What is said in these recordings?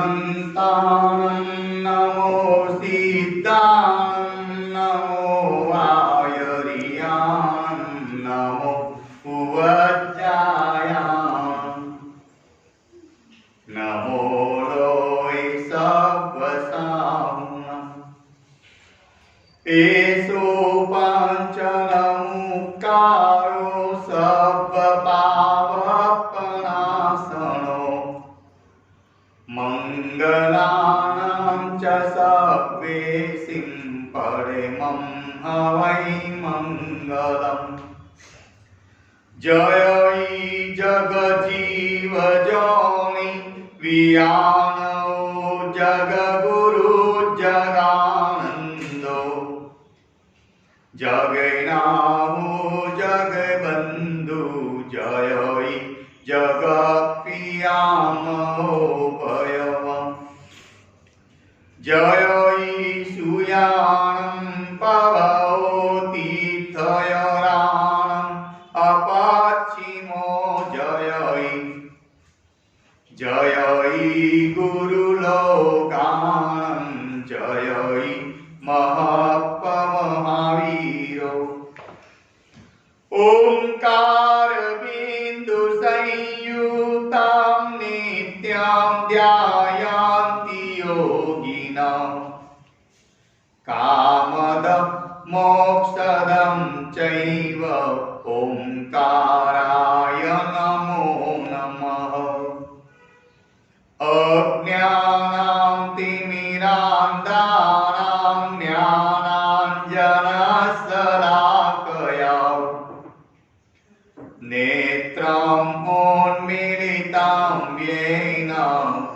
अनन्तानं नमो सिद्धानं नमो आयर्यानं नमो उवज्जायां नमो लोय सव्वसाहुनं एषो पञ्चनमुक्तारो सर्वपापप्रणाशनो मङ्गलानां च सर्वेसिं परमं हवै मङ्गलम् जय जगजीवजोनि वियानो जगगुरु जगानन्दो जगन्नाथो जगबन्धु जय जगप्रियामहोभयवम् जय सूयानं पवतीर्थयराणम् अपचिमो जय जय गुरुलोकानं जय महावीरो ओंकार बिंदु संयुक्तं नित्यं ध्यायन्ति योगिनः कामदं मोक्षदं चैव ओंकाराय नमो नमः अज्ञानां तिमिरान्धानां ज्ञानाञ्जनशलाकया नेत्रम् उन्मीलितं येन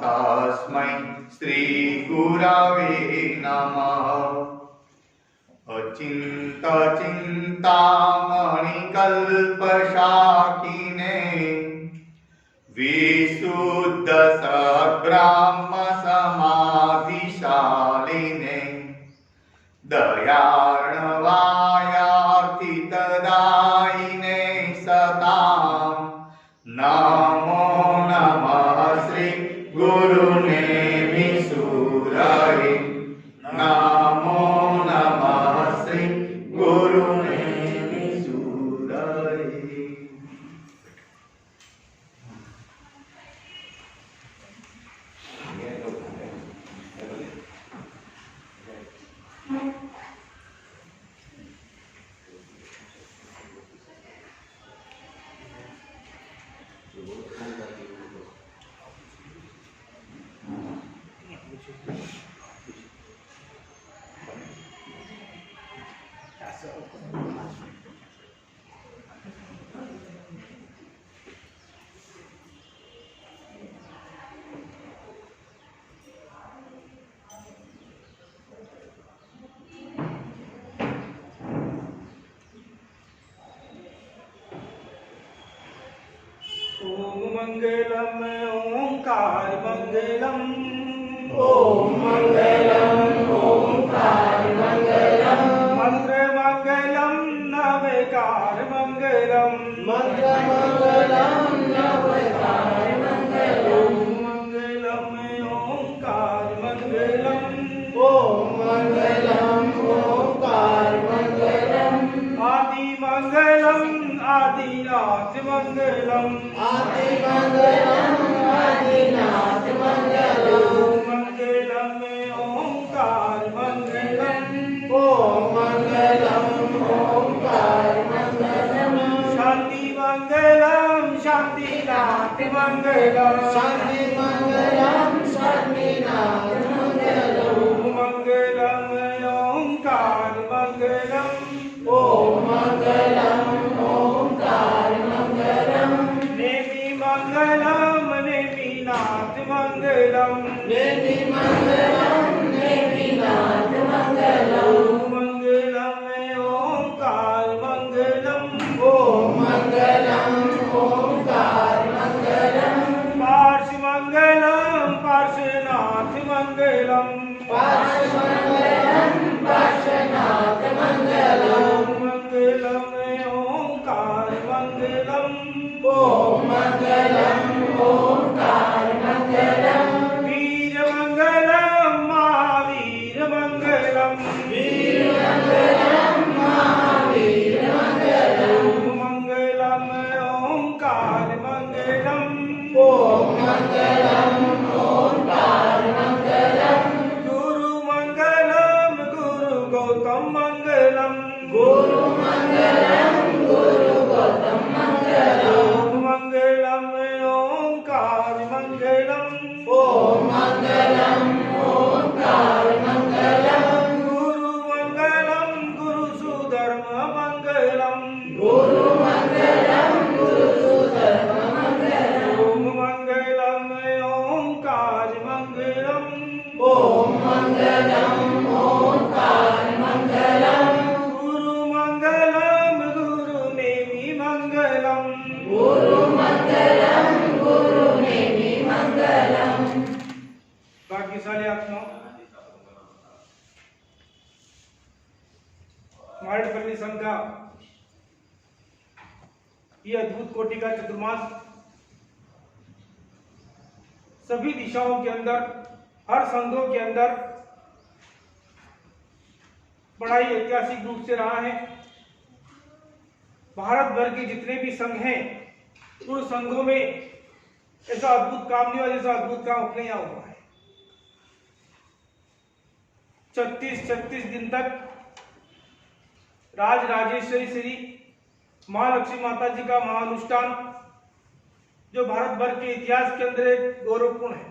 तस्मै श्रीगुरवे नमः अचिन्त्यचिन्तामणिकल्पशाकिने विशुद्धसद्ब्रह्मसमाधिशालिने दयार्णवायार्थितदायिने सतां नमो नमः श्री गुरुने विशुरये नमो नमः श्री गुरुने विशुरये। ओम मंगलम ओंकार मंगलम ओम मंगलम ओंकार मंगलम मंत्र मंगलम नवकार मंगलम मंत्र मंगलम नवकार मंगलम ओम मंगलम ओंकार मंगलम ओम मंगलम ओंकार मंगलम आदि मंगलम आदिनाथ मंगलम आदि मंगलम आदिनाथ मंगलम मंगलम ओंकार मंगलम ओम मंगलम ओंकार मंगलम शांति मंगलम शांतिनाथ मंगलम शांति मंगलम शांतिनाथ मंगलम मंगलम ओंकार मंगलम ओम मंगलम ओंकार मंगलम नेमि मंगलम नेमिनाथ मंगलम नेमि मंगलम नेमिनाथ मंगलम मंगलम ओंकार मंगलम ओम मंगलम ओंकार मंगलम पार्श मंगलम पार्शनाथ मंगलम पार्श मंगलम पार्शनाथ मंगलम मंगलम ओंकार मंगलम ओम मंगलम ओंकार मंगलम वीर ओम मंगलम ओंकार मंगलम गुरु मंगलम गुरु गौतम मंगलम गुरु मंगलम गुरु गौतम मंगलम ओम मंगलम ओंकार मंगलम ओम मंगलम ओंकार मंगलम गुरु मंगलम गुरु सुधर्म मंगलम गुरु मंगलम गुरु सुधर्म मंगलम ओम मंगलम ओंकार मंगलम ओम मंगलम ओंकार मंगलम गुरु मंगलम गुरु नेमि मंगलम गुरु मंगलम गुरु नेमि मंगलम भाग्यशाली आत्मा मारेडपल्ली संघ का ये अद्भुत कोटि का चतुर्मास सभी दिशाओं के अंदर हर संघों के अंदर बड़ा ही ऐतिहासिक रूप से रहा है। भारत भर के जितने भी संघ हैं उन संघों में ऐसा अद्भुत काम नहीं हुआ जैसा अद्भुत काम अपने यहाँ हुआ है। 36 दिन तक राज राजेश्वरी श्री महालक्ष्मी माता जी का महानुष्ठान जो भारत भर के इतिहास के अंदर एक गौरवपूर्ण है।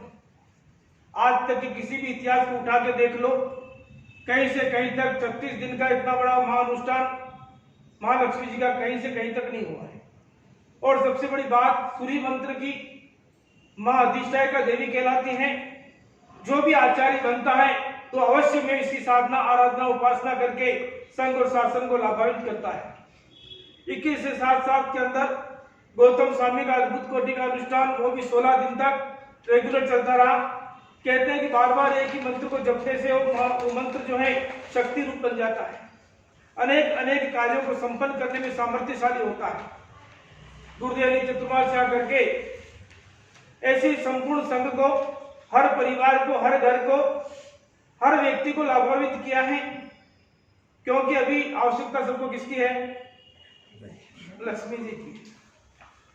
आज तक के किसी भी इतिहास को उठा के देख लो, कहीं से कहीं तक 36 दिन का इतना बड़ा महानुष्ठान महालक्ष्मी जी का कहीं से कहीं तक नहीं हुआ है। और सबसे बड़ी बात, सूर्य मंत्र की मां अधिष्ठायिका देवी कहलाती हैं। जो भी आचार्य बनता है तो अवश्य में इसकी साधना आराधना उपासना करके संघ और शासन को लाभान्वित करता है। 21 से 7 के अंदर गौतम स्वामी का अद्भुत कोटि का अनुष्ठान, वो भी 16 दिन तक रेगुलर चलता रहा। कहते हैं कि बार बार एक ही मंत्र को जपने से वो मंत्र जो है शक्ति रूप बन जाता है, अनेक कार्यों को संपन्न करने में सामर्थ्यशाली होता है। गुरुदेव ने चतुर्मास से आकर के ऐसे संपूर्ण संघ को, हर परिवार को, हर घर को, हर व्यक्ति को लाभान्वित किया है। क्योंकि अभी आवश्यकता सबको किसकी है? लक्ष्मी जी की।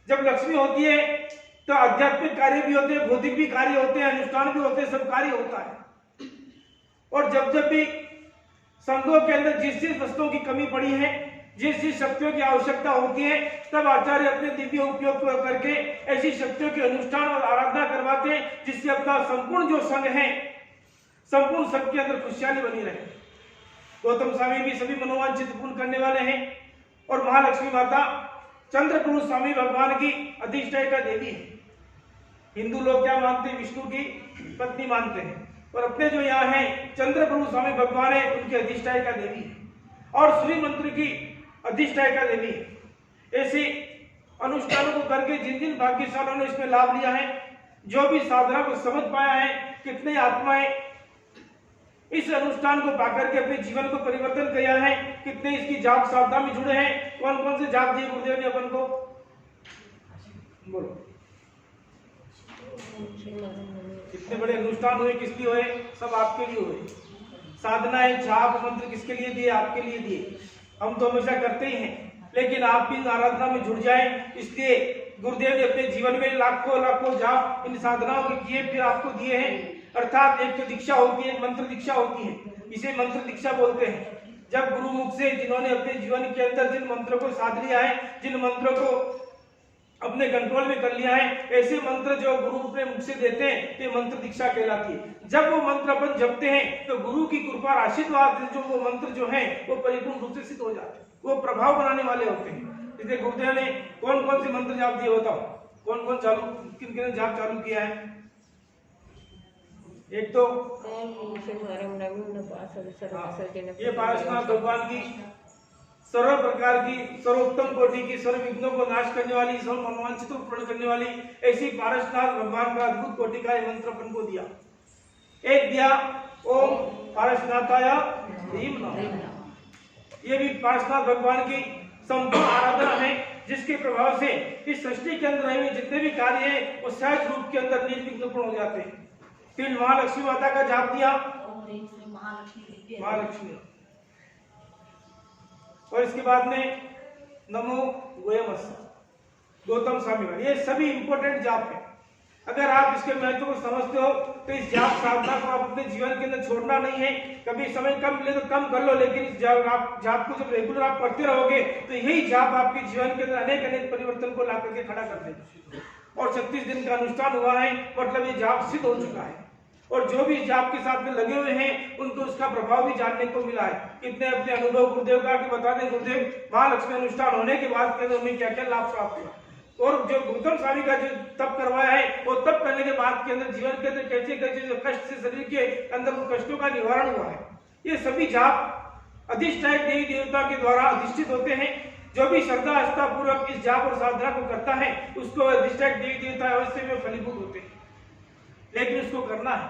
जब लक्ष्मी होती है तो आध्यात्मिक कार्य भी होते हैं, भौतिक भी कार्य होते हैं, अनुष्ठान भी होते हैं, सब कार्य होता है। और जब भी संघों के अंदर जिस वस्तुओं की कमी पड़ी है, जिस शक्तियों की आवश्यकता होती है, तब आचार्य अपने दिव्य उपयोग करके ऐसी शक्तियों के अनुष्ठान और आराधना करवाते हैं, जिससे अपना संपूर्ण जो संघ है, संपूर्ण संघ के अंदर खुशहाली बनी रहे। गौतम स्वामी भी सभी मनोवांछित पूर्ण करने वाले हैं। और महालक्ष्मी माता चंद्रप्रभु स्वामी भगवान की अधिष्ठायिका देवी है। हिंदू लोग क्या मानते हैं? विष्णु की पत्नी मानते हैं। और अपने जो यहाँ हैं चंद्रप्रभु स्वामी भगवान है, उनकी अधिष्ठायिका देवी है। और सूर्य मंत्र की अधिष्ठायिका देवी है। ऐसे अनुष्ठानों को करके जिन भाग्यशालियों ने इसमें लाभ लिया है, जो भी साधना को समझ पाया है, कितने आत्माएं इस अनुष्ठान को पाकर के अपने जीवन को परिवर्तन किया है, कितने इसकी जाप साधना में जुड़े हैं। कौन कौन से जाप दिए गुरुदेव ने अपन को? बोलो। कितने बड़े अनुष्ठान हुए, किसके हुए? सब आपके लिए हुए। साधनाएं, जाप, मंत्र किसके लिए दिए? आपके लिए दिए। हम तो हमेशा करते ही हैं, लेकिन आप भी आराधना में जुड़ जाएं, इसलिए गुरुदेव ने अपने जीवन में लाखों जाप इन साधनाओं के किए, फिर आपको दिए हैं। अर्थात एक तो दीक्षा होती है, मंत्र दीक्षा होती है, इसे मंत्र दीक्षा बोलते हैं। जब गुरुमुख से जिन्होंने अपने जीवन के अंदर जिन मंत्रों को साध लिया है, जिन मंत्रों को अपने कंट्रोल में कर लिया है, ऐसे मंत्र जो गुरु अपने मुख से देते हैं, ये मंत्र दीक्षा कहलाती है। जब वो मंत्र अपन जपते हैं तो गुरु की कृपा आशीर्वाद जो वो मंत्र जो है वो परिपूर्ण रूप से सिद्ध हो जाते हैं, वो प्रभाव बनाने वाले होते हैं। इसलिए गुरुदेव ने कौन कौन से मंत्र जाप दिए? बताओ, कौन कौन किन किन जाप चालू किया है? एक तो ये पारसनाथ भगवान की सर्व प्रकार की, सर्वोत्तम कोटि की, सर्व विघ्नों को नाश करने वाली, सर्व मनोवांछितों को पूर्ण करने वाली ऐसी पारसनाथ भगवान का अद्भुत कोटि का मंत्र अपन को दिया। एक दिया ओम पारसनाथाय धीमहि। ये भी पारसनाथ भगवान की संपूर्ण आराधना है, जिसके प्रभाव से इस सृष्टि के अंदर हुए जितने भी कार्य हैं वो सहज रूप के अंदर निर्विघ्न हो जाते हैं। फिर महालक्ष्मी माता का जाप दिया, महालक्ष्मी। और इसके बाद में नमो गोयमस्य, गौतम स्वामी का। ये सभी इंपोर्टेंट जाप है। अगर आप इसके महत्व को समझते हो तो इस जाप साधना को आप अपने जीवन के अंदर छोड़ना नहीं है। कभी समय कम मिले तो कम कर लो, लेकिन इस जाप को जब रेगुलर आप करते रहोगे तो यही जाप आपके जीवन के अंदर अनेक अनेक परिवर्तन को ला करके खड़ा कर देगा। और 36 दिन का अनुष्ठान हुआ है, मतलब ये जाप सिद्ध हो चुका है। और जो भी जाप के साथ में लगे हुए हैं उनको उसका प्रभाव भी जानने को मिला है। कितने अपने अनुभव गुरुदेव का कि बता दें, गुरुदेव महालक्ष्मी अनुष्ठान होने के बाद के उन्हें क्या क्या लाभ प्राप्त हुआ, और जो गौतम स्वामी का जो तप करवाया है वो तप करने के बाद के अंदर जीवन के अंदर कैसे कैसे जो कष्ट से शरीर के अंदर उन कष्टों का निवारण हुआ है। ये सभी जाप अधिष्ठायक देवी देवता के द्वारा अधिष्ठित होते हैं। जो भी श्रद्धा आस्था पूर्वक इस जाप और साधना को करता है उसको अधिष्ठायक देवी देवता अवश्य में फलीभूत होते हैं, लेकिन उसको करना है।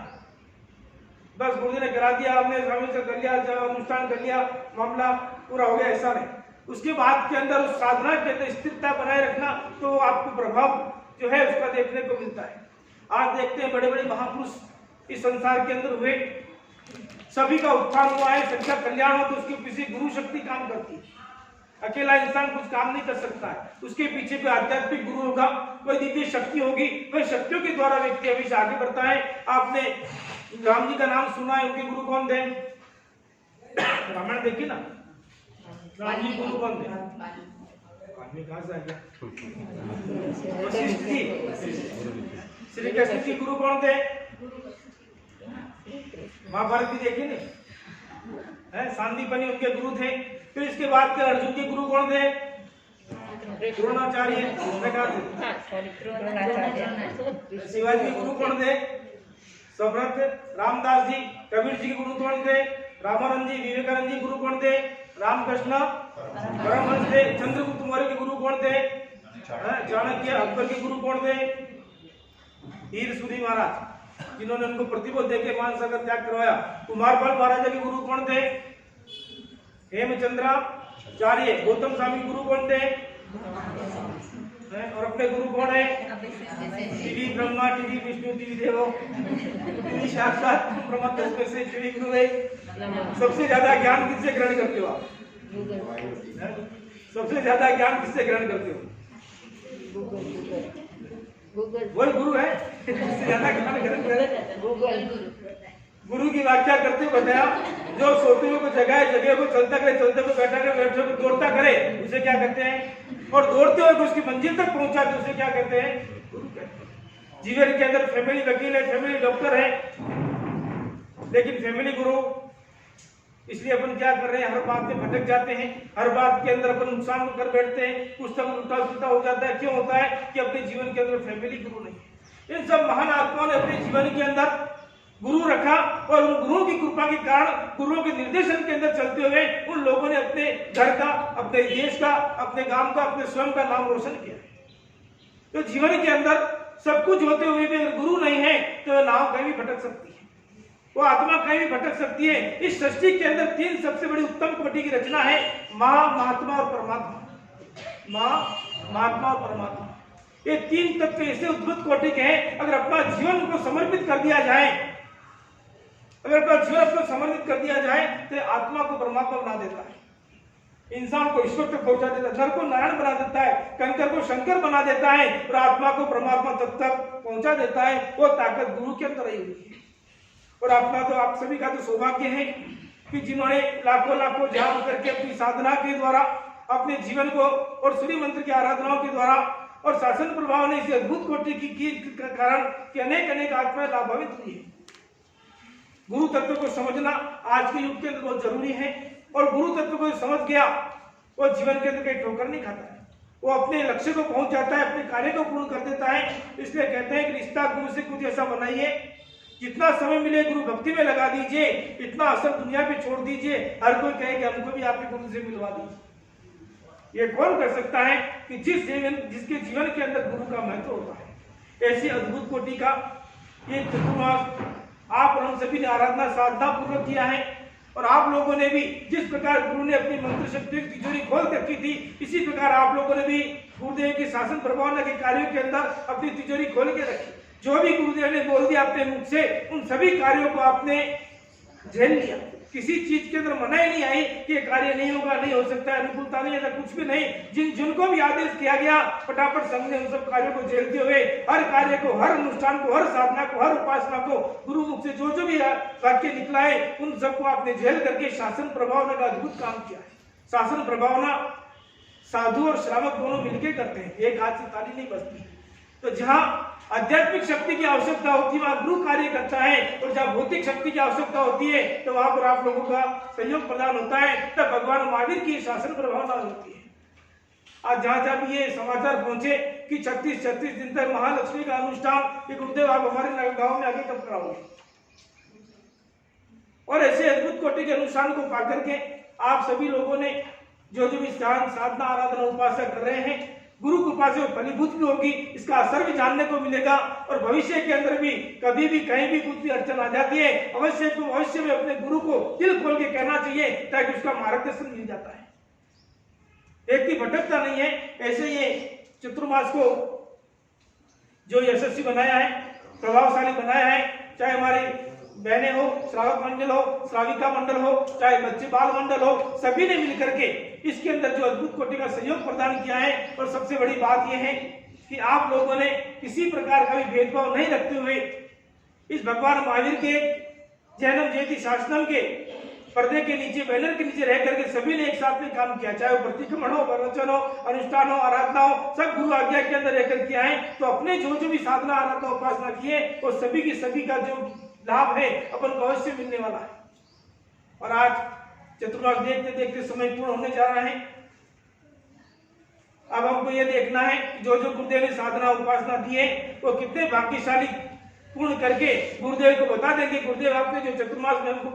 बस गुरु जी ने करा दिया, हमने शामिल से कर लिया, अनुष्ठान कर लिया, मामला पूरा हो गया, ऐसा नहीं। उसके बाद के अंदर उस साधना के अंदर स्थिरता बनाए रखना, तो आपको प्रभाव जो है उसका देखने को मिलता है। आज देखते हैं बड़े बड़े महापुरुष इस संसार के अंदर हुए, सभी का उत्थान हुआ है, सबका कल्याण हो, तो उसके पीछे गुरु शक्ति काम करती है। अकेला इंसान कुछ काम नहीं कर सकता है, उसके पीछे भी आध्यात्मिक गुरु होगा, कोई दिव्य शक्ति होगी, वही शक्तियों के द्वारा व्यक्ति हमेशा आगे बढ़ता है। आपने राम जी का नाम सुना है, उनके गुरु कौन थे? रामायण देखिए ना, राम जी गुरु कौन थे? आदमी कहां से आ गया? वशिष्ठ जी। श्री कृष्ण जी गुरु कौन थे? महाभारत भी देखिए ना, सांदीपनि उनके गुरु थे। फिर इसके बाद के अर्जुन के गुरु कौन थे? द्रोणाचार्य। शिवाजी के गुरु कौन थे? सौभ्रत। रामदास जी। कबीर जी के गुरु कौन थे? रामानंद जी। विवेकानंद जी गुरु कौन थे? रामकृष्ण परमहंस थे। चंद्रगुप्त मौर्य के गुरु कौन थे? चाणक्य। अकबर के गुरु कौन थे? हीर सूरी महाराज, जिन्होंने उनको प्रतिबोध देके मानसागर त्याग करवाया। कुमारपाल महाराजा के गुरु कौन थे? हेमचंद्राचार्य। गौतम स्वामी गुरु कौन थे? और अपने गुरु कौन है? TV Brahma, TV Vishnu, TV देवो, टीवी साक्षात ब्रह्मा, 10 में से टीवी गुरु है। सबसे ज्यादा ज्ञान किससे ग्रहण करते हो आप? सबसे ज्यादा ज्ञान किससे ग्रहण करते हो? वही गुरु है जिससे ज्यादा ज्ञान ग्रहण करे। गुरु की व्याख्या करते हुए बताया, जो सोते हुए को जगह को चलता करे, चलते हुए बैठा करे, बैठते हुए दौड़ता करे, उसे क्या कहते हैं? और दौड़ते हुए उसकी मंजिल तक पहुंचाते उसे क्या कहते हैं? गुरु कहते हैं। जीवन के अंदर फैमिली वकील है, फैमिली डॉक्टर है, लेकिन फैमिली गुरु इसलिए अपन क्या कर रहे हैं? हर बात में भटक जाते हैं, हर बात के अंदर अपन नुकसान कर बैठते हैं, कुछ तक उल्टा सीधा हो जाता है। क्यों होता है? कि अपने जीवन के अंदर फैमिली गुरु नहीं। इन सब महान आत्माओं ने अपने जीवन के अंदर गुरु रखा, और उन गुरुओं की कृपा के कारण, गुरुओं के निर्देशन के अंदर चलते हुए उन लोगों ने अपने घर का, अपने देश का, अपने गांव का, अपने स्वयं का नाम रोशन किया। तो जीवन के अंदर सब कुछ होते हुए भी अगर गुरु नहीं है तो नाव कहीं भी भटक सकती है, वो आत्मा कहीं भी भटक सकती है। इस सृष्टि के अंदर 3 सबसे बड़ी उत्तम कोटि की रचना है, माँ, महात्मा और परमात्मा। माँ, महात्मा और परमात्मा, ये 3 तत्व ऐसे उद्भुत कोटि के हैं। अगर अपना जीवन को समर्पित कर दिया जाए, अगर अपना जीवन को समर्पित कर दिया जाए तो आत्मा को परमात्मा बना देता है, इंसान को ईश्वर तक पहुंचा देता है, नर को नारायण बना देता है, कंकर को शंकर बना देता है, और आत्मा को परमात्मा तक पहुंचा देता है। वो ताकत गुरु के अंदर आई हुई है। और अपना तो आप सभी का तो सौभाग्य है कि जिन्होंने लाखों लाखों जाप करके अपनी साधना के द्वारा अपने जीवन को, और सूर्य मंत्र की आराधनाओं के द्वारा और शासन प्रभाव ने इस अद्भुत कोटि की कारण कि अनेक अनेक आत्माएं लाभान्वित हुई है। गुरु तत्व को समझना आज के युग के अंदर बहुत जरूरी है, और गुरु तत्व को समझ गया वो जीवन के अंदर कहीं ठोकर नहीं खाता है, वो अपने लक्ष्य को पहुंच जाता है, अपने कार्य को पूर्ण कर देता है। इसलिए कहते हैं कि रिश्ता गुरु से कुछ ऐसा बनाइए, जितना समय मिले गुरु भक्ति में लगा दीजिए, इतना असर दुनिया पे छोड़ दीजिए। हर कोई कहे कि हमको भी आपके गुरु से मिलवा दीजिए। ये कौन कर सकता है कि जिसके जीवन के अंदर गुरु का महत्व होता है। ऐसी अद्भुत कोटि का ये चतुर्मास आप और हम सभी ने आराधना साधना पूर्वक किया है, और आप लोगों ने भी जिस प्रकार गुरु ने अपनी मंत्र शक्ति की तिजोरी खोल रखी थी, इसी प्रकार आप लोगों ने भी गुरुदेव के शासन प्रभावना के कार्यों के अंदर अपनी तिजोरी खोल के रखी। जो भी गुरुदेव ने बोल दिया अपने मुख से, उन सभी कार्यों को आपने झेल लिया, किसी चीज के अंदर मनाही नहीं आई कि ये कार्य नहीं होगा, नहीं हो सकता है, अनुकूलता नहीं, ऐसा कुछ भी नहीं। जिनको भी आदेश किया गया फटाफट संघ ने उन सब कार्यों को झेलते हुए हर कार्य को, हर अनुष्ठान को, हर साधना को, हर उपासना को गुरु मुख से जो भी वाक्य निकला है उन सबको आपने झेल करके शासन प्रभावना का अद्भुत काम किया है। शासन प्रभावना साधु और श्रावक दोनों मिलकर करते हैं, एक हाथ से ताली नहीं बजती। तो जहां आध्यात्मिक शक्ति की आवश्यकता होती है वहां गुरु कार्य करता है, और जहां भौतिक शक्ति की आवश्यकता होती है तो वहां पर आप लोगों का सहयोग प्रदान होता है, तब भगवान महावीर की शासन प्रभावना होती है। आज जहां जहां भी ये समाचार पहुंचे कि 36 दिन तक महालक्ष्मी का अनुष्ठान, ये गुरुदेव आप हमारे गांव में आगे कब कराओगे? और ऐसे अद्भुत कोटि के अनुष्ठान को पा करके आप सभी लोगों ने जो भी साधना आराधना उपासना कर रहे हैं, गुरु कृपा से फलीभूत भी होगी, इसका असर भी जानने को मिलेगा। और भविष्य के अंदर भी कभी भी कहीं भी कुछ भी अड़चन आ जाती है, अवश्य में अपने गुरु को दिल खोल के कहना चाहिए, ताकि उसका मार्गदर्शन मिल जाता है, व्यक्ति भटकता नहीं है। ऐसे ये चतुर्मास को जो यशस्वी बनाया है, प्रभावशाली बनाया है, चाहे हमारे बहनें हो, श्रावक मंडल हो, श्राविका मंडल हो, चाहे बच्चे बाल मंडल हो, सभी ने मिलकर के इसके अंदर जो अद्भुत कोटि का सहयोग प्रदान किया है। और सबसे बड़ी बात यह है कि आप लोगों ने किसी प्रकार का भी भेदभाव नहीं रखते हुए इस भगवान महावीर के जैनम जयंती शासनम के पर्दे के नीचे, बैनर के नीचे रह करके सभी ने एक साथ में काम किया, चाहे वो प्रतिक्रमण हो, प्रवचन हो, अनुष्ठान हो, आराधना हो, सब गुरु आज्ञा के अंदर रहकर किया है। तो अपने जो भी साधना आराधना उपासना किए वो सभी की सभी का जो लाभ है अपन को अवश्य मिलने वाला है। और आज चतुर्मास देखते देखते समय पूर्ण होने जा रहा है। अब हमको ये देखना है कि जो गुरुदेव ने साधना उपासना दी है वो कितने भाग्यशाली पूर्ण करके गुरुदेव को बता देंगे, गुरुदेव आपने जो चतुर्मास में हमको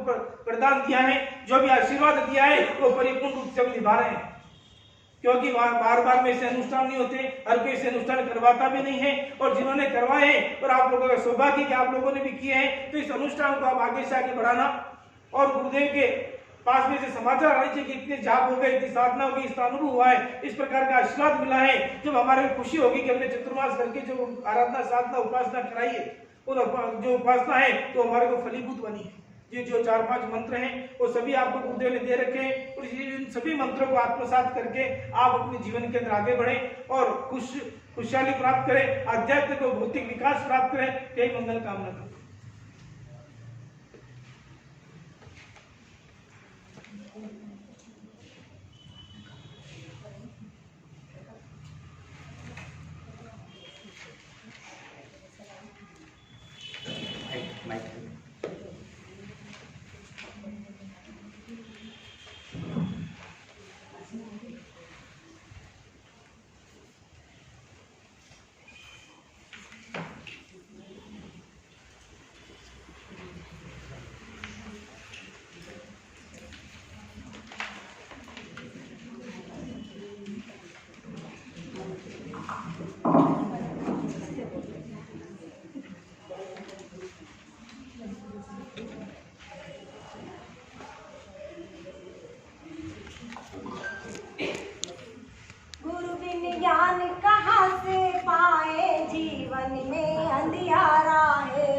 प्रदान किया है, जो भी आशीर्वाद दिया है वो परिपूर्ण रूप से हम निभा रहे हैं। क्योंकि बार बार में ऐसे अनुष्ठान नहीं होते, हर कोई ऐसे अनुष्ठान करवाता भी नहीं है। और जिन्होंने करवाए हैं और आप लोगों का सौभाग्य कि आप लोगों ने भी किए हैं, तो इस अनुष्ठान को आप आगे से आगे बढ़ाना। और गुरुदेव के पास में से समाचार आने चाहिए कि इतने जाप हो गए, इतनी साधना हो गई, इसका अनुभव हुआ है, इस प्रकार का आशीर्वाद मिला है, जब हमारे खुशी होगी कि हमने चतुर्मास करके जो आराधना साधना उपासना कराई है, उन जो उपासना है तो हमारे को फलीभूत बनी है। ये जो 4-5 मंत्र हैं वो सभी आपको गुरुदेव ने दे रखे हैं, और इन सभी मंत्रों को आत्मसात करके आप अपने जीवन के अंदर आगे बढ़ें और खुशहाली प्राप्त करें, आध्यात्मिक और भौतिक विकास प्राप्त करें। यही मंगल कामना करता हूं। ज्ञान कहाँ से पाए, जीवन में अंधियारा है।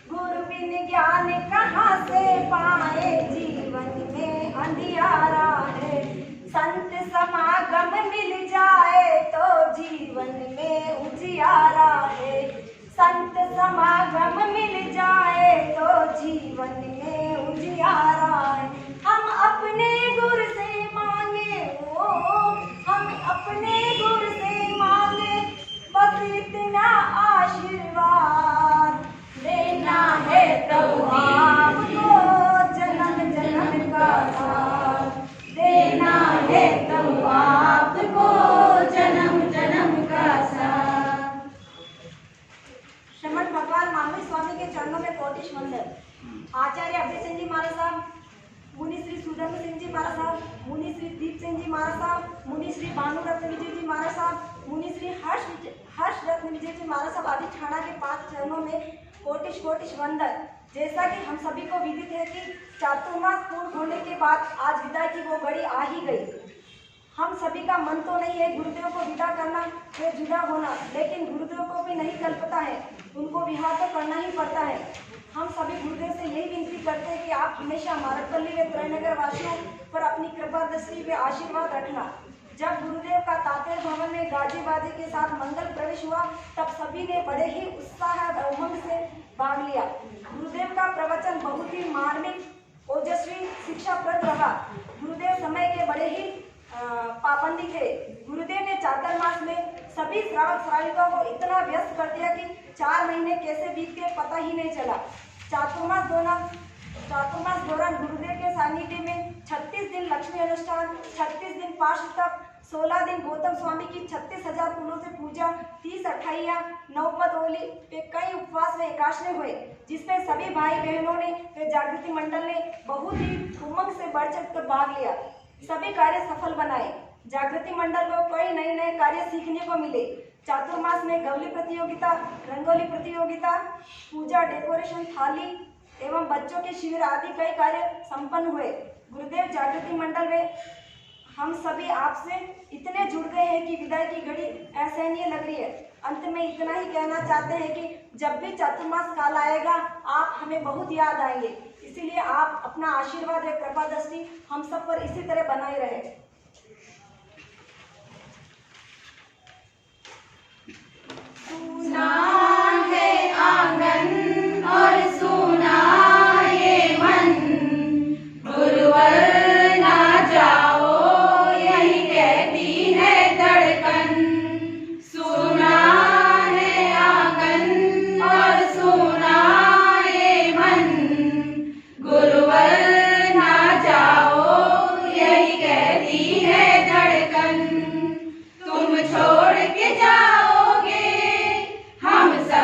गुरु बिन ज्ञान कहाँ से पाए, जीवन में अंधियारा है। संत समागम मिल जाए तो जीवन में उजियारा है। संत समागम मिल जाए तो जीवन में उजियारा है। हम अपने गुरु से मांगे हो, हम अपने गुरु से मांगे, बस इतना आशीर्वाद देना है तो आपको, जन्म जन्म का साथ देना है तो आपको, जन्म जन्म का साथ। श्रीमद् भगवान महावीर स्वामी के चरणों में कोटिश वंदन। आचार्य अभय सिंह जी महाराज साहब, मुनि श्री सुधर्म सिंह जी महाराज साहब, मुनि श्री दीप सिंह जी महाराज साहब, मुनि श्री भानु रत्न विजय जी महाराज साहब, मुनि श्री हर्ष रत्न विजय जी महाराज साहब आदि ठाणा के 5 चरणों में कोटिश कोटिश वंदन। जैसा कि हम सभी को विदित है कि चातुर्मास पूर्ण होने के बाद आज विदा की वो घड़ी आ ही गई। हम सभी का मन तो नहीं है गुरुदेव को विदा करना या जुदा होना, लेकिन गुरुदेव को भी नहीं कल्पता है, उनको विहार तो करना ही पड़ता है। हम सभी गुरुदेव से यही विनती करते हैं कि आप हमेशा मारकपल्ली व त्रयनगर वासियों पर अपनी कृपा दृष्टि व आशीर्वाद रखना। जब गुरुदेव का तातेर भवन में गाजे बाजे के साथ मंगल प्रवेश हुआ तब सभी ने बड़े ही उत्साह व उमंग से भाग लिया। गुरुदेव का प्रवचन बहुत ही मार्मिक ओजस्वी शिक्षाप्रद रहा। गुरुदेव समय के बड़े ही पाबंदी थे। गुरुदेव ने चातुर्मास में सभी श्रावक श्राविकाओं को इतना व्यस्त कर दिया कि 4 महीने कैसे बीत गए पता ही नहीं चला। चातुर्मास दौरान गुरुदेव के सानिध्य में 36 दिन लक्ष्मी अनुष्ठान, 36 दिन पार्श्व तप, 16 दिन गौतम स्वामी की 36,000 फूलों से पूजा, 30 अठाइयाँ, 9 पद ओली पे कई उपवास व एकादशी हुए, जिसमें सभी भाई बहनों ने व जागृति मंडल ने बहुत ही उमंग से बढ़ चढ़ कर भाग लिया। सभी कार्य सफल बनाए। जागृति मंडल को कई नए कार्य सीखने को मिले। चातुर्मास में गवली प्रतियोगिता, रंगोली प्रतियोगिता, पूजा, डेकोरेशन, थाली एवं बच्चों के शिविर आदि कई कार्य संपन्न हुए। गुरुदेव जागृति मंडल में हम सभी आपसे इतने जुड़ गए हैं कि विदाई की घड़ी असहनीय लग रही है। अंत में इतना ही कहना चाहते हैं कि जब भी चातुर्मास काल आएगा आप हमें बहुत याद आएंगे। इसीलिए आप अपना आशीर्वाद व कृपा दृष्टि हम सब पर इसी तरह बनाए रहे। सुना है आंगन और सुना ये मन, गुरुवर ना जाओ यही कहती है धड़कन। सुना है आंगन और सुना ये मन, गुरुवर ना जाओ यही कहती है धड़कन। तुम छोड़ के जाओगे हम सब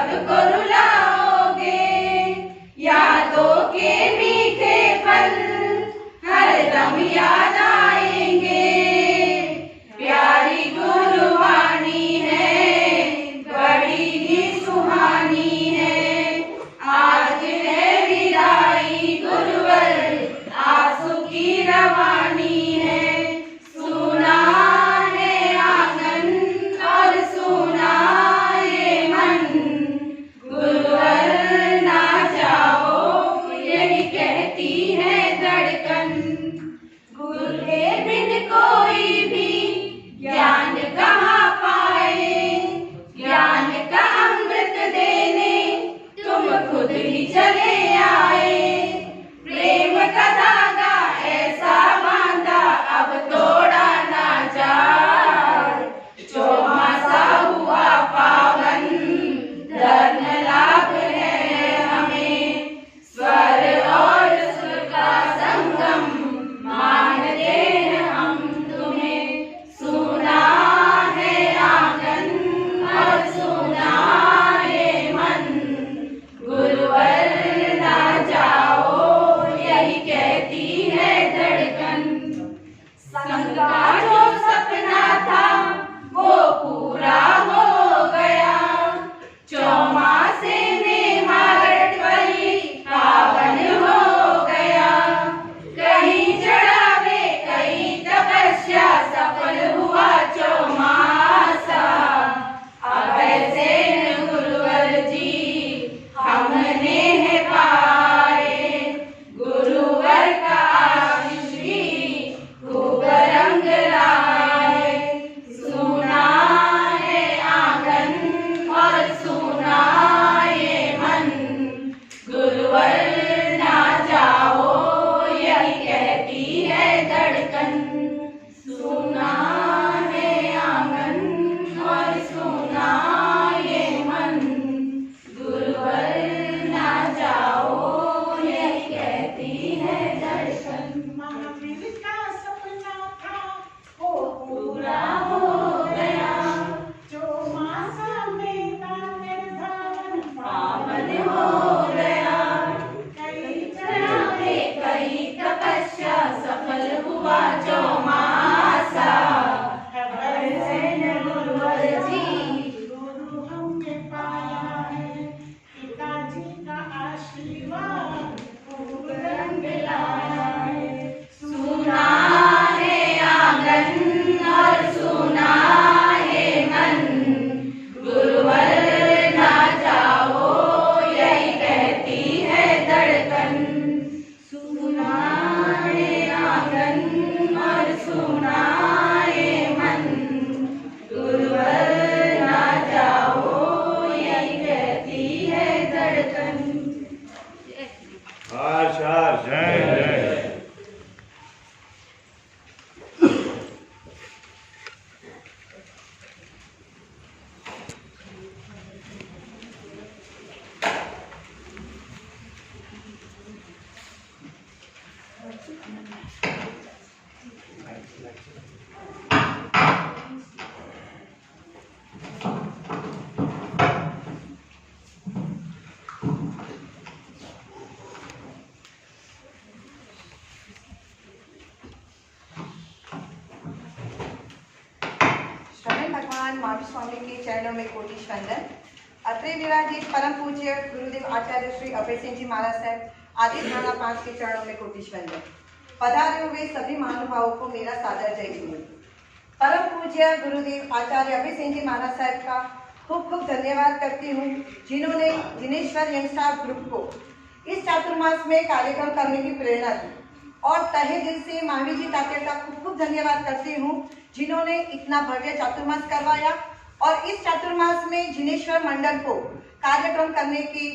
महावीर स्वामी के चरणों में कोटि वंदन। अत्रे विराजित परम पूज्य गुरुदेव आचार्य श्री अभय सिंह जी महाराज साहब आदि थाना 5 के चरणों में कोटि वंदन। पधारे हुए सभी महानुभावों को मेरा सादर जय गुरु। परम पूज्य गुरुदेव आचार्य अभय सिंह जी महाराज साहब का खूब खूब धन्यवाद करती हूँ, जिन्होंने जिनेश्वर यंगस्टर ग्रुप को इस चातुर्मास में कार्यक्रम करने की प्रेरणा दी। और तहे दिल से महावीर जी तात्या का खूब खूब धन्यवाद करती हूँ, जिन्होंने इतना भव्य चातुर्मास करवाया और इस चातुर्मास में जिनेश्वर मंडल को कार्यक्रम करने की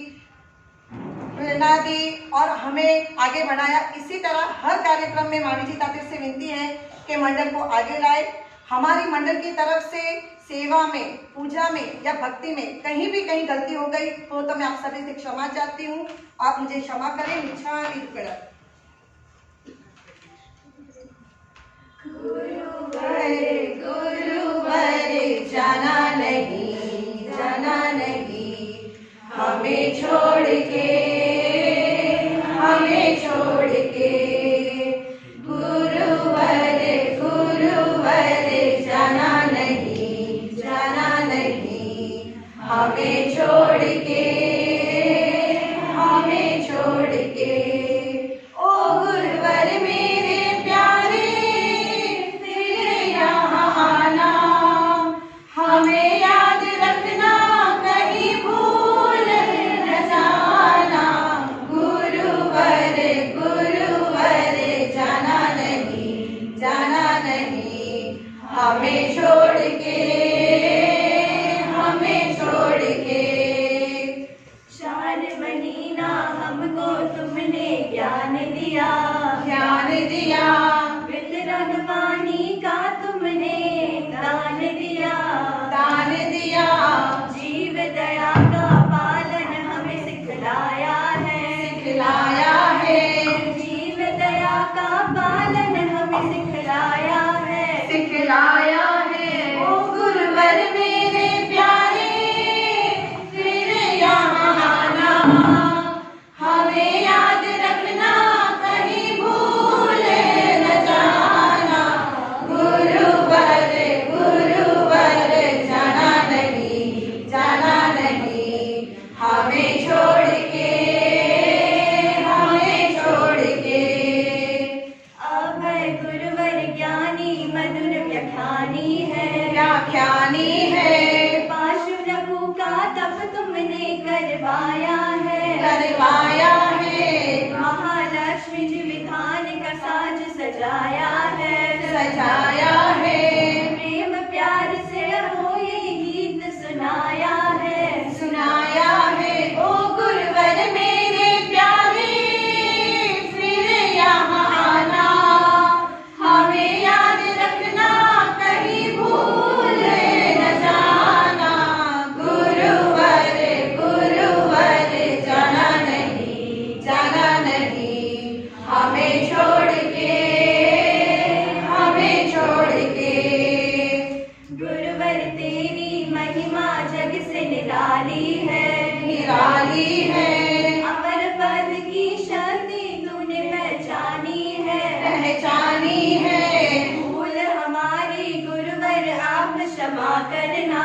प्रेरणा दी और हमें आगे बढ़ाया। इसी तरह हर कार्यक्रम में महावीर जी तात्या से विनती है कि मंडल को आगे लाए। हमारी मंडल की तरफ से सेवा में, पूजा में या भक्ति में कहीं भी कहीं गलती हो गई तो मैं आप सभी से क्षमा चाहती हूँ। आप मुझे क्षमा करें। गुरुवर जाना नहीं हमें छोड़ के गुरुवर जाना नहीं हमें छोड़ के ओ गुरुवर मेरे प्यारे फिर यहाँ आना, हमें याद रखना कहीं भूल न जाना। गुरुवर जाना नहीं हमें छोड़ के शान बनी ना हमको तुमने ज्ञान दिया वितरण वाणी का तुमने दान दिया जीव दया का पालन हमें सिखलाया है जीव दया का पालन हमें सिखलाया है ओ गुरुवर मेरे प्यारे फिर यहाँ आना, हमें याद रखना कहीं भूल न जाना। गुरुवर जाना नहीं हमें छोड़ के अभय गुरुवर ज्ञानी मधुर व्याख्यानी है पाशुरभु का तप तुमने करवाया है महालक्ष्मी जी विधान का साज सजाया है प्रेम प्यार से हो ये गीत सुनाया है ओ गुरुवर मेरे प्यारे फिर यहाँ आना, हमें याद रखना कहीं भूल न जाना। गुरुवर जाना नहीं हमें छोड़ के गुरुवर तेरी महिमा जग से निराली है अमर पद की शक्ति तूने पहचानी है भूल हमारी गुरुवर आप क्षमा करना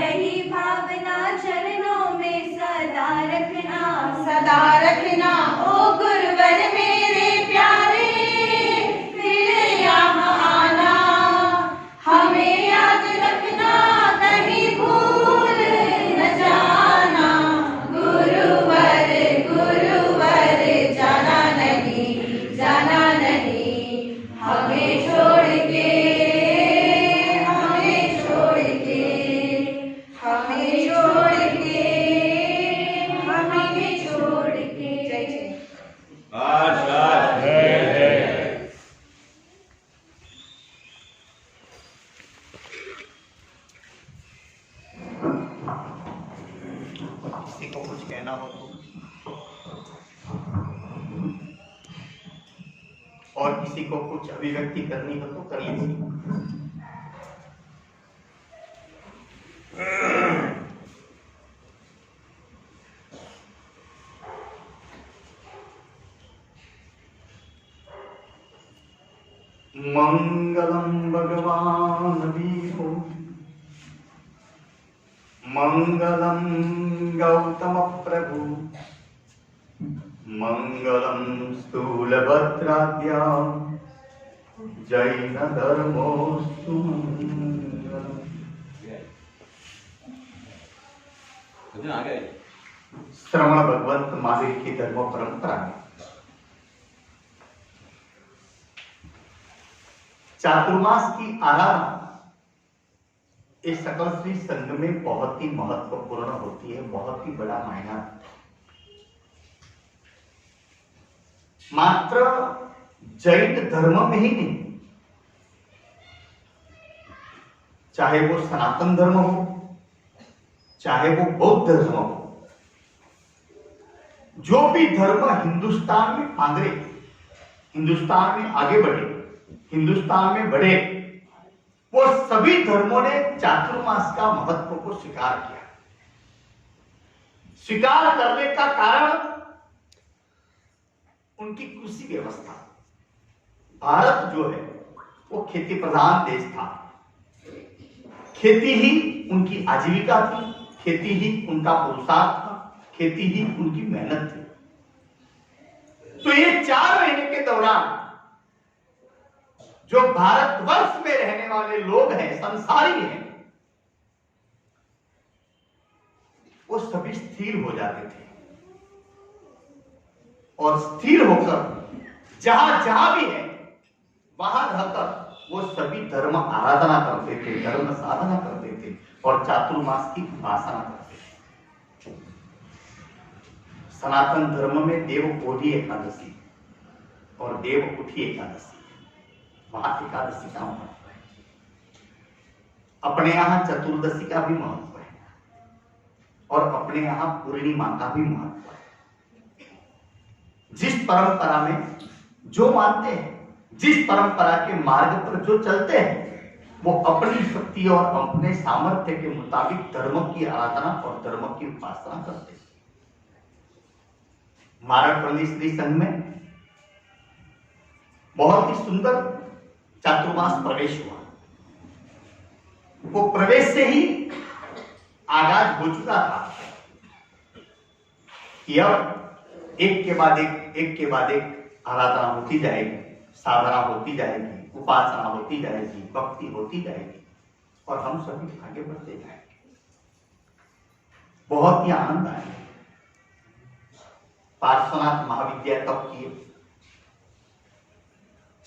यही भावना चरणों में सदा रखना ओ गुरुवर मेरे प्यारे फिर यहाँ आना, हमें याद रखना कहीं भूल न जाना। गुरुवर जाना नहीं हमें छोड़ के जय जय। किसी को कुछ कहना हो तो और किसी को कुछ अभिव्यक्ति करनी हो तो करिए। मंगलम भगवान वीर मंगलम गौतम प्रभु मंगलम स्थूलभद्राभ्यां जैन धर्मोस्तु मंगलम। श्रवण भगवंत महावीर की धर्म परंपरा में चातुर्मास की आराधना इस सकल श्री संघ में बहुत ही महत्वपूर्ण होती है, बहुत ही बड़ा मायना। मात्र जैन धर्म में ही नहीं, चाहे वो सनातन धर्म हो, चाहे वो बौद्ध धर्म हो, जो भी धर्म हिंदुस्तान में आंगरे, हिंदुस्तान में आगे बढ़े, हिंदुस्तान में बढ़े, वो सभी धर्मों ने चातुर्मास का महत्व को स्वीकार किया। स्वीकार करने का कारण उनकी कृषि व्यवस्था। भारत जो है वो खेती प्रधान देश था, खेती ही उनकी आजीविका थी, खेती ही उनका पुरुषार्थ था, खेती ही उनकी मेहनत थी। तो ये 4 महीने के दौरान जो भारतवर्ष में रहने वाले लोग हैं, संसारी हैं, वो सभी स्थिर हो जाते थे और स्थिर होकर जहां जहां भी है वहां रहकर वो सभी धर्म आराधना करते थे, धर्म साधना करते थे और चातुर्मास की उपासना करते थे। सनातन धर्म में देवपोढ़ी एकादशी और देवउठी एकादशी, वहां एकादशी का महत्व है। अपने यहां चतुर्दशी का भी महत्व है और अपने यहां पूर्णिमा का भी महत्व है। जिस परंपरा में जो मानते हैं, जिस परंपरा के मार्ग पर जो चलते हैं, वो अपनी शक्ति और अपने सामर्थ्य के मुताबिक धर्म की आराधना और धर्म की उपासना करते हैं। मारड़पल्ली श्री संघ में बहुत ही सुंदर चातुर्मास प्रवेश हुआ। वो प्रवेश से ही आगाज हो चुका था कि अब एक के बाद एक आराधना होती जाएगी, साधना होती जाएगी, उपासना होती जाएगी, भक्ति होती जाएगी और हम सभी आगे बढ़ते जाएंगे। बहुत ही आनंद आएगा। पार्श्वनाथ महाविद्या तब किए।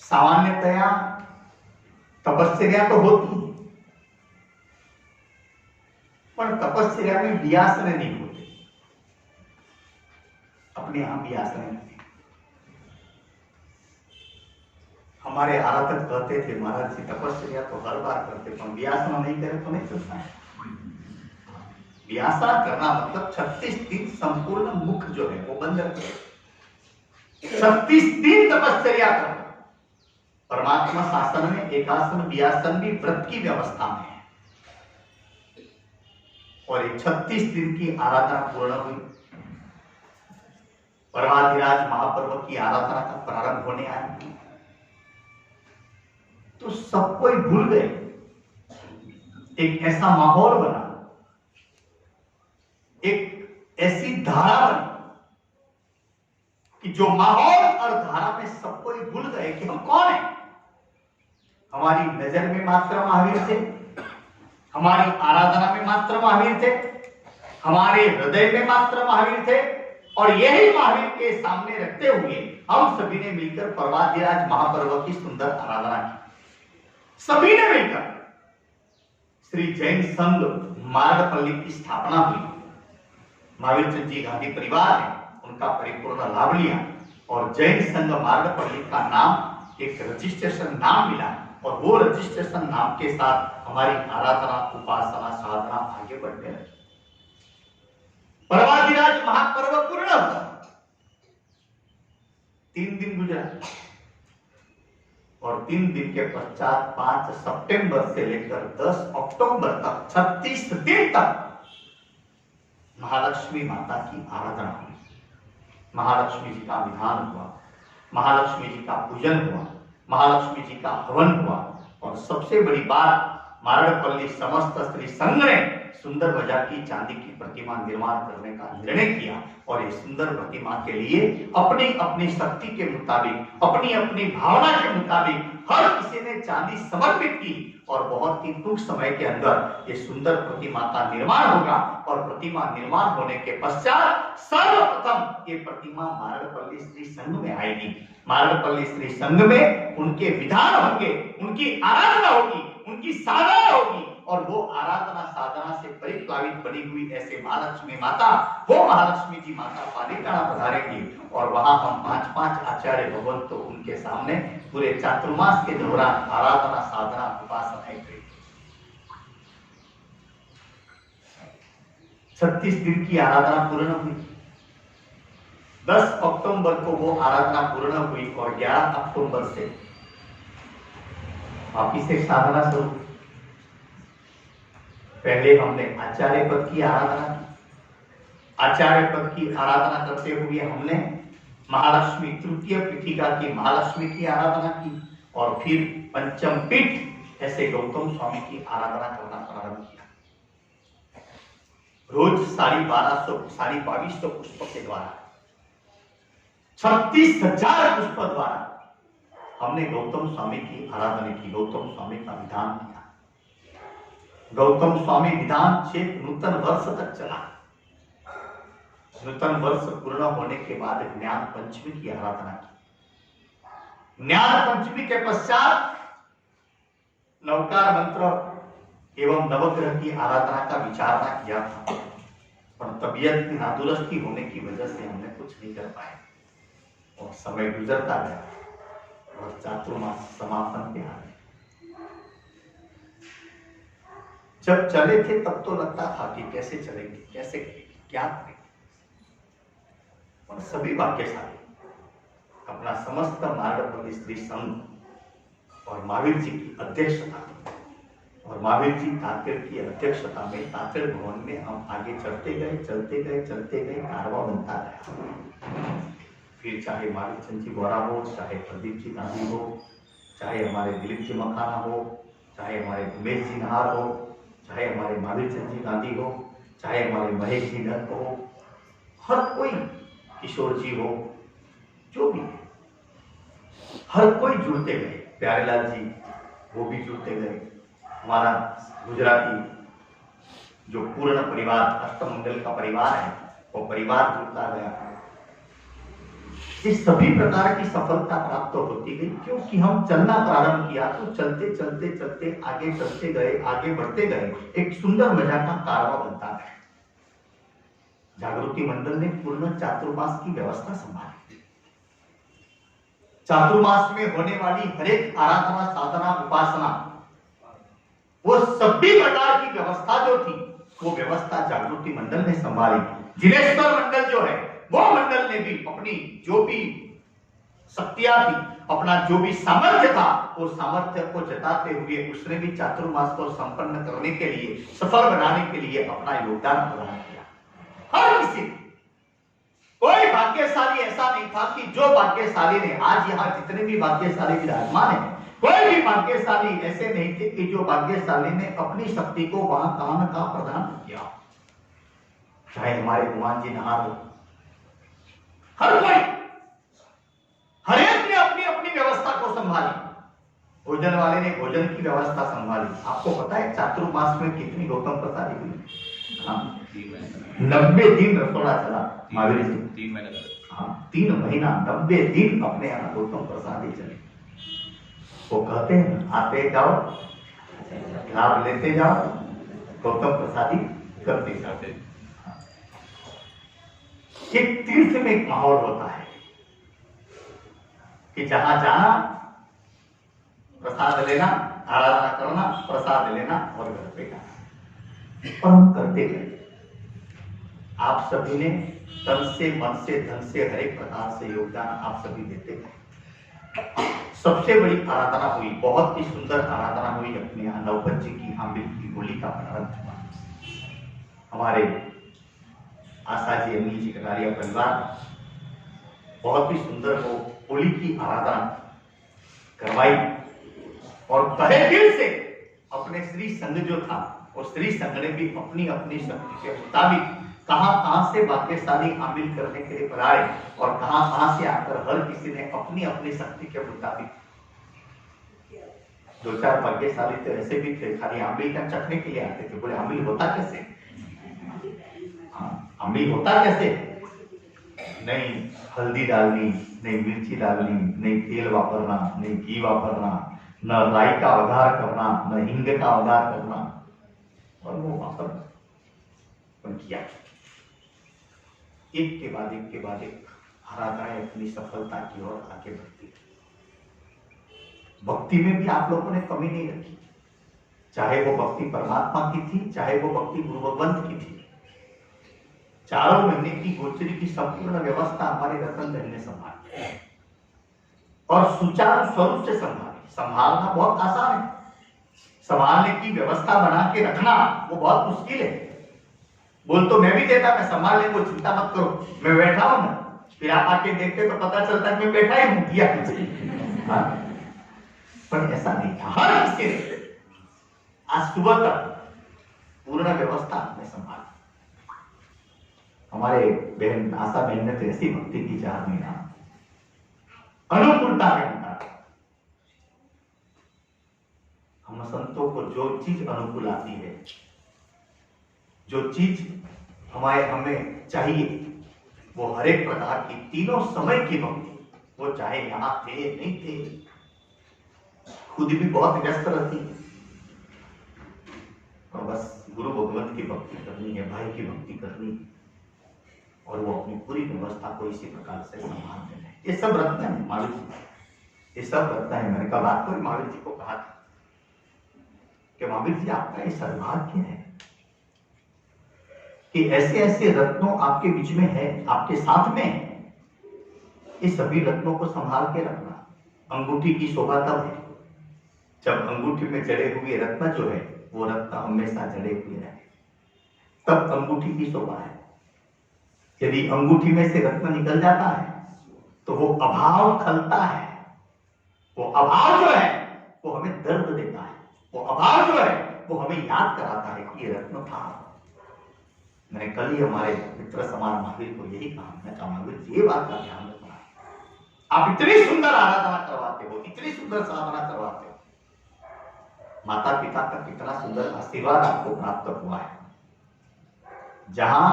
सामान्यतया तपस्या तो होती है, पर तपस्या में व्यासन नहीं होते। अपने यहां व्यासन नहीं। हमारे आराधक कहते थे, महाराज जी तपस्या तो हर बार करते, पर व्यासना नहीं करे तो नहीं चलता है। व्यासना करना मतलब 36 दिन संपूर्ण मुख जो है वो बंद रखे, 36 दिन तपस्या करना। परमात्मा शासन में एकासन व्यासन भी व्रत की व्यवस्था में है और 36 दिन की आराधना पूर्ण हुई। परमाधिराज महापर्व की आराधना का प्रारंभ होने आया तो सब कोई भूल गए। एक ऐसा माहौल बना, एक ऐसी धारा बनी कि जो माहौल और धारा में सब कोई भूल गए कि हम कौन हैं। हमारी नजर में मात्र महावीर थे, हमारी आराधना में मात्र महावीर थे, हमारे हृदय में मात्र महावीर थे और यही महावीर के सामने रखते हुए हम सभी ने मिलकर पर्वाधिराज महापर्व की सुंदर आराधना की। सभी ने मिलकर श्री जैन संघ मारड़पल्ली की स्थापना हुई। महावीर चंद जी गांधी परिवार ने उनका परिपूर्ण लाभ लिया और जैन संघ मारड़पल्ली का नाम एक रजिस्ट्रेशन नाम मिला और वो रजिस्ट्रेशन नाम के साथ हमारी आराधना, उपासना, साधना आगे बढ़ने लगी। पर्वाधिराज महापर्व पूर्ण हुआ। 3 दिन गुजरा और 3 दिन के पश्चात 5 सितंबर से लेकर 10 अक्टूबर तक 36 दिन तक महालक्ष्मी माता की आराधना हुई। महालक्ष्मी जी का विधान हुआ, महालक्ष्मी जी का पूजन हुआ, महालक्ष्मी जी का हवन हुआ और सबसे बड़ी बात मारड़पल्ली समस्त स्त्री संघ ने सुंदर ध्वजा की चांदी की प्रतिमा निर्माण करने का निर्णय किया और इस सुंदर प्रतिमा के लिए अपनी अपनी शक्ति के मुताबिक, अपनी अपनी भावना के मुताबिक हर किसी ने चांदी समर्पित की और बहुत ही टूंक समय के अंदर ये सुंदर प्रतिमा का निर्माण होगा और प्रतिमा निर्माण होने के पश्चात सर्वप्रथम ये प्रतिमा मारड़पल्ली स्त्री संघ में आएगी। मारड़पल्ली स्त्री संघ में उनके विधान होंगे, उनकी आराधना होगी, उनकी साधना होगी और वो आराधना साधना से परिप्लावित बनी हुई ऐसे महालक्ष्मी माता, वो महालक्ष्मी जी माता पालिताना पधारेंगी और वहां हम 5-5 आचार्य भगवंत तो उनके सामने पूरे चातुर्मास के दौरान आराधना साधना उपासनाएं करेंगे। 36 दिन की आराधना पूर्ण हुई। 10 अक्टूबर को वो आराधना पूर्ण हुई और 11 अक्टूबर से वापिस से साधना शुरू। पहले हमने आचार्य पद की आराधना की। आचार्य पद की आराधना करते हुए हमने महालक्ष्मी तृतीय पीठिका की महालक्ष्मी की आराधना की और फिर पंचम पीठ ऐसे गौतम स्वामी की आराधना करना प्रारंभ किया। रोज 1250 पुष्प के द्वारा 36,000 पुष्प द्वारा हमने गौतम स्वामी की आराधना की। गौतम स्वामी का विधान किया। गौतम स्वामी विधान चेत नूतन वर्ष तक चला। नूतन वर्ष पूर्ण होने के बाद ज्ञान पंचमी की आराधना की। ज्ञान पंचमी के पश्चात नवकार मंत्र एवं नवग्रह की आराधना का विचारणा किया था, पर तबीयत की नादुरुस्ती होने की वजह से हमने कुछ नहीं कर पाए और समय गुजरता गया और चातुर्मास समापन पे आ गए। जब चले थे तब तो लगता था कि कैसे चलेंगे, कैसे क्या करेंगे, और सभी भाग्यशाली अपना समस्त मारड़पल्ली स्त्री संघ और महावीर जी की अध्यक्षता और महावीर जी तातेड़ की अध्यक्षता में तातेड़ भवन में हम आगे चलते गए कारवा बनता गया। फिर चाहे महावीर चंद जी बोरा हो, चाहे प्रदीप जी गांधी हो, चाहे हमारे दिलीप जी मखाना हो, चाहे हमारे उमेश जी नहार हो, चाहे हमारे महावीर चंद जी गांधी हो, चाहे हमारे महेश जी दत्त हो, हर कोई, किशोर जी हो, जो भी हर कोई जुड़ते गए। प्यारेलाल जी वो भी जुड़ते गए। हमारा गुजराती जो पूर्ण परिवार अष्टमंगल का परिवार है वो परिवार जुड़ता गया। इस सभी प्रकार की सफलता प्राप्त होती गई क्योंकि हम चलना प्रारंभ किया तो चलते आगे चलते गए, आगे बढ़ते गए, एक सुंदर मजा का कारवा बनता गया। जागृति मंडल ने पूर्ण चातुर्मास की व्यवस्था संभाली। चातुर्मास में होने वाली हर एक आराधना साधना उपासना वो सभी प्रकार की व्यवस्था जो थी वो व्यवस्था जागृति मंडल ने संभाली। जिनेश्वर मंडल जो है वो मंडल ने भी अपनी जो भी शक्तियां थी, अपना जो भी सामर्थ्य था, वो सामर्थ्य को जताते हुए उसने भी चातुर्मास को संपन्न करने के लिए, सफल बनाने के लिए अपना योगदान प्रदान किया। हर किसी, कोई भाग्यशाली ऐसा नहीं था कि जो भाग्यशाली ने, आज यहाँ जितने भी भाग्यशाली विराजमान है, कोई भी भाग्यशाली ऐसे नहीं थे कि जो भाग्यशाली ने अपनी शक्ति को वहां काम का प्रदान किया। चाहे हमारे भगवान जी नहार हो, हर कोई, हर एक ने अपनी अपनी व्यवस्था को संभाली। भोजन वाले ने भोजन की व्यवस्था संभाली। आपको पता है चातुर्मास में कितनी गौतम प्रसादी हुई? 90 दिन रसोड़ा चला महावीर जी। 3 महीने। हाँ, 3 महीना 90 दिन अपने यहाँ गौतम प्रसादी चले। वो कहते हैं आते जाओ, लाभ लेते जाओ, गौतम प्रसादी करते जाते। एक तीर्थ में एक माहौल होता है कि जहां जाना, प्रसाद लेना, आराधना करना, प्रसाद लेना और घर पे जाना, और हम करते गए। आप सभी ने तन से, मन से, धन से, हर एक प्रकार से योगदान आप सभी देते गए। सबसे बड़ी आराधना हुई, बहुत ही सुंदर आराधना हुई अपने यहाँ नवपंची की हामिल की होली का प्रारंभ हुआ। हमारे आशा जी, अनिल जी, कटारिया परिवार बहुत ही सुंदर वो होली की आराधना करवाई और तहे दिल से अपने श्री संघ जो था, और श्री संघ ने भी अपनी अपनी शक्ति के मुताबिक कहां से भाग्यशाली हामिल करने के लिए बनाए, और कहां से आकर हर किसी ने अपनी अपनी शक्ति के मुताबिक, दो चार भाग्यशाली तो ऐसे भी थे खाली आंबली का चखने के लिए आते थे। बोले आंबली होता कैसे? आंबली होता कैसे? नहीं हल्दी डालनी, नहीं मिर्ची डालनी, नहीं तेल वापरना, नहीं घी वापरना, न राई का वघार करना, न हिंग का वघार करना, और वो वापर किया। एक के बाद एक हरागाय अपनी सफलता की ओर आगे बढ़ती। भक्ति में भी आप लोगों ने कमी नहीं रखी, चाहे वो भक्ति परमात्मा की थी, चाहे वो भक्ति गुरु भगवंत की थी। चारों महीने की गोचरी की संपूर्ण व्यवस्था हमारे रतन बहन ने संभाली, और सुचारू स्वरूप से संभाली। संभालना बहुत आसान है, संभालने की व्यवस्था बना के रखना वो बहुत मुश्किल है। बोल तो मैं भी देता, मैं संभाल ले, कोई चिंता मत करो, मैं बैठा हूं ना, फिर आप आके देखते तो पता चलता है मैं बैठा ही हूं किया। हाँ। पर ऐसा नहीं था, हर किसी ने आज सुबह तक पूर्ण व्यवस्था आपने संभाली। हमारे बहन आशा बहन ने तो ऐसी भक्ति की 4 महीना अनुकूलता के अंदर। हम संतों को जो चीज अनुकूल आती है, जो चीज हमें चाहिए, वो हर एक प्रकार की तीनों समय की भक्ति, वो चाहे यहां थे नहीं थे, खुद भी बहुत व्यस्त रहती है, और बस गुरु भगवंत की भक्ति करनी है, भाई की भक्ति करनी है, और वो अपनी पूरी व्यवस्था को इसी प्रकार से संभालते हैं। ये सब रखते हैं महावीर जी, ये सब रखता है। मैंने कहा बात को महावीर जी को कहा था कि महावीर जी आपका ये सद्भाग्य है कि ऐसे ऐसे रत्नों आपके बीच में है, आपके साथ में है। ये सभी रत्नों को संभाल के रखना। अंगूठी की शोभा तब है जब अंगूठी में जड़े हुए रत्न जो है वो रत्न हमेशा जड़े हुए रहे, तब अंगूठी की शोभा है। यदि अंगूठी में से रत्न निकल जाता है तो वो अभाव खलता है। वो अभाव जो है वो हमें दर्द देता है, वो अभाव जो है वो हमें याद कराता है कि ये रत्न था। मैंने कल ही हमारे मित्र समान महावीर को यही कहा, मैं कहा महावीर जी ये बात का ध्यान रखना, आप इतनी सुंदर आराधना करवाते हो, इतनी सुंदर साधना करवाते हो, माता पिता का कितना सुंदर आशीर्वाद आपको प्राप्त हुआ है। जहां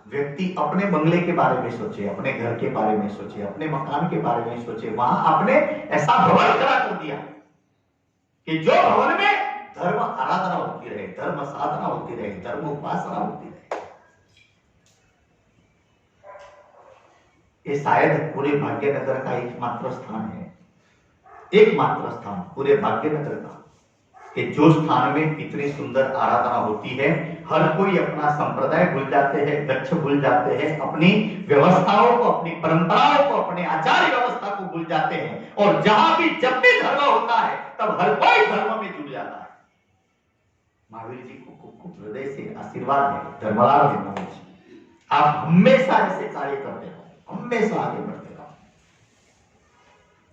व्यक्ति अपने बंगले के बारे में सोचे, अपने घर के बारे में सोचे, अपने मकान के बारे में सोचे, वहां आपने ऐसा भवन खड़ा कर दिया कि जो भवन में धर्म आराधना होती रहे, धर्म साधना होती रहे, धर्म उपासना होती रहे। ये शायद पूरे भाग्यनगर का एकमात्र स्थान है, एकमात्र स्थान पूरे भाग्यनगर का, कि जो स्थान में इतनी सुंदर आराधना होती है, हर कोई अपना संप्रदाय भूल जाते हैं, दक्ष भूल जाते हैं, अपनी व्यवस्थाओं को, अपनी परंपराओं को, अपने आचार व्यवस्था को भूल जाते हैं, और जहां भी जब भी धर्म होता है तब हर कोई धर्म में जुड़ जाता है। महावीर जी को हृदय से आशीर्वाद है, धर्मलाभ है महावीर जी, आप हमेशा ऐसे कार्य करते रहो, हमेशा आगे बढ़ते रहो।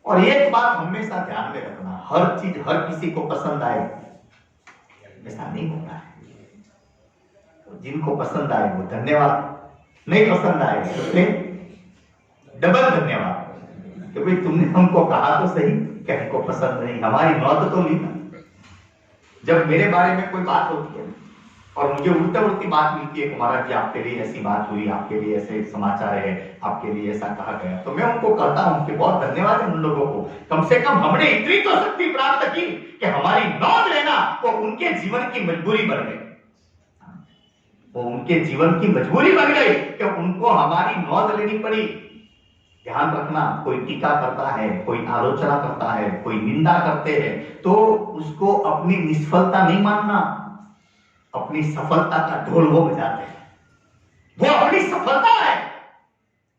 और एक बात हमेशा ध्यान में रखना, हर चीज हर किसी को पसंद आए ऐसा नहीं होता है। तो जिनको पसंद आए वो धन्यवाद, नहीं पसंद आए तो फिर डबल धन्यवाद कि भाई तुमने हमको कहा तो सही कि हमको पसंद नहीं, हमारी नौत तो ली ना। जब मेरे बारे में कोई बात होती है और मुझे उल्टा उल्टी बात मिलती है कि महाराज जी आपके लिए ऐसी बात हुई, आपके लिए ऐसे समाचार है, आपके लिए ऐसा कहा गया, तो मैं उनको कहता हूं कि बहुत धन्यवाद है उन लोगों को, कम से कम हमने इतनी तो शक्ति प्राप्त की कि हमारी नौंद लेना वो उनके जीवन की मजबूरी बन गई, वो उनके जीवन की मजबूरी बन गई कि उनको हमारी नौंद लेनी पड़ी। ध्यान रखना, कोई टीका करता है, कोई आलोचना करता है, कोई निंदा करते हैं, तो उसको अपनी निष्फलता नहीं मानना, अपनी सफलता का ढोल वो बजाते हैं। वो अपनी सफलता है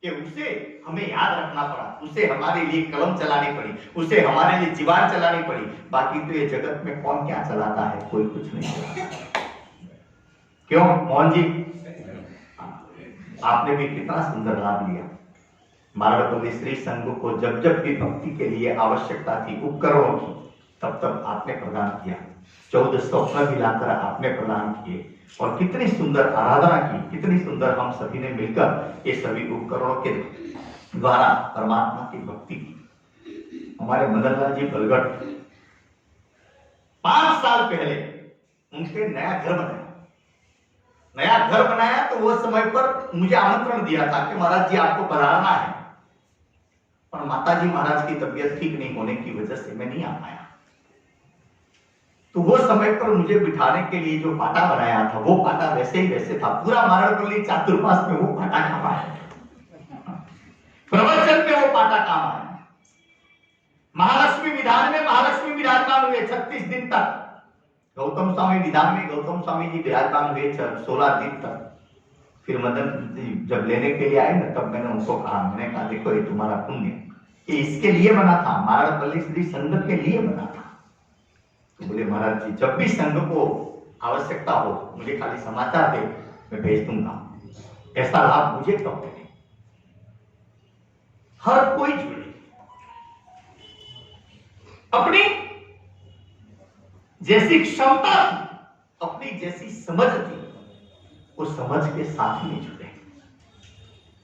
कि उसे हमें याद रखना पड़ा, उसे हमारे लिए कलम चलानी पड़ी, उसे हमारे लिए जीवान चलानी पड़ी। बाकी तो ये जगत में कौन क्या चलाता है, कोई कुछ नहीं चलाता। क्यों मोहन जी, आपने भी कितना सुंदर लाभ लिया। मारवाड़ी श्री संघ को जब जब भी भक्ति के लिए आवश्यकता थी उपकरणों की, तब तब आपने प्रदान किया। 14 स्वप्न भी लाकर आपने प्रदान किए और कितनी सुंदर आराधना की, कितनी सुंदर हम सभी ने मिलकर ये सभी उपकरणों के द्वारा परमात्मा की भक्ति की। हमारे मदन लाल जी बलगढ़ 5 साल पहले उनके नया घर बनाया तो वो समय पर मुझे आमंत्रण दिया था कि महाराज जी आपको पधारना है, पर माताजी महाराज की तबीयत ठीक नहीं होने की वजह से मैं नहीं आ पाया। तो वो समय पर मुझे बिठाने के लिए जो पाटा बनाया था वो पाटा वैसे ही वैसे था, पूरा मारणपल्ली चातुर्मास में वो पाटा काम आया, प्रवचन में वो पाटा काम आया। महालक्ष्मी विधान में महालक्ष्मी विराजमान हुए 36 दिन तक। गौतम स्वामी विधान में गौतम स्वामी जी विराजमान हुए 16 दिन तक। फिर मदन जी जब लेने के लिए आए ना, तब मैंने उनको कहा, मैंने कहा देखो ये तुम्हारा पुण्य, ये इसके लिए बना था, मारणपल्ली श्री संघ के लिए बना था। तो बोले महाराज जी जब भी संघ को आवश्यकता हो मुझे खाली समाचार दे, मैं भेज दूंगा, ऐसा लाभ मुझे कब मिले। हर कोई जुड़े, अपनी जैसी क्षमता थी, अपनी जैसी समझ थी, उस समझ के साथ में जुड़े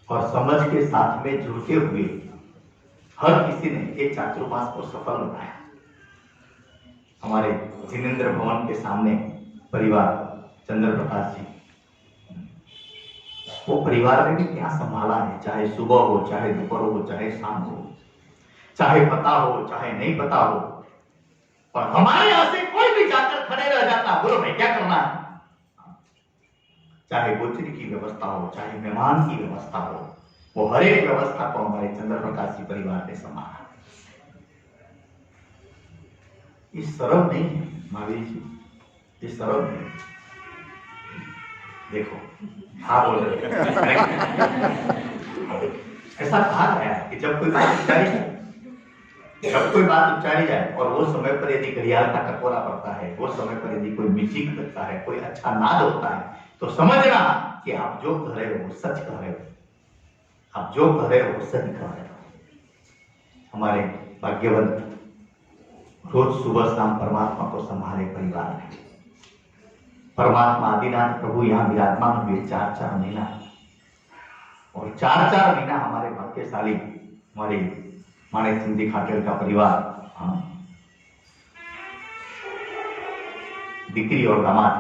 और समझ के साथ में जुड़ते हुए हर किसी ने एक चातुर्मास को सफल बनाया। हमारे जिनेंद्र भवन के सामने परिवार चंद्र प्रकाश जी, वो परिवार ने भी क्या संभाला है, चाहे सुबह हो, चाहे दोपहर हो, चाहे शाम हो, चाहे पता हो, चाहे नहीं पता हो, और हमारे यहां से कोई भी जाकर खड़े रह जाता, बोलो भाई क्या करना है, चाहे गोचरी की व्यवस्था हो, चाहे मेहमान की व्यवस्था हो, वो हर एक व्यवस्था को हमारे चंद्र प्रकाश जी परिवार ने संभाला। ये सरल नहीं है महावीर जी, ये सरल नहीं। देखो हाँ बोल रहे ऐसा कहा गया है कि जब कोई बात उच्चारी जाए और वो समय पर यदि घड़ियाल का टकोरा पड़ता है, वो समय पर यदि कोई म्यूजिक बजता है, कोई अच्छा नाद होता है, तो समझना कि आप जो कह रहे हो वो सच कह रहे हो, आप जो कह रहे हो वो सच कह रहे हो। हमारे भाग्यवंत रोज सुबह शाम परमात्मा को संभाले परिवार में। परमात्मा आदिनाथ प्रभु यहाँ विराजमान हुए 4-4 महीना, और 4-4 महीना हमारे भाग्यशाली हमारे माणिक सिंह जी खाटेल का परिवार, दिकरी और दामाद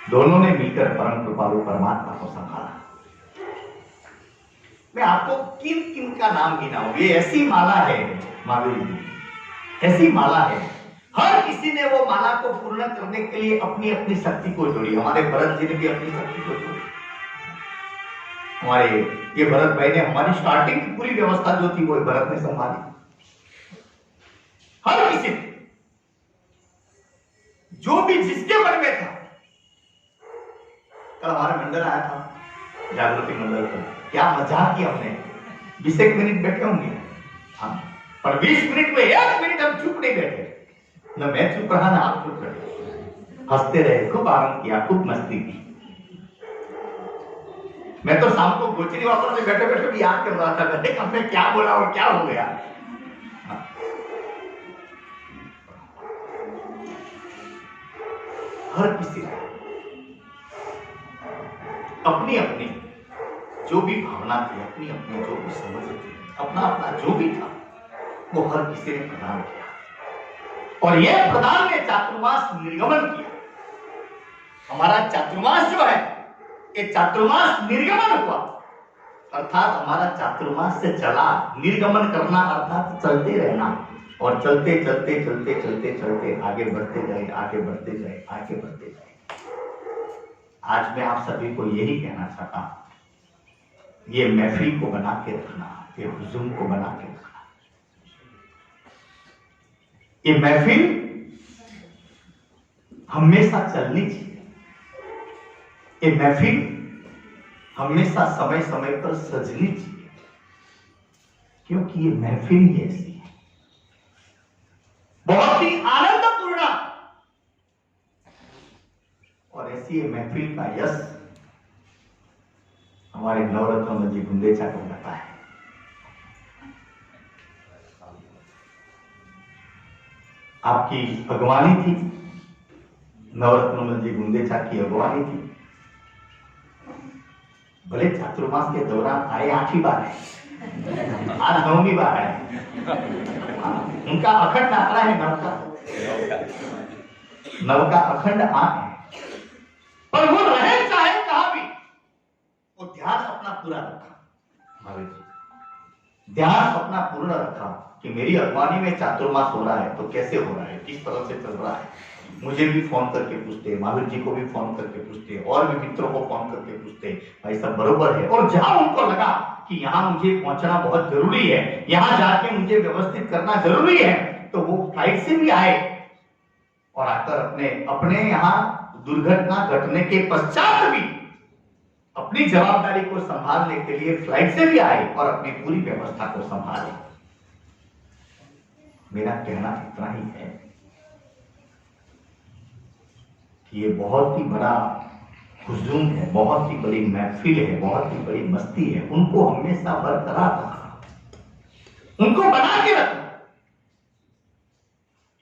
दोनों ने मिलकर परम कृपालु परमात्मा को संभाला। मैं आपको किन किन का नाम गिनाऊं, ये ऐसी माला है महावीर जी, ऐसी माला है, हर किसी ने वो माला को पूर्ण करने के लिए अपनी अपनी शक्ति को जोड़ी। हमारे भरत जी ने भी अपनी शक्ति को जोड़ी, हमारे ये भरत भाई ने हमारी स्टार्टिंग की पूरी व्यवस्था जो थी वो भरत ने संभाली। हर किसी जो भी जिसके मन में था। कल हमारे मंडल आया था, जागृति मंडल का, क्या मजाक किया हमने, 20 मिनट बैठे होंगे हाँ, पर 20 मिनट में 1 मिनट हम चुप नहीं बैठे, न मैं चुप रहा ना आप चुप रहे, हंसते रहे, खूब आराम किया, खूब मस्ती की। मैं तो शाम को गोचरी वापस में बैठे बैठे भी याद कर रहा था, कहते कब मैं क्या बोला और क्या हो गया। हर किसी ने अपनी अपनी जो भी भावना थी, अपनी अपनी जो भी समझ थी, अपना अपना जो भी था, वो हर किसी ने प्रदान किया, और यह प्रदान ने चातुर्मास निर्गमन किया। हमारा चातुर्मास जो है, ये चातुर्मास निर्गमन हुआ, अर्थात हमारा चातुर्मास से चला, निर्गमन करना अर्थात चलते रहना, और चलते चलते चलते चलते चलते आगे बढ़ते गए, आगे बढ़ते गए, आगे बढ़ते गए। आज मैं आप सभी को यही कहना चाहता हूं, ये महफिल को बना के रखना, ये हुजूम को बना के रखना, ये महफिल हमेशा चलनी चाहिए, ये महफिल हमेशा समय समय पर सजनी चाहिए, क्योंकि ये महफिल ही ऐसी है, बहुत ही आनंदपूर्ण, और ऐसी ये महफिल का यश हमारे नवरत्न जी गुंदेचा को मिलता है। आपकी अगवानी थी, नवरत्नमल जी गुंदेचा की अगवानी थी। भले चातुर्मास के दौरान आए 8वीं बार है, आज 9वीं बार है। उनका अखंड आंकड़ा है नव का अखंड आंक है, पर वो रहे चाहे कहा भी, वो ध्यान अपना पूरा रखा। महावीर जी ध्यान अपना पूर्ण रखा कि मेरी अगवानी में चातुर्मास हो रहा है तो कैसे हो रहा है, किस तरह से चल रहा है। मुझे भी फोन करके पूछते, महावीर जी को भी फोन करके पूछते, और भी मित्रों को फोन करके पूछते, भाई सब बरोबर है। और जहां उनको लगा कि यहाँ मुझे पहुंचना बहुत जरूरी है, यहाँ जाके मुझे व्यवस्थित करना जरूरी है, तो वो फ्लाइट से भी आए और आकर अपने यहाँ दुर्घटना घटने के पश्चात भी अपनी जवाबदारी को संभालने के लिए फ्लाइट से भी आए और अपनी पूरी व्यवस्था को संभाले। मेरा कहना इतना ही है कि ये बहुत ही बड़ा हुजूम है, बहुत ही बड़ी महफिल है, बहुत ही बड़ी मस्ती है। उनको हमेशा बरकरार रखना, उनको बना के रखना।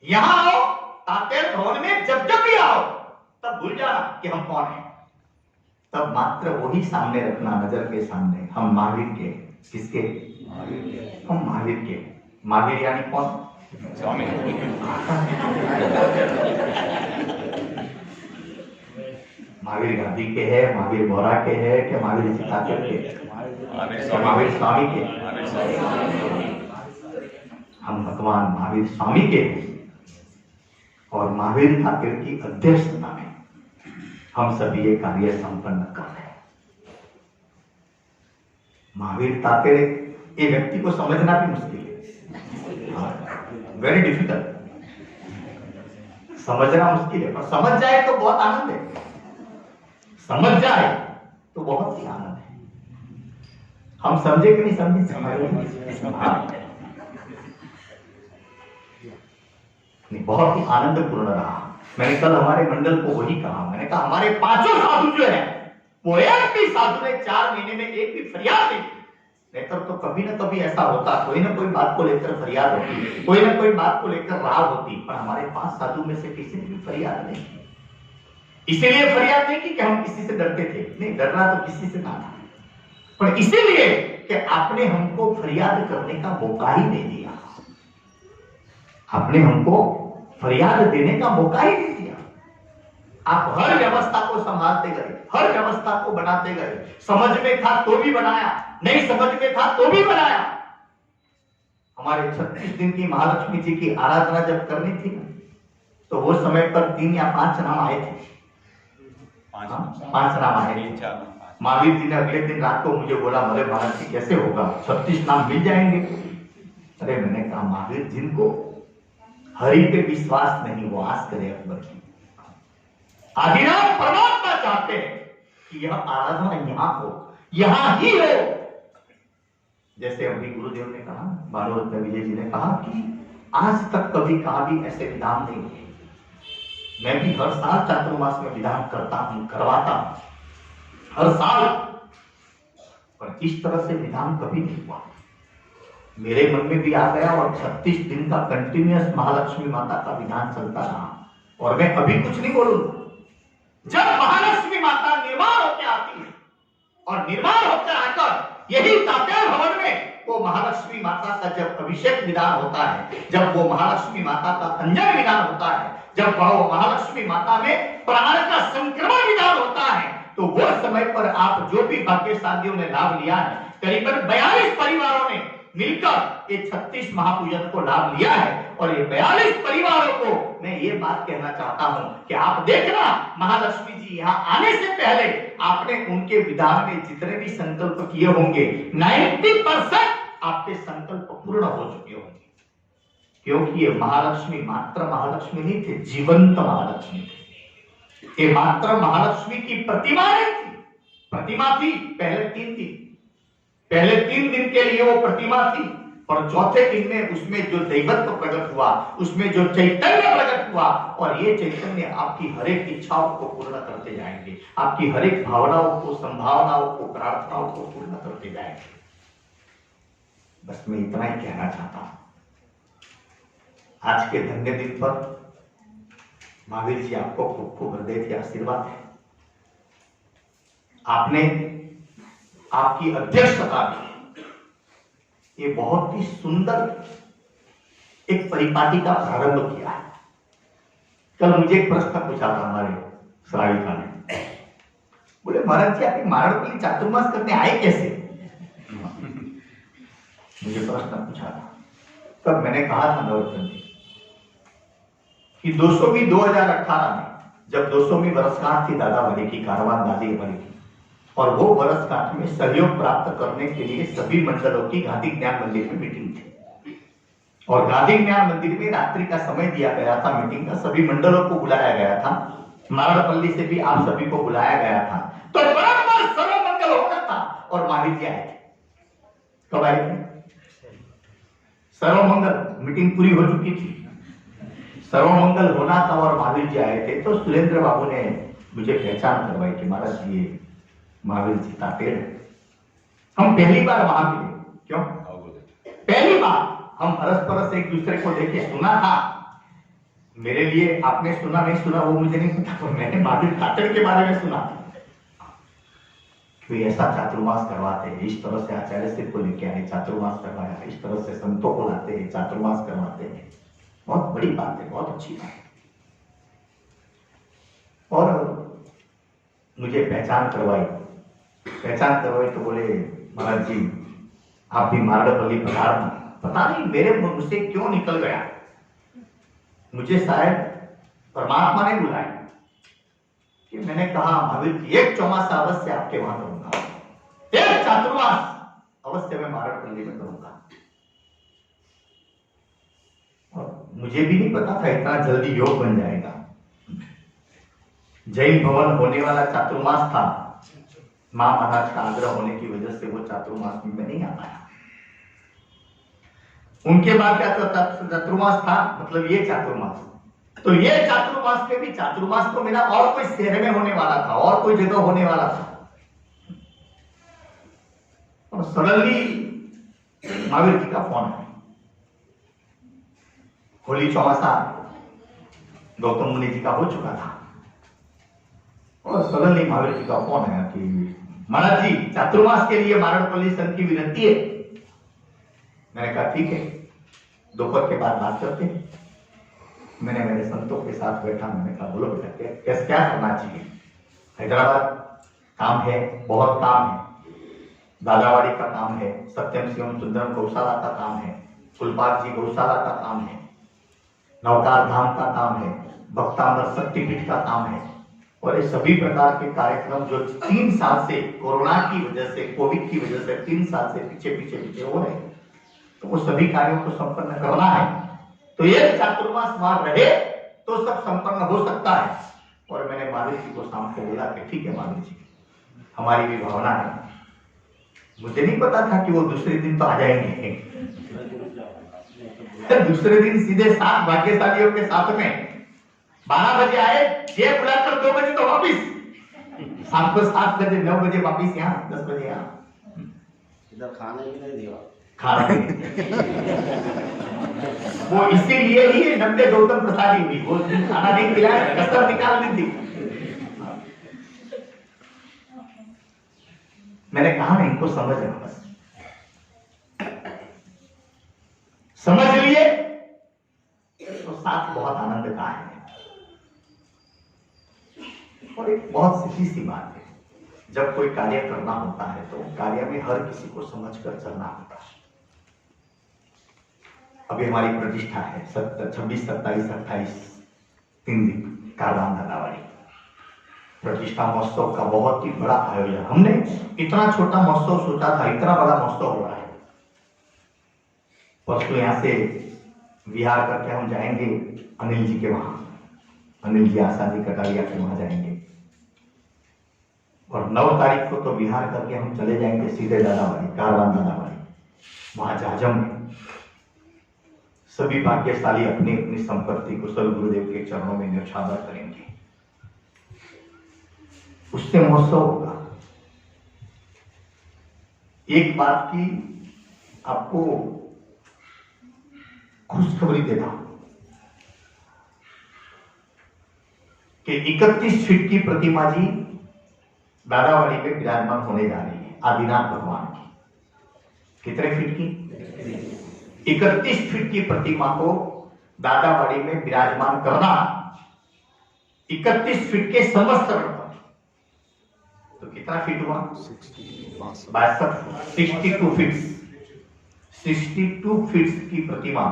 यहां आओ, तातेर भवन में जब जब भी आओ तब भूल जाना कि हम कौन हैं। तब मात्र वही सामने रखना, नजर के सामने, हम महावीर के। किसके? हम महावीर के। महावीर यानी कौन? स्वामी। महावीर गांधी के है, महावीर बोरा के है, कि महावीर जी ठाकुर के, महावीर स्वामी के? हम भगवान महावीर स्वामी के और महावीर ठाकुर की अध्यक्षता में हम सभी ये कार्य संपन्न कर रहे हैं। महावीर ठाकुर ये व्यक्ति को समझना भी मुश्किल है, वेरी डिफिकल्ट। समझना मुश्किल है, पर समझ जाए तो बहुत आनंद है। समझ जाए तो बहुत ही आनंद है। हम समझे कि नहीं समझे? बहुत ही आनंदपूर्ण रहा। मैंने कल हमारे मंडल को वही कहा, मैंने कहा हमारे 5 साधु जो है वो एक भी साधु ने 4 महीने में एक भी फरियाद नहीं, लेकर तो कभी ना कभी ऐसा होता, कोई ना कोई बात को लेकर फरियाद होती, कोई ना कोई बात को लेकर राग होती, पर हमारे 5 साधु में से किसी ने भी फरियाद नहीं की। इसीलिए फरियाद नहीं की कि हम किसी से डरते थे, नहीं, डरना तो किसी से ना था, पर इसीलिए कि आपने हमको फरियाद करने का मौका ही नहीं दिया। आपने हमको फरियाद देने का मौका ही नहीं दिया। आप हर व्यवस्था को संभालते गए, हर व्यवस्था को बनाते गए। समझ में था तो भी बनाया, नहीं समझ में था तो भी बनाया। हमारे 36 दिन की महालक्ष्मी जी की आराधना जब करनी थी तो वो समय पर 3 या 5 नाम आए थे। 5 नाम आए थे। महावीर जी ने अगले दिन रात को मुझे बोला, बोले महाराज जी कैसे होगा, 36 नाम मिल जाएंगे? अरे मैंने कहा महावीर जिनको हरि पे विश्वास नहीं वो आस करे अकबर की। आदिनाथ परमात्मा चाहते हैं कि यह आराधना यहां हो, यहां ही हो। जैसे अभी गुरुदेव ने कहा, भानुरत्न विजय जी ने कहा कि आज तक कभी कहा भी ऐसे विधान नहीं हुए। मैं भी हर साल चातुर्मास में विधान करता हूं, करवाता हूं हर साल, पर इस तरह से विधान कभी नहीं हुआ। मेरे मन में भी आ गया और 36 दिन का कंटिन्यूअस महालक्ष्मी माता का विधान चलता रहा। और मैं अभी कुछ नहीं बोलूंगा। जब महालक्ष्मी माता निर्माण होकर आती है और निर्माण होकर आकर यही तातेर भवन में वो महालक्ष्मी माता का जब अभिषेक विधान होता है, जब वो महालक्ष्मी माता का अंजन विधान होता है, जब वो महालक्ष्मी माता में प्राण का संक्रमण विधान होता है, तो वो समय पर आप जो भी भाग्यशालियों ने लाभ लिया है, करीबन 42 परिवारों ने मिलकर ये 36 महापूजन को लाभ लिया है। और ये 42 परिवारों को मैं ये बात कहना चाहता हूं कि आप देखना, महालक्ष्मी जी यहाँ आने से पहले आपने उनके विधान में जितने भी संकल्प किए होंगे 90% आपके संकल्प पूर्ण हो चुके होंगे। क्योंकि ये महालक्ष्मी मात्र महालक्ष्मी नहीं थे, जीवंत महालक्ष्मी थे। ये मात्र महालक्ष्मी की प्रतिमा नहीं थी, प्रतिमा थी पहले 3 दिन, पहले 3 दिन के लिए वो प्रतिमा थी, और चौथे दिन में उसमें जो दैवत्व प्रकट हुआ, उसमें जो चैतन्य प्रकट हुआ, और ये चैतन्य आपकी हर एक इच्छाओं को पूर्ण करते जाएंगे, आपकी हर एक भावनाओं को, संभावनाओं को, प्रार्थनाओं को पूर्ण करते जाएंगे। बस मैं इतना ही कहना चाहता हूं। आज के धन्य दिन पर महावीर जी आपको खूब खूब हृदय से आशीर्वाद है। आपने आपकी अध्यक्षता में ये बहुत ही सुंदर एक परिपाटी का प्रारंभ किया है। कल मुझे एक प्रश्न पूछा था हमारे श्राविका ने, बोले महाराज जी आप मारड़पल्ली चातुर्मास करने आए कैसे? मुझे प्रश्न पूछा था, तब मैंने कहा था नवरत्न जी कि 200वीं 2018 में जब 200वीं वर्षगांठ थी दादावाली की, कारवान दादी वाली की, और वो वर्षगांठ में सहयोग प्राप्त करने के लिए सभी मंडलों की गांधी ज्ञान मंदिर में मीटिंग थी और गांधी ज्ञान मंदिर में रात्रि का समय दिया गया था मीटिंग का, सभी मंडलों को बुलाया गया था, मारड़पल्ली से भी आप सभी को बुलाया गया था। तो बराबर सर्वमंगल होना था और महावीर जी आए थे। कब आए थे? सर्वमंगल मीटिंग पूरी हो चुकी थी, सर्वमंगल होना था और महावीर जी आए थे। तो सुरेंद्र बाबू ने मुझे पहचान करवाई कि महाराज जी ये महावीर जी का पेड़ है। हम पहली बार वहां मिले, क्यों? पहली बार हम परस्पर एक दूसरे को देखे, सुना था, मेरे लिए आपने सुना नहीं सुना वो मुझे नहीं पता, पर मैंने महावीर काटड़ के बारे में सुना कि ऐसा चातुर्मास करवाते हैं, इस तरह से आचार्य सिर्फ को लेके आए, चातुर्मास करवाया, इस तरह से संतों को लाते हैं, चातुर्मास करवाते हैं। बहुत बड़ी बात है, बहुत अच्छी बात है। और मुझे पहचान करवाई तो बोले महाराज जी आप भी मारड़पल्ली पधारना। पता नहीं मेरे मुंह से क्यों निकल गया, मुझे शायद परमात्मा ने बुलाया कि मैंने कहा महावीर जी एक चौमासा अवश्य आपके वहां करूंगा, एक चातुर्मास अवश्य मैं मारड़पल्ली में करूंगा। और मुझे भी नहीं पता था इतना जल्दी योग बन जाएगा। जैन भवन होने वाला चातुर्मास था, मां महाराज का आग्रह होने की वजह से वो चातुर्मास में नहीं आ पाया। उनके बाद क्या चातुर्मास था, मतलब ये चातुर्मास, तो ये चातुर्मास में भी, चातुर्मास तो मेरा और कोई शहर में होने वाला था, और कोई जगह होने वाला था, और सडनली महावीर जी का फोन है। होली चौमासा गौतम मुनि जी का हो चुका था और सडनली महावीर जी का फोन आया कि महाराज जी चातुर्मास के लिए मारड़पल्ली संघ की विनती है। मैंने कहा ठीक है, दोपहर के बाद बात करते हैं। मैंने मेरे संतों के साथ बैठा, मैंने कहा बोलो बेटा कैसे क्या करना चाहिए। हैदराबाद काम है, बहुत काम है, दादावाड़ी का काम है, सत्यम शिवम सुंदरम गौशाला का काम है, फुलपात जी गौशाला का काम है, नवकार धाम का काम है, भक्तामृत शक्तिपीठ का काम है, और ये सभी प्रकार के कार्यक्रम जो 3 साल से कोरोना की वजह से, कोविड की वजह से 3 साल से पीछे हो रहे हैं, तो वो सभी कार्यों को संपन्न करना है। तो ये चातुर्मास वहां रहे तो सब संपन्न हो सकता है। और मैंने महावीर जी को शाम को बोला कि ठीक है महावीर जी, हमारी भी भावना है। मुझे नहीं पता था कि वो दूसरे दिन तो आ जाएंगे। दूसरे दिन सीधे 7 भाग्यशालियों के साथ में 12 बजे आए, ये बुलाकर 2 बजे तो वापिस, शाम को 7 बजे 9 बजे वापिस यहाँ, 10 बजे यहाँ। इधर खाना ही नहीं दिया, खाना वो इसीलिए ही 90 गौतम प्रसादी हुई, वो खाना नहीं खिलाया, कसर निकाल दी थी। मैंने कहा ना इनको समझना, बस समझ लिए तो साथ बहुत आनंद का है। और एक बहुत सीधी सी बात है, जब कोई कार्य करना होता है तो कार्य में हर किसी को समझकर चलना होता है। अभी हमारी प्रतिष्ठा है 26, 27, 28 3 दिन कारवान दादावाड़ी प्रतिष्ठा महोत्सव का बहुत ही बड़ा आयोजन। हमने इतना छोटा महोत्सव सोचा था, इतना बड़ा महोत्सव हो रहा है। परसों यहाँ से विहार करके हम जाएंगे अनिल जी के वहां, अनिल जी आशा जी कटारिया के वहां जाएंगे, और 9 तारीख को तो विहार करके हम चले जाएंगे सीधे दादावाड़ी, कारवान दादावाड़ी, वहां जाजम में सभी भाग्यशाली अपनी अपनी संपत्ति को सर्व गुरुदेव के चरणों में न्यौछावर करेंगे। उससे महोत्सव होगा। एक बात की आपको खुशखबरी देता हूं, कि 31 फीट की प्रतिमा जी दादावाड़ी में विराजमान होने जा रही है, आदिनाथ भगवान की। कितने फीट की? 31 फीट की प्रतिमा को दादावाड़ी में विराजमान करना 31 फीट के संवत्सर पर, तो कितना फीट हुआ? 62 फीट। 62 फीट की प्रतिमा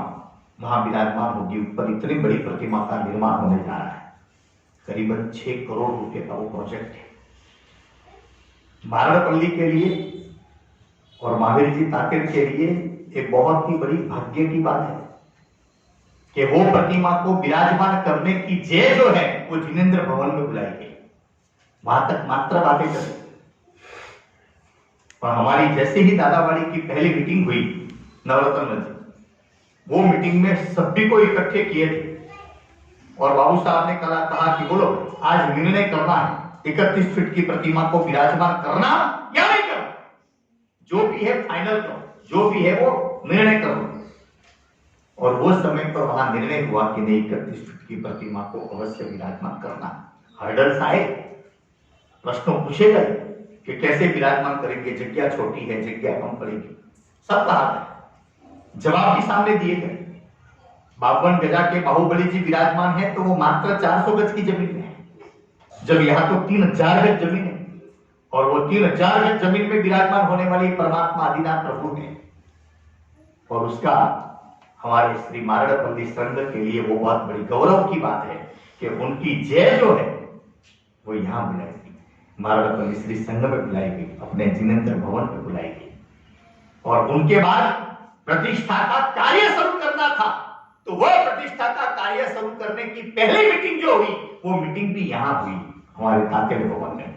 वहां विराजमान होगी ऊपर। इतनी बड़ी प्रतिमा का निर्माण होने जा रहा है। करीबन 6 करोड़ रुपए का वो प्रोजेक्ट है। मारड़पल्ली के लिए और महावीर जी ताकेर के लिए एक बहुत ही बड़ी भाग्य की बात है कि वो प्रतिमा को विराजमान करने की जय जो है वो जिनेंद्र भवन में बुलाई गई। वहां तक मात्र बातें चली, और हमारी जैसे ही दादावाड़ी की पहली मीटिंग हुई नवरत्न में, वो मीटिंग में सभी को इकट्ठे किए थे और बाबू साहब ने कहा कि बोलो आज निर्णय करना है, 31 फीट की प्रतिमा को विराजमान करना या नहीं करना, जो भी है फाइनल करो, जो भी है वो निर्णय करो। और वो समय पर वहां निर्णय हुआ कि नहीं, 31 फीट की प्रतिमा को अवश्य विराजमान करना। हर्डल्स आए, प्रश्न पूछे गए कि कैसे विराजमान करेंगे, जगह छोटी है, जगह कम पड़ेगी, सब कहा गया, जवाब भी सामने दिए गए। 52 गजा के बाहुबली जी विराजमान है तो वो मात्र 400 गज की जमीन में है, जब यहाँ तो 3000 गज जमीन है, और वो 3000 गज जमीन में विराजमान होने वाली परमात्मा आदिनाथ प्रभु है। और उसका हमारे श्री मारड़पल्ली संघ के लिए वो बहुत बड़ी गौरव की बात है कि उनकी जय जो है वो यहाँ बुलाई गई, मारड़पल्ली श्री संघ में बुलाई गई, अपने जिनेंद्र भवन में बुलाई गई। और उनके बाद प्रतिष्ठा का कार्य शुरू करना था, तो वह प्रतिष्ठा का कार्य शुरू करने की पहली मीटिंग जो हुई वो मीटिंग भी यहाँ हुई, हमारे ताकेर भवन में,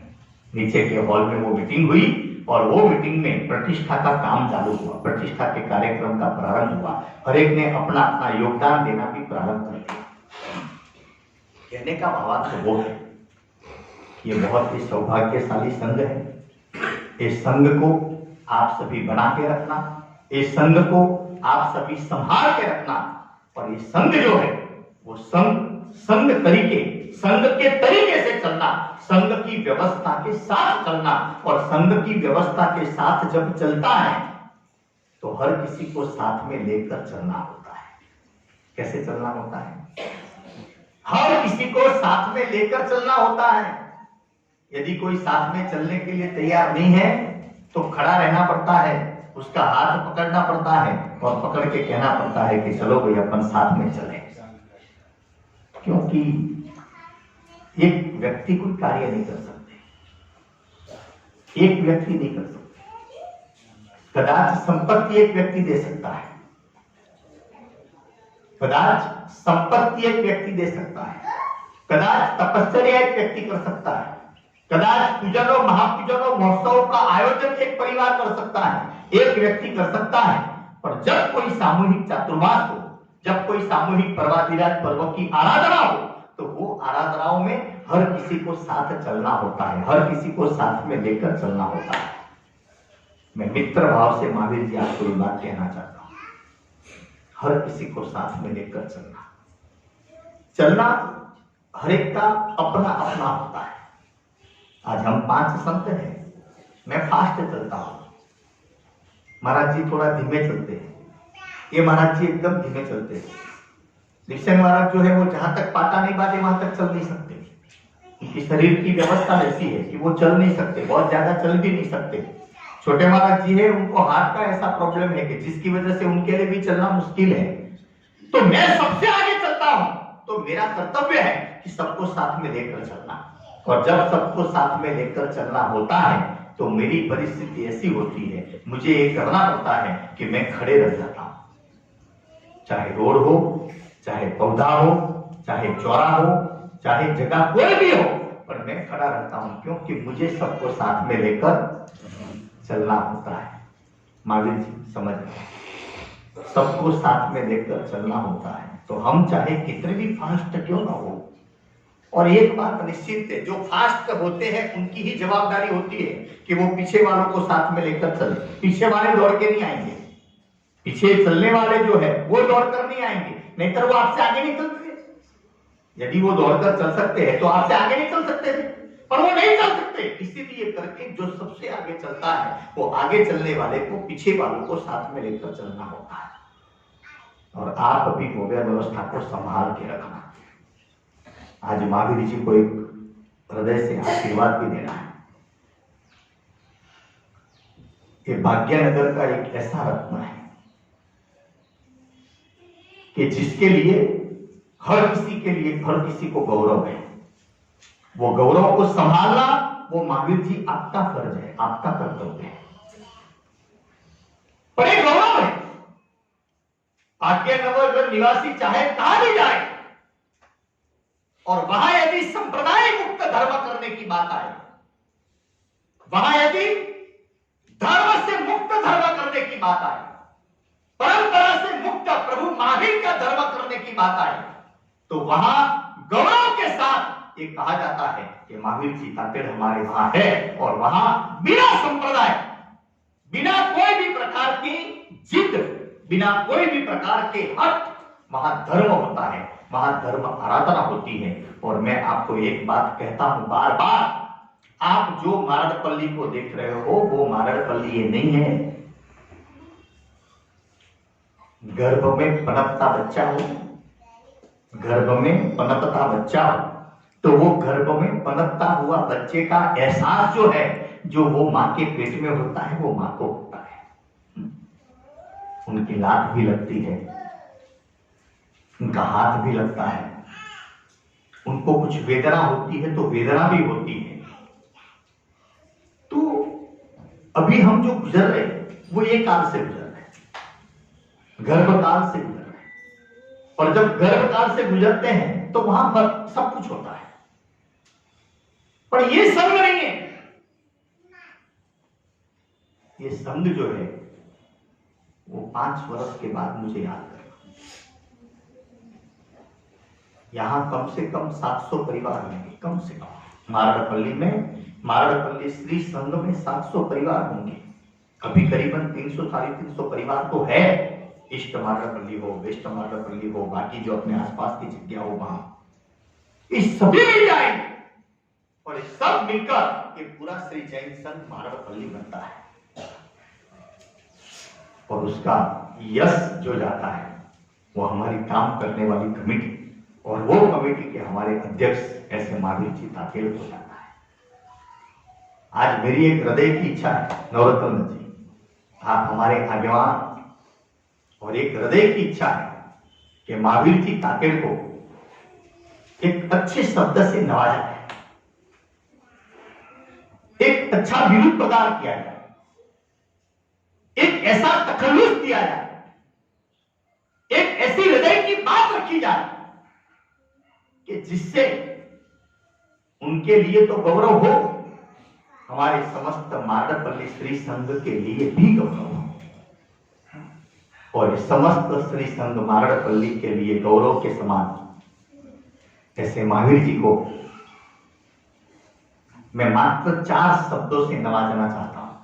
नीचे के हॉल में वो मीटिंग हुई। और वो मीटिंग में प्रतिष्ठा का काम चालू हुआ, प्रतिष्ठा के कार्यक्रम का प्रारंभ हुआ, हर एक ने अपना अपना योगदान देना भी प्रारंभ कर दिया। कहने का भावार्थ तो वो है, ये बहुत ही सौभाग्यशाली संघ है। इस संघ को आप सभी बना के रखना, इस संघ को आप सभी संभाल के रखना, और ये संघ जो है वो संघ के तरीके से चलना, संघ की व्यवस्था के साथ चलना। और संघ की व्यवस्था के साथ जब चलता है तो हर किसी को साथ में लेकर चलना होता है। कैसे चलना होता है? हर किसी को साथ में लेकर चलना होता है। यदि कोई साथ में चलने के लिए तैयार नहीं है तो खड़ा रहना पड़ता है, उसका हाथ पकड़ना पड़ता है और पकड़ के कहना पड़ता है कि चलो भाई अपन साथ में चलें। क्योंकि एक व्यक्ति कोई कार्य नहीं कर सकते, एक व्यक्ति नहीं कर सकते। कदाच संपत्ति एक व्यक्ति दे सकता है, कदाच संपत्ति एक व्यक्ति दे सकता है, कदाच तपस्या एक व्यक्ति कर सकता है, कदाच पूजनों महापूजनों महोत्सव का आयोजन एक परिवार कर सकता है, एक व्यक्ति कर सकता है। पर जब कोई सामूहिक चातुर्मास हो, जब कोई सामूहिक पर्वाधिराज पर्वों की आराधना हो, तो वो आराधनाओं में हर किसी को साथ चलना होता है, हर किसी को साथ में लेकर चलना होता है। मैं मित्र भाव से महावीर जी आपको ये बात कहना चाहता हूं, हर किसी को साथ में लेकर चलना हर एक का अपना अपना होता है। आज हम 5 संत हैं, मैं फास्ट चलता हूं, महाराज जी थोड़ा धीमे चलते हैं, ये महाराज जी एकदम धीमे चलते हैं। दीक्षण महाराज जो है वो जहां तक पाटा नहीं बांधे वहां तक चल नहीं सकते, उनकी शरीर की व्यवस्था ऐसी है कि वो चल नहीं सकते, बहुत ज्यादा चल भी नहीं सकते। छोटे महाराज जी है, उनको हार्ट का ऐसा प्रॉब्लम है कि जिसकी वजह से उनके लिए भी चलना मुश्किल है। तो मैं सबसे आगे चलता हूं, तो मेरा कर्तव्य है कि सबको साथ में लेकर चलना। और जब सबको साथ में लेकर चलना होता है तो मेरी परिस्थिति ऐसी होती है, मुझे ये करना पड़ता है कि मैं खड़े रह जाता हूं, चाहे रोड हो, चाहे पौधा हो, चाहे चौरा हो, चाहे जगह कोई भी हो, पर मैं खड़ा रहता हूं, क्योंकि मुझे सबको साथ में लेकर चलना होता है। महावीर जी समझ रहे, सबको साथ में लेकर चलना होता है। तो हम चाहे कितने भी फास्ट क्यों ना हो, और एक बात निश्चित है, जो फास्ट होते हैं उनकी ही जवाबदारी होती है कि वो पीछे वालों को साथ में लेकर चले। पीछे वाले दौड़ के नहीं आएंगे, पीछे चलने वाले जो है वो दौड़ कर नहीं आएंगे, नहीं तो वो आपसे आगे निकलते। यदि वो दौड़कर चल सकते हैं तो आपसे आगे नहीं चल सकते थे, पर वो नहीं चल सकते। इसीलिए करके जो सबसे आगे चलता है वो आगे चलने वाले को, पीछे वालों को साथ में लेकर चलना होता है। और आप अभी गोव्या व्यवस्था को संभाल के रखना। आज महावीर जी को एक हृदय से आशीर्वाद भी देना है। ये भाग्यनगर का एक ऐसा रत्न है कि जिसके लिए हर किसी के लिए, हर किसी को गौरव है। वो गौरव को संभालना, वो महावीर जी आपका फर्ज है, आपका कर्तव्य है। पर एक गौरव है। भाग्यनगर निवासी चाहे कहां भी जाए और वहां यदि संप्रदाय मुक्त धर्म करने की बात आए, वहां यदि धर्म से मुक्त धर्म करने की बात आए, परंपरा से मुक्त प्रभु महावीर का धर्म करने की बात आए, तो वहां गौरव के साथ ये कहा जाता है कि महावीर जी का पेड़ हमारे वहां है। और वहां बिना संप्रदाय, बिना कोई भी प्रकार की जिद, बिना कोई भी प्रकार के हट, वहां धर्म होता है, वहां धर्म आराधना होती है। और मैं आपको एक बात कहता हूं बार बार, आप जो मारड़पल्ली को देख रहे हो वो मारड़पल्ली ये नहीं है। गर्भ में पनपता बच्चा हो, गर्भ में पनपता बच्चा हो, तो वो गर्भ में पनपता हुआ बच्चे का एहसास जो है, जो वो मां के पेट में होता है, वो मां को होता है। उनकी लात भी लगती है, उनका हाथ भी लगता है, उनको कुछ वेदना होती है तो वेदना भी होती है। तो अभी हम जो गुजर रहे वो ये काल से गुजर रहे, गर्भकाल से गुजर रहे। और जब गर्भकाल से गुजरते हैं तो वहां पर सब कुछ होता है, पर ये संग नहीं है। ये संग जो है वो 5 वर्ष के बाद मुझे याद करना। यहां कम से कम 700 परिवार होंगे, कम से कम मारड़पल्ली में, मारड़पल्ली श्री संघ में 700 परिवार होंगे। अभी करीबन 300 साढ़े 300 परिवार तो है। ईस्ट मारड़पल्ली हो, वेस्ट मारड़पल्ली हो, बाकी जो अपने आसपास की जगह हो, वहां इस सभी मिल जाएंगे और सब मिलकर ये पूरा श्री जैन संघ मारड़पल्ली बनता है। और उसका यश जो जाता है वो हमारी काम करने वाली कमेटी, और वो कमेटी के हमारे अध्यक्ष ऐसे महावीर जी ताकेल हो जाता है। आज मेरी एक हृदय की इच्छा है, नवरत्न जी आप हमारे आगेवान, और एक हृदय की इच्छा है कि महावीर जी ताकेल को एक अच्छे शब्द से नवाजा जाए, एक अच्छा विरुद्ध प्रदान किया जाए, एक ऐसा तखल्लुस दिया जाए, एक ऐसी हृदय की बात रखी जाए कि जिससे उनके लिए तो गौरव हो, हमारे समस्त मारड़पल्ली श्री संघ के लिए भी गौरव हो, और समस्त श्री संघ मारड़पल्ली के लिए गौरव के समान ऐसे महावीर जी को मैं मात्र 4 शब्दों से नवाजना चाहता हूं।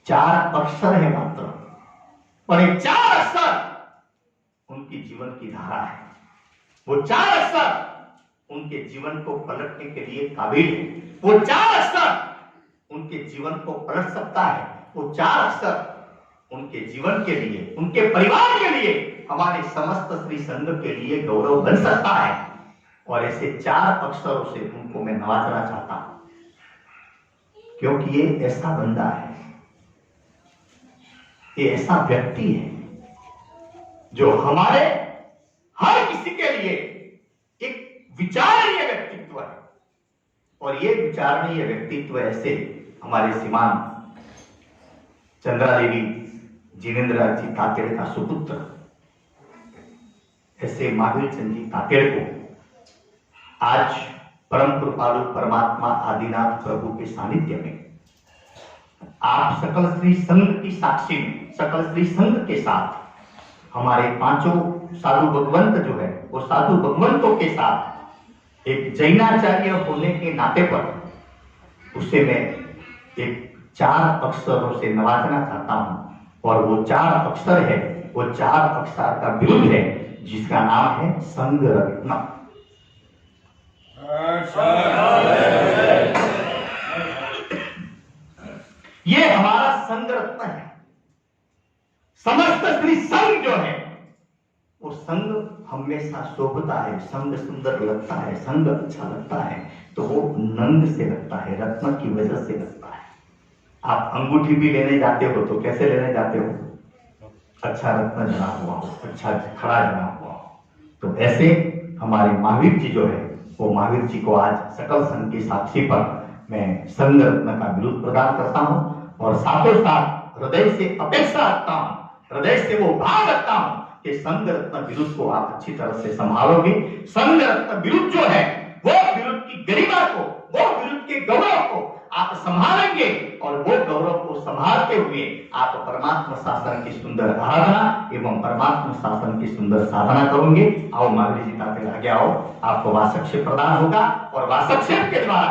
4 अक्षर है मात्र, और ये 4 अक्षर उनकी जीवन की धारा है। वो 4 अक्षर उनके जीवन को पलटने के लिए काबिल है। वो 4 अक्षर उनके जीवन को पलट सकता है। वो 4 अक्षर उनके जीवन के लिए, उनके परिवार के लिए, हमारे समस्त श्री संघ के लिए गौरव बन सकता है। और ऐसे 4 अक्षरों से उनको मैं नवाजना चाहता हूं, क्योंकि ये ऐसा बंदा है, ये ऐसा व्यक्ति है जो हमारे हर किसी के लिए एक विचारणीय व्यक्तित्व है। और ये विचारणीय व्यक्तित्व ऐसे हमारे श्रीमान चंद्रा देवी जिनेन्द्र जी ताकेड़ का सुपुत्र ऐसे महावीर चंद जी ताकेड़ को आज परम कृपालु परमात्मा आदिनाथ प्रभु के सानिध्य में आप सकल श्री संघ की साक्षी में, सकल श्री संघ के साथ हमारे 5 साधु भगवंत जो है, वो साधु भगवंतों के साथ एक जैनाचार्य होने के नाते पर उसे मैं एक 4 अक्षरों से नवाजना चाहता हूं। और वो 4 अक्षर है, वो 4 अक्षर का विरुद्ध है, जिसका नाम है संघ रत्न। ये हमारा संघ रत्न है। समस्त स्त्री संघ जो है वो संघ हमेशा शोभता है, संघ सुंदर लगता है, संघ अच्छा लगता है तो वो नंद से लगता है, रत्न की वजह से लगता है। आप अंगूठी भी लेने जाते हो तो कैसे लेने जाते हो? अच्छा रत्न जड़ा हुआ हो, अच्छा खड़ा जड़ा हुआ हो। तो ऐसे हमारे महावीर जी जो है वो महावीर जी को आज सकल संघ की साक्षी पर मैं संघ रत्न का विरुद्ध प्रदान करता हूं और साथों साथ हृदय से अपेक्षा रखता हूं, हृदय से वो भाव रखता हूं कि संघ रत्न विरुद्ध को आप अच्छी तरह से संभालोगे। संघ रत्न विरुद्ध जो है वो विरुद्ध की गरिमा को, वो विरुद्ध के गौरव को आप संभालेंगे और वो गौरव को संभालते हुए आप परमात्मा शासन की सुंदर आराधना एवं परमात्मा शासन की सुंदर साधना करोगे। आओ महावीर जी ताते आगे आओ, आपको वासक्षेप प्रदान होगा और वासक्षेप के द्वारा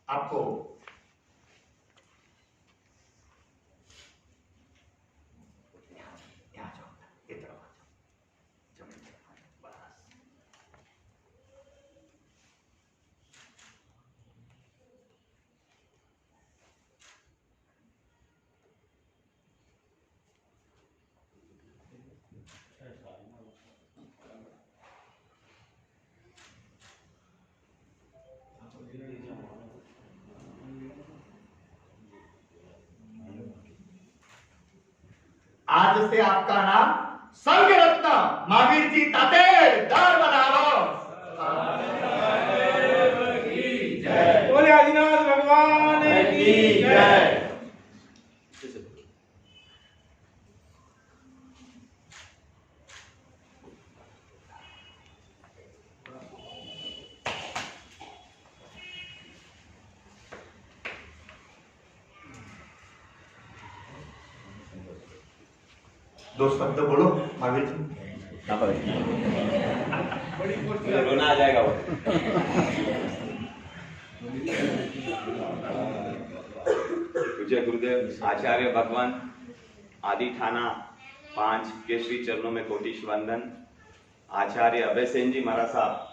आपको आज से आपका नाम संघ रत्न महावीर जी ताते दर बनाओ। बोले आदिनाथ भगवान की जय। दो शब्द बोलो महावीर जी। मुझे रोना आ जाएगा वो। पूज्य गुरुदेव आचार्य भगवान आदि थाना 5 के श्री चरणों में कोटिश वंदन। आचार्य अभय सेन जी महाराज साहब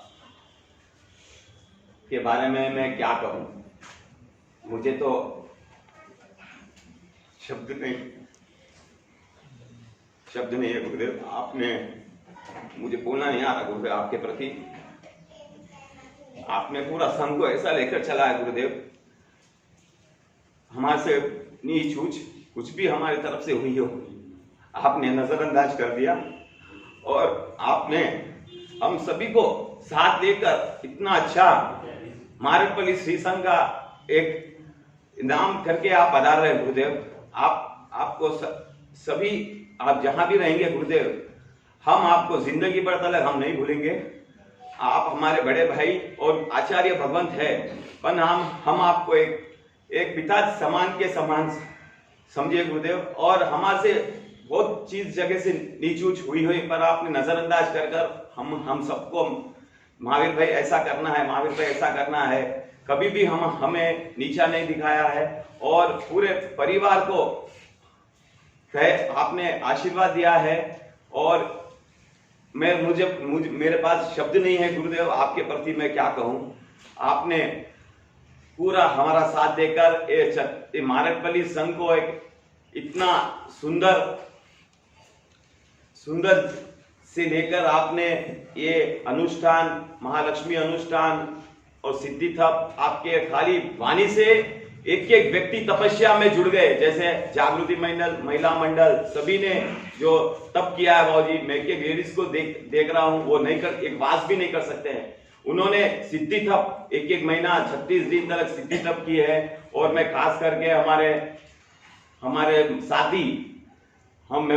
के बारे में मैं क्या कहूं, मुझे तो शब्द नहीं है गुरुदेव। आपने मुझे बोलना नहीं आ रहा गुरुदेव आपके प्रति। आपने पूरा संघ को ऐसा लेकर चला है गुरुदेव, हमारे से नीच ऊंच कुछ भी हमारी तरफ से हुई हो आपने नजरअंदाज कर दिया और आपने हम सभी को साथ देकर इतना अच्छा मारेपल्ली श्री संघ का एक नाम करके आप पधार रहे गुरुदेव। आपको सभी आप जहां भी रहेंगे गुरुदेव, हम आपको जिंदगी भर तक हम नहीं भूलेंगे। आप हमारे बड़े भाई और आचार्य भगवंत है, पर हम आपको एक पिता समान के समान समझिए गुरुदेव। और हमारे से बहुत चीज जगह से नीच ऊंच हुई पर आपने नजरअंदाज कर हम सबको महावीर भाई ऐसा करना है, महावीर भाई ऐसा करना है, कभी भी हमें नीचा नहीं दिखाया है और पूरे परिवार को आपने आशीर्वाद दिया है। और मेरे पास शब्द नहीं है गुरुदेव आपके प्रति मैं क्या कहूं। आपने पूरा हमारा साथ देकर ये मारेपल्ली संघ को एक इतना सुंदर से लेकर आपने ये अनुष्ठान, महालक्ष्मी अनुष्ठान और सिद्धि थप आपके खाली वाणी से एक एक व्यक्ति तपस्या में जुड़ गए। जैसे जागृति मंडल, महिला मंडल सभी ने जो तप किया है बाबूजी, मैं एक लेडीज को देख रहा हूं वो नहीं कर एक वास भी नहीं कर सकते हैं। उन्होंने सिद्धि थप एक महीना 36 दिन तक सिद्धि थप की है। और मैं खास करके हमारे साथी हम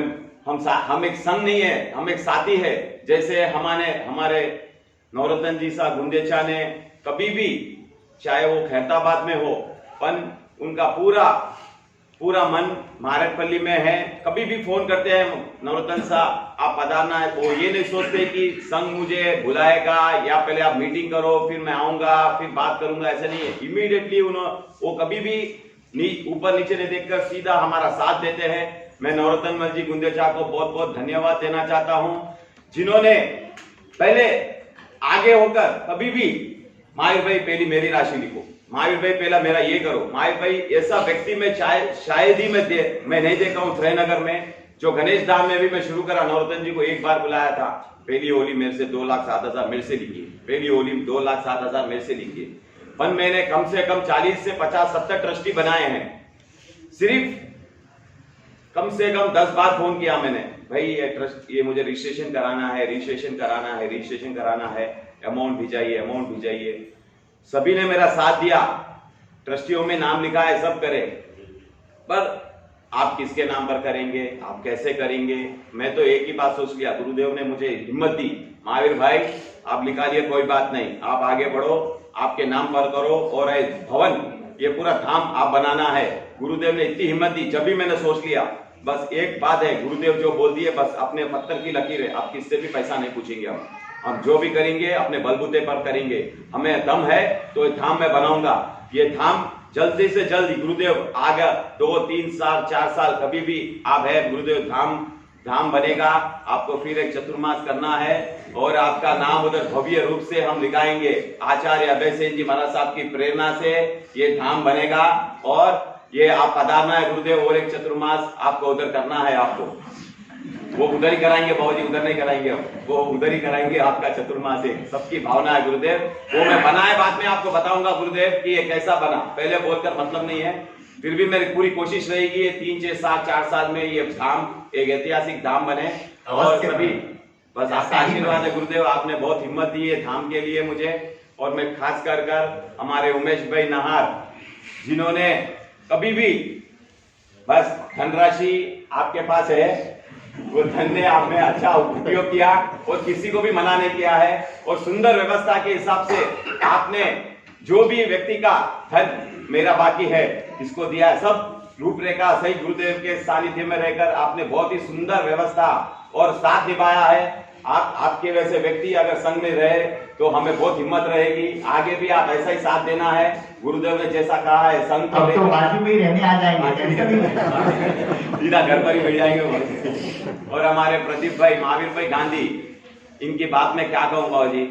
एक संघ नहीं है, हम एक साथी है। जैसे हमारे नवरत्न जी सा गुंदेचा ने कभी भी चाहे वो खैरताबाद में हो पर उनका पूरा मन मारेपल्ली में है। कभी भी फोन करते हैं नवरत्न साहब आप पधारना है, वो ये नहीं सोचते कि संघ मुझे बुलाएगा या पहले आप मीटिंग करो फिर मैं आऊंगा फिर बात करूंगा, ऐसे नहीं है। इमीडिएटली वो कभी भी ऊपर नीचे नहीं देखकर सीधा हमारा साथ देते हैं। मैं नवरत्न जी गुंदेचा को बहुत बहुत धन्यवाद देना चाहता हूं जिन्होंने पहले आगे होकर कभी भी महावीर भाई पहली मेरी राशि लिखो, महावीर भाई पहला मेरा ये करो। महावीर भाई ऐसा व्यक्ति में शायद ही मैं नहीं देखा हूं श्रीनगर में, जो गणेश धाम में भी मैं शुरू करा, नवरत्न जी को एक बार बुलाया था, पहली होली मेरे से 2,07,000 मेरे से लिखी, पहली होली 2,07,000 मेरे से लिखी। पर मैंने कम से कम 40 से 50-70 ट्रस्टी बनाए हैं। सिर्फ कम से कम 10 बार फोन किया मैंने, भाई ये ट्रस्ट, ये मुझे रजिस्ट्रेशन कराना है, रजिस्ट्रेशन कराना है, रजिस्ट्रेशन कराना है, अमाउंट भिजाइए, अमाउंट भिजाइए। सभी ने मेरा साथ दिया, ट्रस्टियों में नाम लिखा है, सब करे, पर आप किसके नाम पर करेंगे, आप कैसे करेंगे? मैं तो एक ही बात सोच लिया, गुरुदेव ने मुझे हिम्मत दी, महावीर भाई आप लिखा दिए कोई बात नहीं, आप आगे बढ़ो, आपके नाम पर करो, और भवन ये पूरा धाम आप बनाना है। गुरुदेव ने इतनी हिम्मत दी, जब भी मैंने सोच लिया बस एक बात है, गुरुदेव जो बोल दिए बस अपने पत्थर की लकीर है, आप किससे भी पैसा नहीं पूछेंगे, हम जो भी करेंगे अपने बलबूते पर करेंगे, हमें दम है तो ये धाम मैं बनाऊंगा। ये धाम जल्दी से जल्दी गुरुदेव आगे 2, 3 साल 4 साल कभी भी आप है, गुरुदेव धाम बनेगा। आपको फिर एक चतुर्मास करना है और आपका नाम उधर भव्य रूप से हम लिखाएंगे। आचार्य अभय सेन जी महाराज साहब की प्रेरणा से ये धाम बनेगा और ये आप पधारना है गुरुदेव, और एक चतुर्मास आपको उधर करना है। आपको वो उधर ही कराएंगे बाबूजी, उधर नहीं कराएंगे, वो उधर ही कराएंगे आपका चतुर्मास। सबकी भावना है गुरुदेव, वो मैं बनाए बाद में आपको बताऊंगा गुरुदेव कि ये कैसा बना, पहले बोलकर मतलब नहीं है। फिर भी मेरी पूरी कोशिश रहेगी ये 3, 6, 7, 4 साल में ये धाम एक ऐतिहासिक धाम बने। और सभी बस आपका आशीर्वाद है गुरुदेव, आपने बहुत हिम्मत दी है धाम के लिए मुझे। और मैं खास कर हमारे उमेश भाई नहार, जिन्होंने कभी भी बस धनराशि आपके पास है, वो धन ने आपने अच्छा उपयोग किया और किसी को भी मना नहीं किया है। और सुंदर व्यवस्था के हिसाब से आपने जो भी व्यक्ति का धन मेरा बाकी है इसको दिया है, सब रूपरेखा सही गुरुदेव के सानिध्य में रहकर आपने बहुत ही सुंदर व्यवस्था और साथ निभाया है। आपके वैसे व्यक्ति अगर संग में रहे तो हमें बहुत हिम्मत रहेगी, आगे भी आप ऐसा ही साथ देना है। गुरुदेव ने जैसा कहा है संग अब तो बाजू में ही रहने आ जाएंगे, सीधा घर पर ही बैठ जाएंगे। और हमारे प्रदीप भाई, महावीर भाई गांधी, इनकी बात में क्या कहूंगा जी,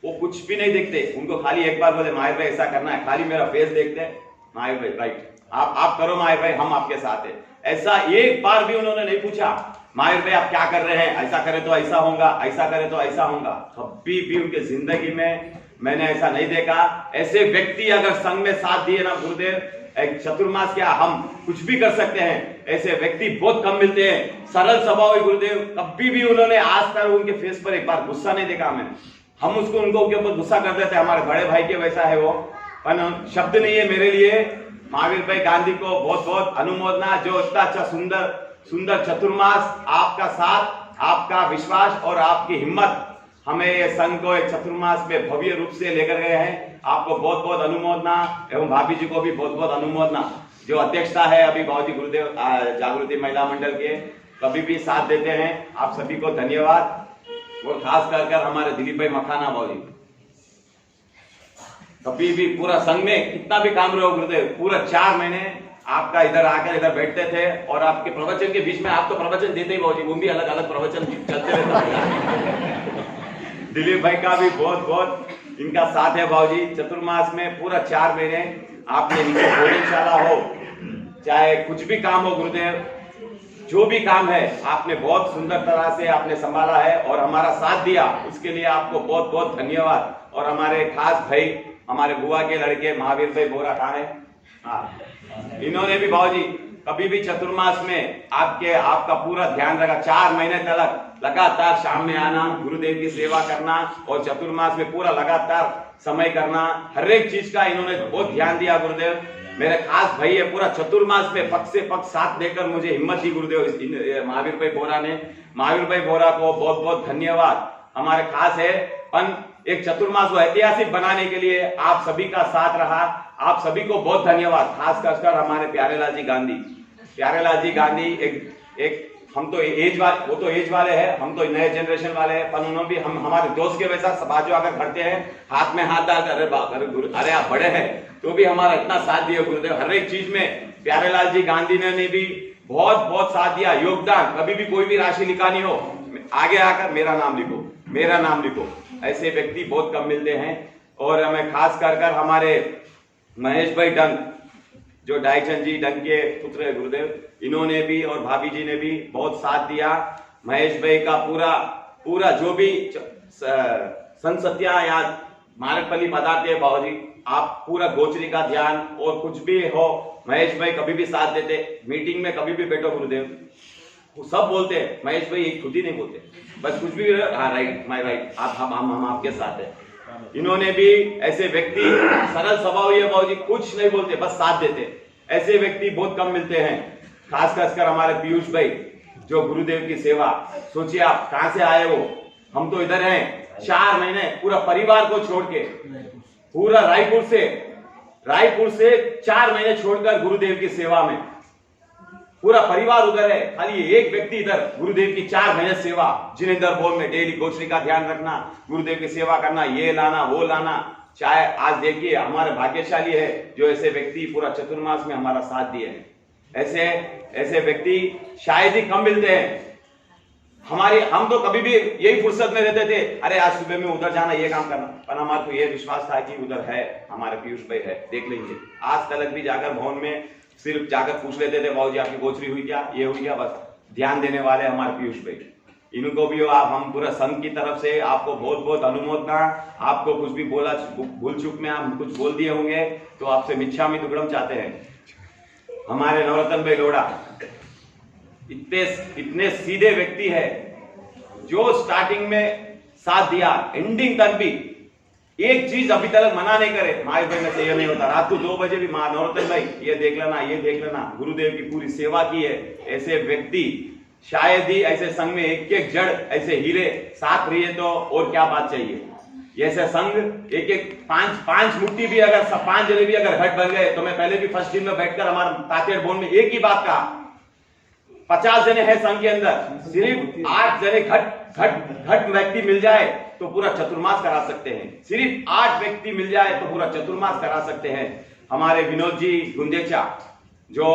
वो कुछ भी नहीं देखते, उनको खाली एक बार बोले महावीर भाई ऐसा करना है, खाली मेरा फेस देखते हैं, महावीर भाई राइट आप करो महावीर भाई, हम आपके साथ है। ऐसा एक बार भी उन्होंने नहीं पूछा महावीर भाई आप क्या कर रहे हैं, ऐसा करें तो ऐसा होगा, ऐसा करें तो ऐसा होगा। कभी भी उनके जिंदगी में मैंने ऐसा नहीं देखा। ऐसे व्यक्ति अगर संघ में साथ दिए ना गुरुदेव, एक चतुर्मास क्या हम कुछ भी कर सकते हैं। ऐसे व्यक्ति बहुत कम मिलते हैं, सरल स्वभाव है गुरुदेव। कभी भी उन्होंने आज तक उनके फेस पर एक बार गुस्सा नहीं देखा मैंने। हम उनके ऊपर गुस्सा करते थे, हमारे बड़े भाई के वैसा है वो, पर शब्द नहीं है मेरे लिए। महावीर भाई गांधी को बहुत बहुत अनुमोदना, जो इतना अच्छा सुंदर चतुर्मास, आपका साथ, आपका विश्वास और आपकी हिम्मत हमें ये संघ को एक चतुर्मास में भव्य रूप से लेकर गए हैं। आपको बहुत बहुत अनुमोदना, एवं भाभी जी को भी बहुत बहुत अनुमोदना। जो अध्यक्षता है अभी बाबूजी गुरुदेव जागृति महिला मंडल के, कभी भी साथ देते हैं, आप सभी को धन्यवाद। और खास कर हमारे दिलीप भाई मखाना बाबूजी, कभी भी पूरा संघ में कितना भी काम रहे हो गुरुदेव, पूरा 4 महीने आपका इधर आकर इधर बैठते थे और आपके प्रवचन के बीच में आप तो प्रवचन देते ही बाबूजी, वो भी अलग अलग प्रवचन चलते रहते। दिलीप भाई का भी बहुत बहुत इनका साथ है बाबूजी। चतुर्मास में पूरा 4 महीने आपने भोजनशाला हो, चाहे कुछ भी काम हो गुरुदेव, जो भी काम है आपने बहुत सुंदर तरह से आपने संभाला है और हमारा साथ दिया, उसके लिए आपको बहुत बहुत धन्यवाद। और हमारे खास भाई, हमारे बुआ के लड़के महावीर भाई बोरा कहाँ है, हाँ, इन्होंने भी बाबूजी कभी भी चतुर्मास में आपका पूरा ध्यान रखा। 4 महीने तक लगातार शाम में आना, गुरुदेव की सेवा करना और चतुर्मास में पूरा लगातार समय करना, हर एक चीज का इन्होंने बहुत ध्यान दिया गुरुदेव। मेरे खास भाई है, पूरा चतुर्मास में पक्ष से पक्ष साथ देकर मुझे हिम्मत दी गुरुदेव महावीर भाई बोरा ने। महावीर भाई बोरा को बहुत बहुत धन्यवाद। हमारे खास है पन एक चतुर्मास को ऐतिहासिक बनाने के लिए आप सभी का साथ रहा, आप सभी को बहुत धन्यवाद। खास कर हमारे प्यारेलाल जी गांधी एक हम तो एज वाले, वो तो एज वाले हैं, हम तो नए जनरेशन वाले हैं, पर उन्होंने भी हम हमारे दोस्त के वैसा बाजू आकर खड़ते हैं, हाथ में हाथ डालकर, अरे आप बड़े हैं, तो भी हमारा इतना साथ दिया गुरुदेव। हर एक चीज में प्यारेलाल जी गांधी ने भी बहुत बहुत साथ दिया, योगदान। कभी भी कोई भी राशि लिखानी हो, आगे आकर मेरा नाम लिखो, मेरा नाम लिखो। ऐसे व्यक्ति बहुत कम मिलते हैं। और हमें खास कर हमारे महेश भाई डंग, जो डाईचंद जी डंग के पुत्र है गुरुदेव, इन्होंने भी और भाभी जी ने भी बहुत साथ दिया। महेश भाई का पूरा जो भी संसत्या या मारकपल्ली पदार्थ है बाबूजी, आप पूरा गोचरी का ध्यान और कुछ भी हो, महेश भाई कभी भी साथ देते। मीटिंग में कभी भी बैठो गुरुदेव, वो सब बोलते हैं, महेश भाई एक खुद ही नहीं बोलते, बस कुछ भी हाँ राइट माय राइट, आप हम आपके साथ हैं। इन्होंने भी ऐसे व्यक्ति सरल स्वभाव है बाबूजी, कुछ नहीं बोलते बस साथ देते। ऐसे व्यक्ति बहुत कम मिलते हैं। खासकर हमारे पीयूष भाई जो गुरुदेव की सेवा, सोचिए आप कहां से आए वो, हम तो इधर हैं 4 महीने पूरा परिवार को छोड़ के, पूरा रायपुर से 4 महीने छोड़कर गुरुदेव की सेवा में, पूरा परिवार उधर है, खाली एक व्यक्ति इधर गुरुदेव की 4 महीने सेवा। जिनेंद्र बोल में डेली गोचरी का ध्यान रखना, गुरुदेव की सेवा करना, ये लाना वो लाना। चाहे आज देखिए हमारे भाग्यशाली है जो ऐसे व्यक्ति पूरा चतुर्मास में हमारा साथ दिए हैं। ऐसे व्यक्ति शायद ही कम मिलते हैं। हम तो कभी भी यही फुर्सत में रहते थे, अरे आज सुबह में उधर जाना, ये काम करना, पर हमारे को ये विश्वास था कि उधर है हमारे पीयूष भाई है, देख लेंगे। आज तलक भी जाकर भवन में सिर्फ जाकर पूछ लेते थे, बाबूजी आपकी गोचरी हुई क्या, ये हुई क्या, बस ध्यान देने वाले हमारे पीयूष भाई। इनको भी आप हम पूरा संघ की तरफ से आपको बहुत बहुत अनुमोदना। आपको कुछ भी बोला भूल चूक में हम कुछ बोल दिए होंगे तो आपसे मिच्छामी दुक्कड़म चाहते हैं। हमारे नवरत्न भाई लोढ़ा इतने सीधे व्यक्ति है जो स्टार्टिंग में साथ दिया, एंडिंग तक भी एक चीज अभी तक मना नहीं करे, माए भाई में से ये नहीं होता, रात को 2 बजे भी मां नवरत्न भाई ये देख लेना, गुरुदेव की पूरी सेवा की है। ऐसे व्यक्ति शायद ही ऐसे संघ में एक जड़ ऐसे हीरे साथ रही है तो और क्या बात चाहिए। ऐसे संघ एक 5 मुट्ठी भी अगर 5 जने भी अगर घट बन गए तो मैं पहले भी फर्स्ट दिन में बैठकर हमारे ताकेड़ बोन में एक ही बात कहा, 50 जने हैं संघ के अंदर, सिर्फ 8 जने घट व्यक्ति मिल जाए तो पूरा चतुर्मास करा सकते हैं। सिर्फ 8 व्यक्ति मिल जाए तो पूरा चतुर्मास करा सकते हैं। हमारे विनोद जी गुंदेचा जो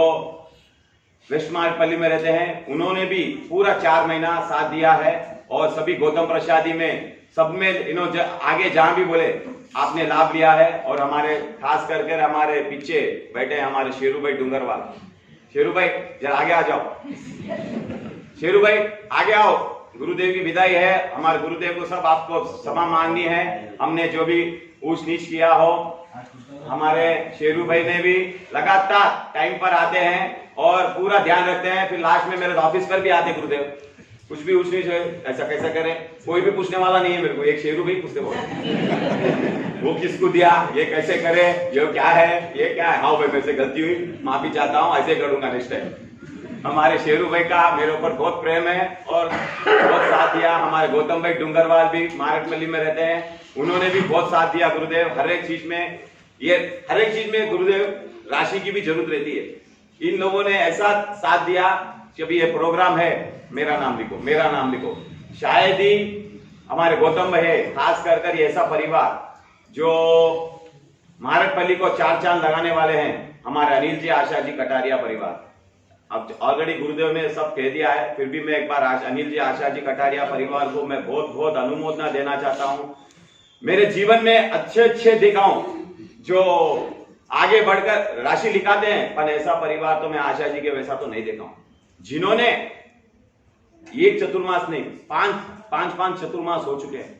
वेस्ट मार्गपल्ली में रहते हैं, उन्होंने भी पूरा 4 महीना साथ दिया है। और सभी गौतम प्रसादी में सब में इन्होंने आगे जहां भी बोले आपने लाभ लिया है। और हमारे खास करके हमारे पीछे बैठे हैं हमारे शेरू भाई डूंगरवाल, शेरू भाई जरा आगे आ जाओ, शेरू भाई आगे आओ, गुरुदेव की विदाई है। हमारे गुरुदेव को सब आपको क्षमा मांगनी है, हमने जो भी ऊंच नीच किया हो। हमारे शेरू भाई ने भी लगातार टाइम पर आते हैं और पूरा ध्यान रखते हैं, फिर लास्ट में मेरे ऑफिस पर भी आते गुरुदेव, कुछ भी ऊंच नीच है ऐसा कैसा करें, कोई भी पूछने वाला नहीं है मेरे को, एक शेरू भाई पूछते वो किसको दिया, ये कैसे करे, ये क्या है, ये क्या है, हाँ भाई मेरे से गलती हुई, माफी चाहता हूँ, ऐसे करूंगा नेक्स्ट टाइम। हमारे शेरू भाई का मेरे ऊपर बहुत प्रेम है और बहुत साथ दिया। हमारे गौतम भाई डूंगरवाल भी मारकपल्ली में रहते हैं, उन्होंने भी बहुत साथ दिया गुरुदेव हर एक चीज में। ये हर एक चीज में गुरुदेव राशि की भी जरूरत रहती है। इन लोगों ने ऐसा साथ दिया कि अभी ये प्रोग्राम है, मेरा नाम लिखो। शायद ही हमारे गौतम भाई खास कर ऐसा परिवार जो मारकपल्ली को 4 चांद लगाने वाले हैं, हमारे अनिल जी आशा जी कटारिया परिवार। अब ऑलरेडी गुरुदेव ने सब कह दिया है, फिर भी मैं एक बार अनिल जी आशा जी कटारिया परिवार को मैं बहुत बहुत अनुमोदना देना चाहता हूं। मेरे जीवन में अच्छे दिखाऊं जो आगे बढ़कर राशि लिखाते हैं, पर ऐसा परिवार तो मैं आशा जी के वैसा तो नहीं देखा हूं, जिन्होंने एक चतुर्मास नहीं 5 चतुर्मास हो चुके हैं।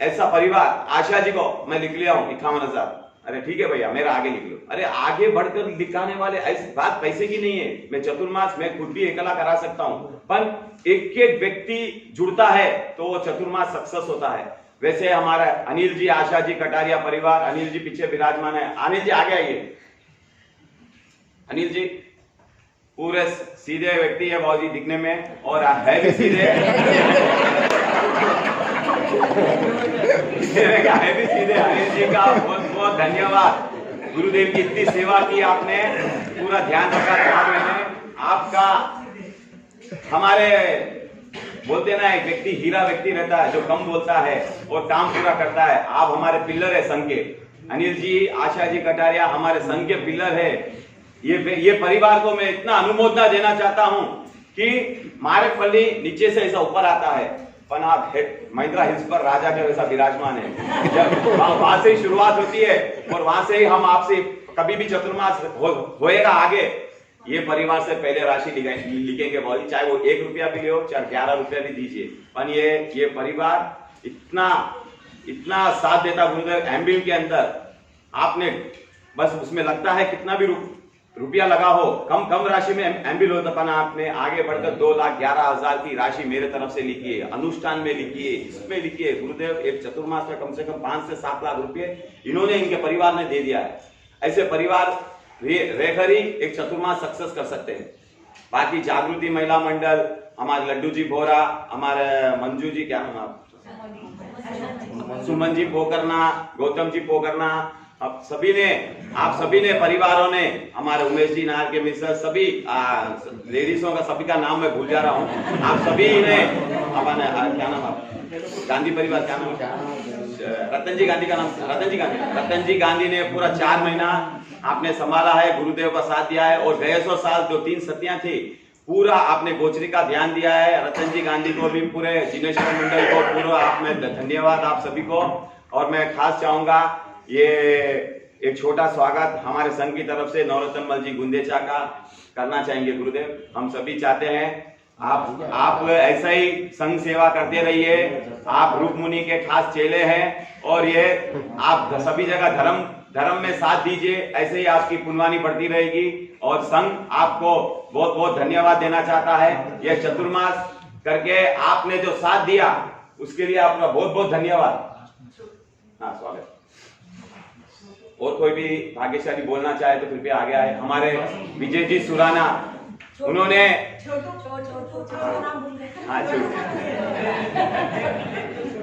ऐसा परिवार आशा जी को मैं लिख लिया हूं 51,000। अरे ठीक है भैया मेरा आगे लिख लो। अरे आगे बढ़कर लिखाने वाले ऐसी बात पैसे की नहीं है, मैं चतुर्मास मैं खुद भी अकेला करा सकता हूं, पर एक व्यक्ति जुड़ता है तो वो चतुर्मास सक्सेस होता है। वैसे हमारा अनिल जी आशा जी कटारिया परिवार, अनिल जी पीछे विराजमान है, अनिल जी आगे आइए। अनिल जी पूरे सीधे व्यक्ति है बाबूजी दिखने में और है भी सीधे है भी सीधे। अनिल जी का बहुत बहुत धन्यवाद, गुरुदेव की इतनी सेवा की आपने, पूरा ध्यान रखा 4 महीने आपका। हमारे बोलते ना एक व्यक्ति हीरा व्यक्ति रहता है जो कम बोलता है और काम पूरा करता है। आप हमारे पिलर है संघ के, अनिल जी आशा जी कटारिया हमारे संघ के पिलर है। ये परिवार को मैं इतना अनुमोदना देना चाहता हूं कि मारकपल्ली नीचे से ऐसा ऊपर आता है। पर आप महिंद्रा हिल्स पर राजा के वैसा विराजमान है। जब वहां से ही शुरुआत होती है और वहां से ही हम आपसे कभी भी चतुर्मास होएगा आगे, ये परिवार से पहले राशि लिखेंगे बॉडी, चाहे वो 1 रुपया भी ले, चाहे 11 रुपया भी दीजिए, पर ये परिवार इतना साथ देता गुरुदेव। एमबीएम के अंदर आपने बस उसमें लगता है कितना भी रुपया लगा हो, कम राशि में एमबीएम होता, पर आपने आगे बढ़कर 2,11,000 की राशि मेरे तरफ से लिखी है, अनुष्ठान में लिखी है, इसमें लिखी है। गुरुदेव एक चतुर्मास में कम से कम 5 से 7 लाख रुपए इन्होंने इनके परिवार ने दे दिया है। ऐसे परिवार रहकर ही एक चतुर्मास सक्सेस कर सकते हैं। बाकी जागृति महिला मंडल, हमारे लड्डू जी बोरा, हमारे मंजू जी, क्या नाम आप, सुमन जी पोकरना, गौतम जी पोकरना, आप सभी ने परिवारों ने, हमारे उमेश जी नार के मिस्टर, सभी लेडीजों का सभी का नाम मैं भूल जा रहा हूँ, आप सभी ने अपने क्या नाम आप गांधी परिवार, क्या नाम, रतन जी गांधी का नाम, रतन जी गांधी ने पूरा 4 महीना आपने संभाला है, गुरुदेव का साथ दिया है। और गए 100 साल जो 3 सतियां थी, पूरा आपने गोचरी का ध्यान दिया है। रतन जी गांधी को भी, पूरे जिनेश्वर मंडल को पूरा आपने धन्यवाद आप सभी को। और मैं खास चाहूंगा ये एक छोटा स्वागत हमारे संघ की तरफ से नवरत्न मल जी गुंदेचा का करना चाहेंगे गुरुदेव। हम सभी चाहते हैं आप ऐसा ही संघ सेवा करते रहिए, आप रूप मुनि के खास चेले हैं और ये आप सभी जगह धर्म में साथ दीजिए, ऐसे ही आपकी पुण्यवानी बढ़ती रहेगी। और संघ आपको बहुत बहुत धन्यवाद देना चाहता है। यह चतुर्मास करके आपने जो साथ दिया उसके लिए आपका बहुत बहुत धन्यवाद। हाँ, स्वागत। और कोई भी भाग्यशाली बोलना चाहे तो कृपया आगे आए। हमारे विजय जी सुराना, उन्होंने हाँ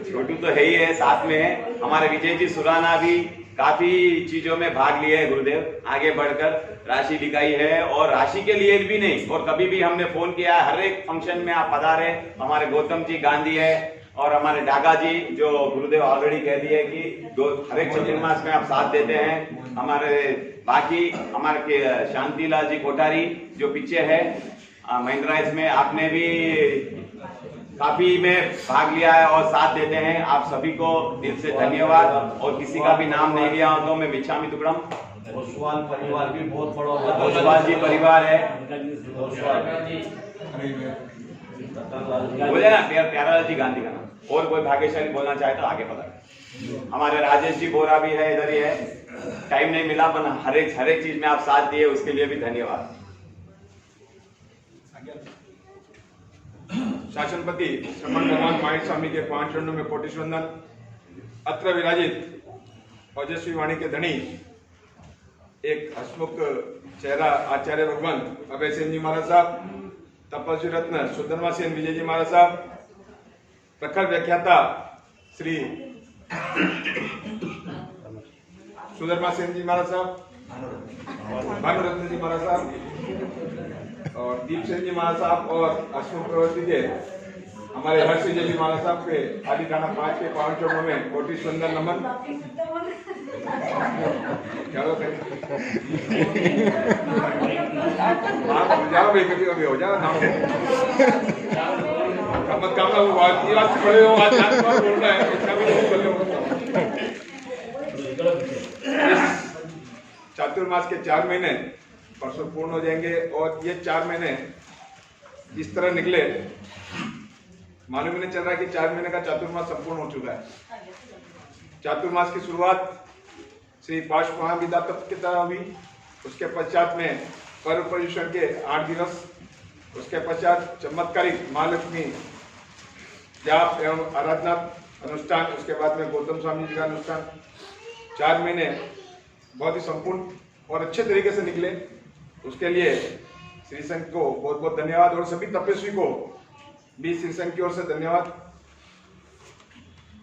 छोटू तो है ही है, साथ में है हमारे विजय जी सुराना भी काफी चीजों में भाग लिए है गुरुदेव, आगे बढ़कर राशि लिखाई है। और राशि के लिए भी नहीं, और कभी भी हमने फोन किया, हर एक फंक्शन में आप पधारे। हमारे गौतम जी गांधी है और हमारे डागा जी, जो गुरुदेव ऑलरेडी कह दिए कि हर एक चतुर्मास में आप साथ देते हैं। हमारे बाकी हमारे शांतिलाल जी कोठारी जो पीछे है महिंद्रा, इसमें आपने भी काफी में भाग लिया है और साथ देते हैं। आप सभी को दिल से धन्यवाद। और किसी का भी नाम नहीं लिया हो तो मैं मिच्छामी तुकड़म। ओसवाल परिवार भी बहुत बड़ा, ओसवाल जी परिवार है, बोले ना प्यारा जी गांधी का नाम। और कोई भाग्यशाली बोलना चाहे तो आगे पता। हमारे राजेश जी बोरा भी है, इधर ही है, टाइम नहीं मिला पर हर एक चीज में आप साथ दिए, उसके लिए भी धन्यवाद। शासनपति श्रमण भगवान माहिर स्वामी के 5 चरणों में कोटि वंदन। अत्र विराजित ओजस्वी वाणी के धनी, एक हसमुख चेहरा आचार्य भगवान अभय सेन जी महाराज साहब, तपस्वी रत्न सुधर्मा सेन विजय जी महाराज साहब, प्रखर व्याख्याता श्री सुधर्मा सेन जी महाराज साहब, भानुरत्न जी महाराज साहब और दीप सेन जी महाराज साहब, और हसमुख प्रवृत्ति के हमारे हर्ष विजय जी महाराज साहब के आदि खाना 5 के 5 चरणों में कोटि सुंदर नमन। जाओ भाई, कभी कभी हो जाओ नाम मत काम वो बात खड़े हो, आज बोल रहा है, इसका भी कर लो। चातुर्मास के 4 महीने परसों पूर्ण हो जाएंगे और ये 4 महीने इस तरह निकले, मालूम ही नहीं चल रहा कि 4 महीने का चातुर्मास संपूर्ण हो चुका है। चातुर्मास की शुरुआत श्री पाश महाविदा तत्व की तरह हुई, उसके पश्चात में पर्व पर्युषण के 8 दिवस, उसके पश्चात चमत्कारिक महालक्ष्मी जाप एवं आराधना अनुष्ठान, उसके बाद में गौतम स्वामी जी का अनुष्ठान। 4 महीने बहुत ही संपूर्ण और अच्छे तरीके से निकले, उसके लिए श्री संघ को बहुत बहुत धन्यवाद। और सभी तपस्वी को भी श्री संघ की ओर से धन्यवाद।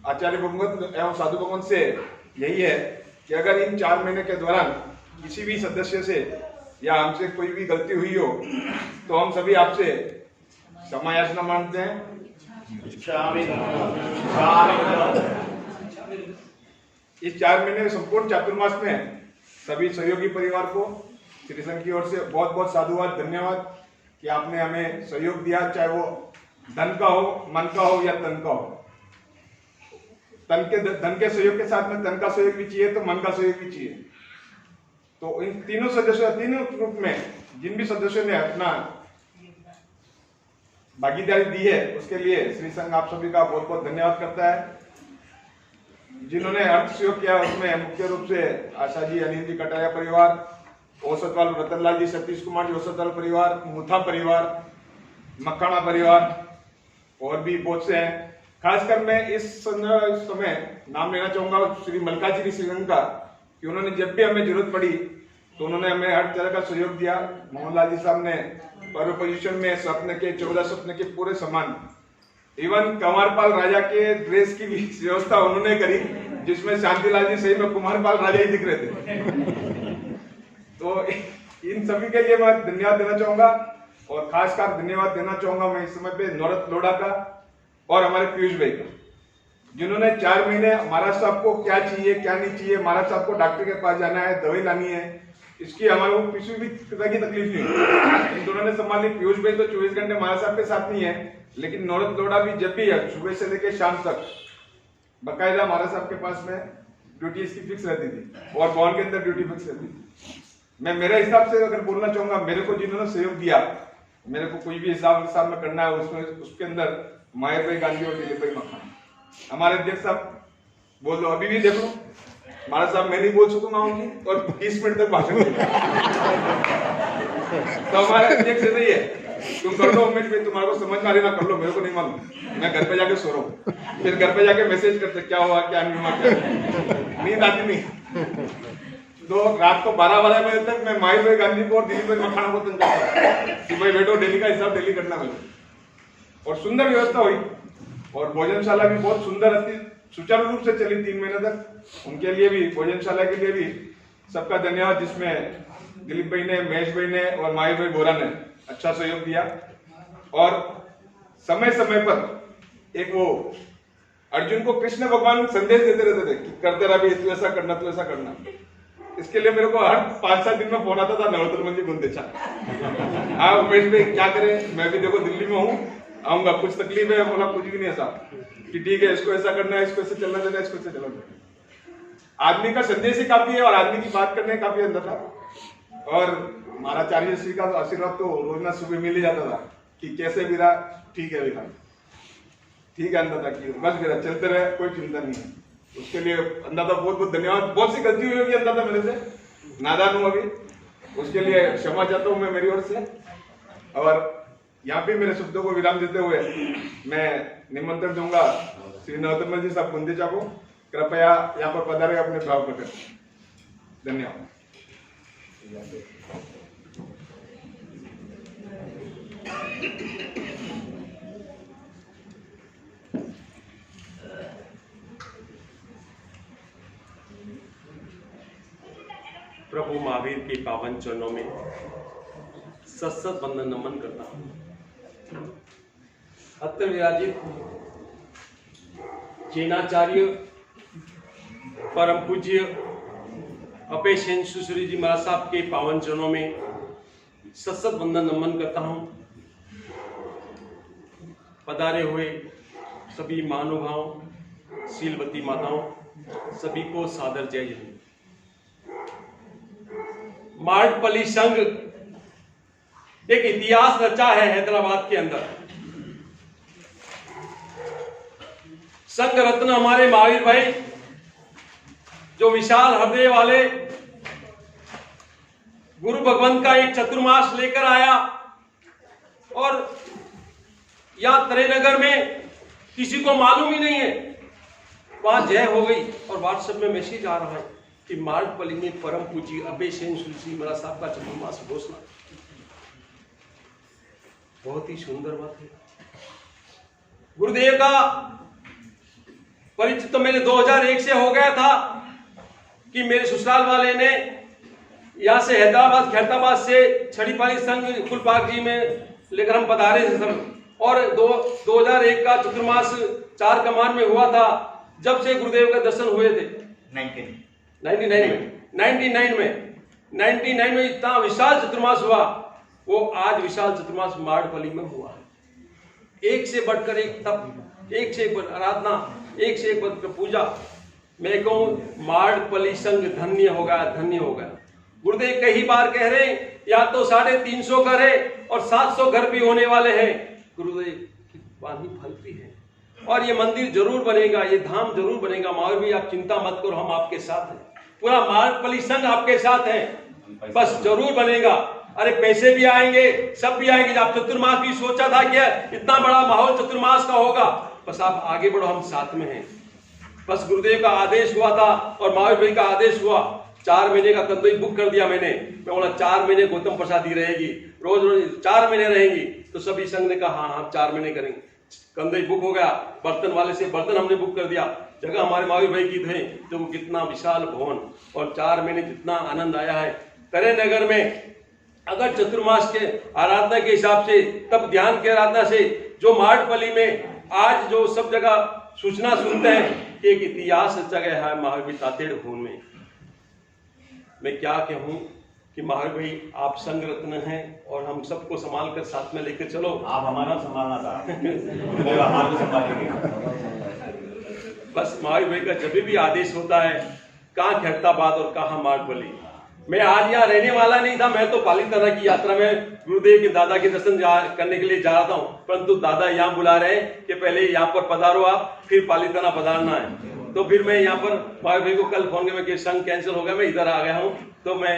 आचार्य भगवत एवं साधु भगवंत से यही है कि अगर इन 4 महीने के दौरान किसी भी सदस्य से या हमसे कोई भी गलती हुई हो तो हम सभी आपसे क्षमा याचना मांगते हैं। इस 4 महीने संपूर्ण चातुर्मास में सभी सहयोगी परिवार को श्री संघ की ओर से बहुत बहुत साधुवाद, धन्यवाद कि आपने हमें सहयोग दिया, चाहे वो धन का हो, मन का हो या तन का हो। धन के सहयोग के साथ में तन का सहयोग भी चाहिए, तो मन का सहयोग भी चाहिए। तो इन तीनों सदस्यों, तीनों ग्रुप में जिन भी सदस्यों ने अपना भागीदारी दी है, उसके लिए श्री संघ आप सभी का बहुत बहुत धन्यवाद करता है। जिन्होंने अर्थ सहयोग किया उसमें मुख्य रूप से आशा जी, अनिल जी कटारिया परिवार, औसतवाल रतनलाल जी, सतीश कुमार जी औसतवाल परिवार, मुथा परिवार, मक्काना परिवार और भी बहुत से हैं। खासकर मैं इस समय नाम लेना चाहूंगा श्री मल्काजी श्रीरंग का, कि उन्होंने जब भी हमें जरूरत पड़ी तो उन्होंने हमें हर तरह का सहयोग दिया। मोहनलाल जी साहब ने पर पोजीशन में स्वप्न के 14 स्वप्न के पूरे सामान, इवन कुमारपाल राजा के ड्रेस की भी व्यवस्था उन्होंने करी, जिसमें शांतिलाल जी सही में कुमारपाल राजा ही दिख रहे थे। तो इन सभी के लिए मैं धन्यवाद देना चाहूंगा, और खासकर धन्यवाद देना चाहूंगा मैं इस समय पे नौरत लोढ़ा का और हमारे पीयूष भाई का, जिन्होंने 4 महीने महाराज साहब को क्या चाहिए क्या नहीं चाहिए, महाराज साहब को डॉक्टर के पास जाना है, दवाई लानी है, इसकी हमारे को किसी भी तरह की तकलीफ नहीं। इन दोनों ने संभाली। पीयूष भाई तो 24 घंटे महाराज साहब के साथ नहीं है, लेकिन नौरत लोढ़ा भी जब भी है सुबह से लेकर शाम तक बकायदा महाराज साहब के पास में ड्यूटी इसकी फिक्स रहती थी, और भवन के अंदर ड्यूटी फिक्स रहती थी। मैं मेरे हिसाब से अगर बोलना चाहूंगा, मेरे को जिन्होंने सहयोग दिया, मेरे को कोई भी हिसाब में करना है उसमें, उसके अंदर मायर भाई गांधी और दिलीप भाई मखाना, हमारे अध्यक्ष साहब बोल दो, अभी भी देख लो महाराज साहब, मैं नहीं बोल सकूंगा उनकी, और 20 मिनट तक भाषण तो हमारे अध्यक्ष नहीं है, तुम कर लो उमेश भाई, तुम्हारे को समझ में आ रही ना कर लो, मेरे को नहीं मालूम, मैं घर पे जाके सो रहा हूँ, फिर घर पे जाके मैसेज करते क्या हुआ क्या नहीं हुआ, क्या नींद आती नहीं। तो रात को 12 बजे तक मैं मायर भाई गांधी को और दिलीप भाई मखाना को तंग करता कि भाई बेटो डेली का हिसाब डेली करना है। और सुंदर व्यवस्था हुई, और भोजनशाला भी बहुत सुंदर अति सुचारू रूप से चली 3 महीने तक। उनके लिए भी, भोजनशाला के लिए भी सबका धन्यवाद, जिसमें दिलीप भाई ने, महेश भाई ने और माहिर भाई बोरा ने अच्छा सहयोग दिया। और समय समय पर एक वो अर्जुन को कृष्ण भगवान संदेश देते रहते थे कि करते रहा भी, तू ऐसा करना, तू ऐसा करना। इसके लिए मेरे को हर 5-7 दिन में फोन आता था, नवोत्तर मंदिर गुंदेचा, हाँ उमेश भाई क्या करें, मैं भी देखो दिल्ली में हूँ, आऊंगा, कुछ तकलीफ है, बोला कुछ भी नहीं ऐसा, कि ठीक है इसको ऐसा करना है, इसको ऐसे चलना देना, इसको ऐसे चलना देना। आदमी का संदेश ही काफी है, और आदमी की बात करने काफी अंदर था। और महाराचार्य श्री का आशीर्वाद तो रोजना सुबह मिल ही जाता था कि कैसे भी रहा, ठीक है विरा, ठीक है अंदर था कि बस मेरा चलते रहे, कोई चिंता नहीं है। उसके लिए अंदर था बहुत बहुत धन्यवाद। बहुत सी गलती हुई होगी अंदर था मेरे से, नादान हूँ अभी, उसके लिए क्षमा चाहता हूँ मैं मेरी ओर से। और यहाँ पे मेरे शब्दों को विराम देते हुए मैं निमंत्रण दूंगा श्री नवोत्तम जी साहब गुंदेचा को, कृपया यहाँ पर पधारे, अपने भाव प्रकट। धन्यवाद। प्रभु महावीर के पावन चरणों में सत वंदन नमन करता हूँ। अत्र विराजित जैनाचार्य परम पूज्य अपेक्षेन सुश्री जी महाराज साहब के पावन चरणों में सत वंदन नमन करता हूँ। पधारे हुए सभी महानुभावों, शीलवती माताओं, सभी को सादर जय हिंद। मार्डपल्ली संघ एक इतिहास रचा है हैदराबाद के अंदर। संघ रत्न हमारे महावीर भाई, जो विशाल हृदय वाले, गुरु भगवंत का एक चतुर्मास लेकर आया, और यहां तरेनगर में किसी को मालूम ही नहीं है, वहां जय हो गई और व्हाट्सएप में मैसेज आ रहा है कि मार्डपल्ली में परम पूज्य अपेक्षेन सुश्री महाराज साहब का चतुर्मास घोषणा। बहुत ही सुंदर बात है। गुरुदेव का परिचित तो मेरे 2001 से हो गया था कि मेरे ससुराल वाले ने यहाँ से हैदराबाद खैरताबाद से छड़ीपाली संघ कुलपाक जी में लेकर हम पधारे थे सब, और 2001 का चतुर्मास 4 कमान में हुआ था, जब से गुरुदेव के दर्शन हुए थे 99 में इतना विशाल चतुर्मास हुआ, वो आज विशाल चतुर्मास मार्डपल्ली में हुआ है। एक से बढ़कर एक तप, एक से एक आराधना, एक से एक बढ़कर पूजा। मैं कहूँ माड़पल्ली संघ धन्य होगा, धन्य होगा। गुरुदेव कई बार कह रहे हैं या तो 350 घर है और 700 घर भी होने वाले हैं। गुरुदेव की वाणी फलती है और ये मंदिर जरूर बनेगा, ये धाम जरूर बनेगा। महावीर भाई आप चिंता मत करो, हम आपके साथ हैं, पूरा माड़पल्ली संघ आपके साथ है, बस जरूर बनेगा। अरे पैसे भी आएंगे, सब भी आएंगे। आप चतुर्मास भी सोचा था कि इतना बड़ा माहौल चतुर्मास का होगा, बस आप आगे बढ़ो, हम साथ में हैं। बस गुरुदेव का आदेश हुआ था और महावीर भाई का आदेश हुआ, 4 महीने का कंदोई बुक कर दिया मैंने। मैं बोला 4 महीने गौतम प्रसादी रहेगी, रोज रोज 4 महीने रहेंगी। तो सभी संघ ने कहा हाँ 4 महीने करेंगे। कंदोई बुक हो गया, बर्तन वाले से बर्तन हमने बुक कर दिया। जगह हमारे महावीर भाई की थे, तो वो कितना विशाल भवन, और 4 महीने जितना आनंद आया है करे नगर में। अगर चतुर्मास के आराधना के हिसाब से, तब ध्यान की आराधना से, जो माड़पल्ली में आज जो सब जगह सूचना सुनते हैं कि एक इतिहास रचा गया है महावीर तातेड़ खून में। मैं क्या कहूँ कि महावीर भाई आप संघ रत्न हैं और हम सबको संभाल कर साथ में लेकर चलो। आप हमारा संभालना था, हमारे को संभालेंगे। बस महावीर भाई का जब भी आदेश होता है, कहाँ खैरताबाद और कहाँ माड़पल्ली। मैं आज यहाँ रहने वाला नहीं था, मैं तो पालीताना की यात्रा में गुरुदेव के दादा के दर्शन करने के लिए जा रहा था, परंतु दादा यहाँ बुला रहे हैं कि पहले यहाँ पर पधारो आप, फिर पालीताना पधारना है। तो फिर मैं यहाँ पर महावीर भाई को कल फोन किया कि संघ कैंसिल हो गया, मैं इधर आ गया हूँ। तो मैं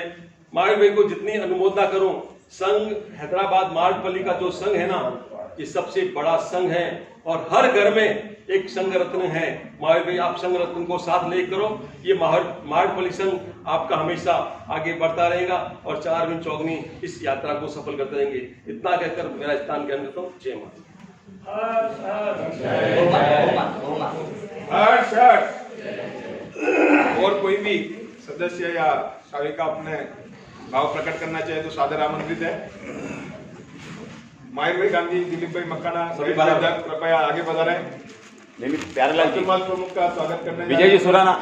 महावीर भाई को जितनी अनुमोदना करूँ, संघ हैदराबाद माड़पल्ली का जो संघ है ना, ये सबसे बड़ा संघ है और हर घर में एक संघ रत्न है। महावीर भाई आप संघ रत्न को साथ ले करो, ये माड़पल्ली संघ आपका हमेशा आगे बढ़ता रहेगा और 4 दिन चौगनी इस यात्रा को सफल करते रहेंगे। इतना कहकर मेरा स्थान ग्रहण करता हूँ। जय माता। और कोई भी सदस्य या साविका अपने भाव प्रकट करना चाहे तो सादर आमंत्रित है। महावीर भाई गांधी, दिलीप भाई मक्काना, सभी कृपया आगे बढ़ाएं। प्यारेलाल जी, प्रमुख का स्वागत करने विजय जी सुराना,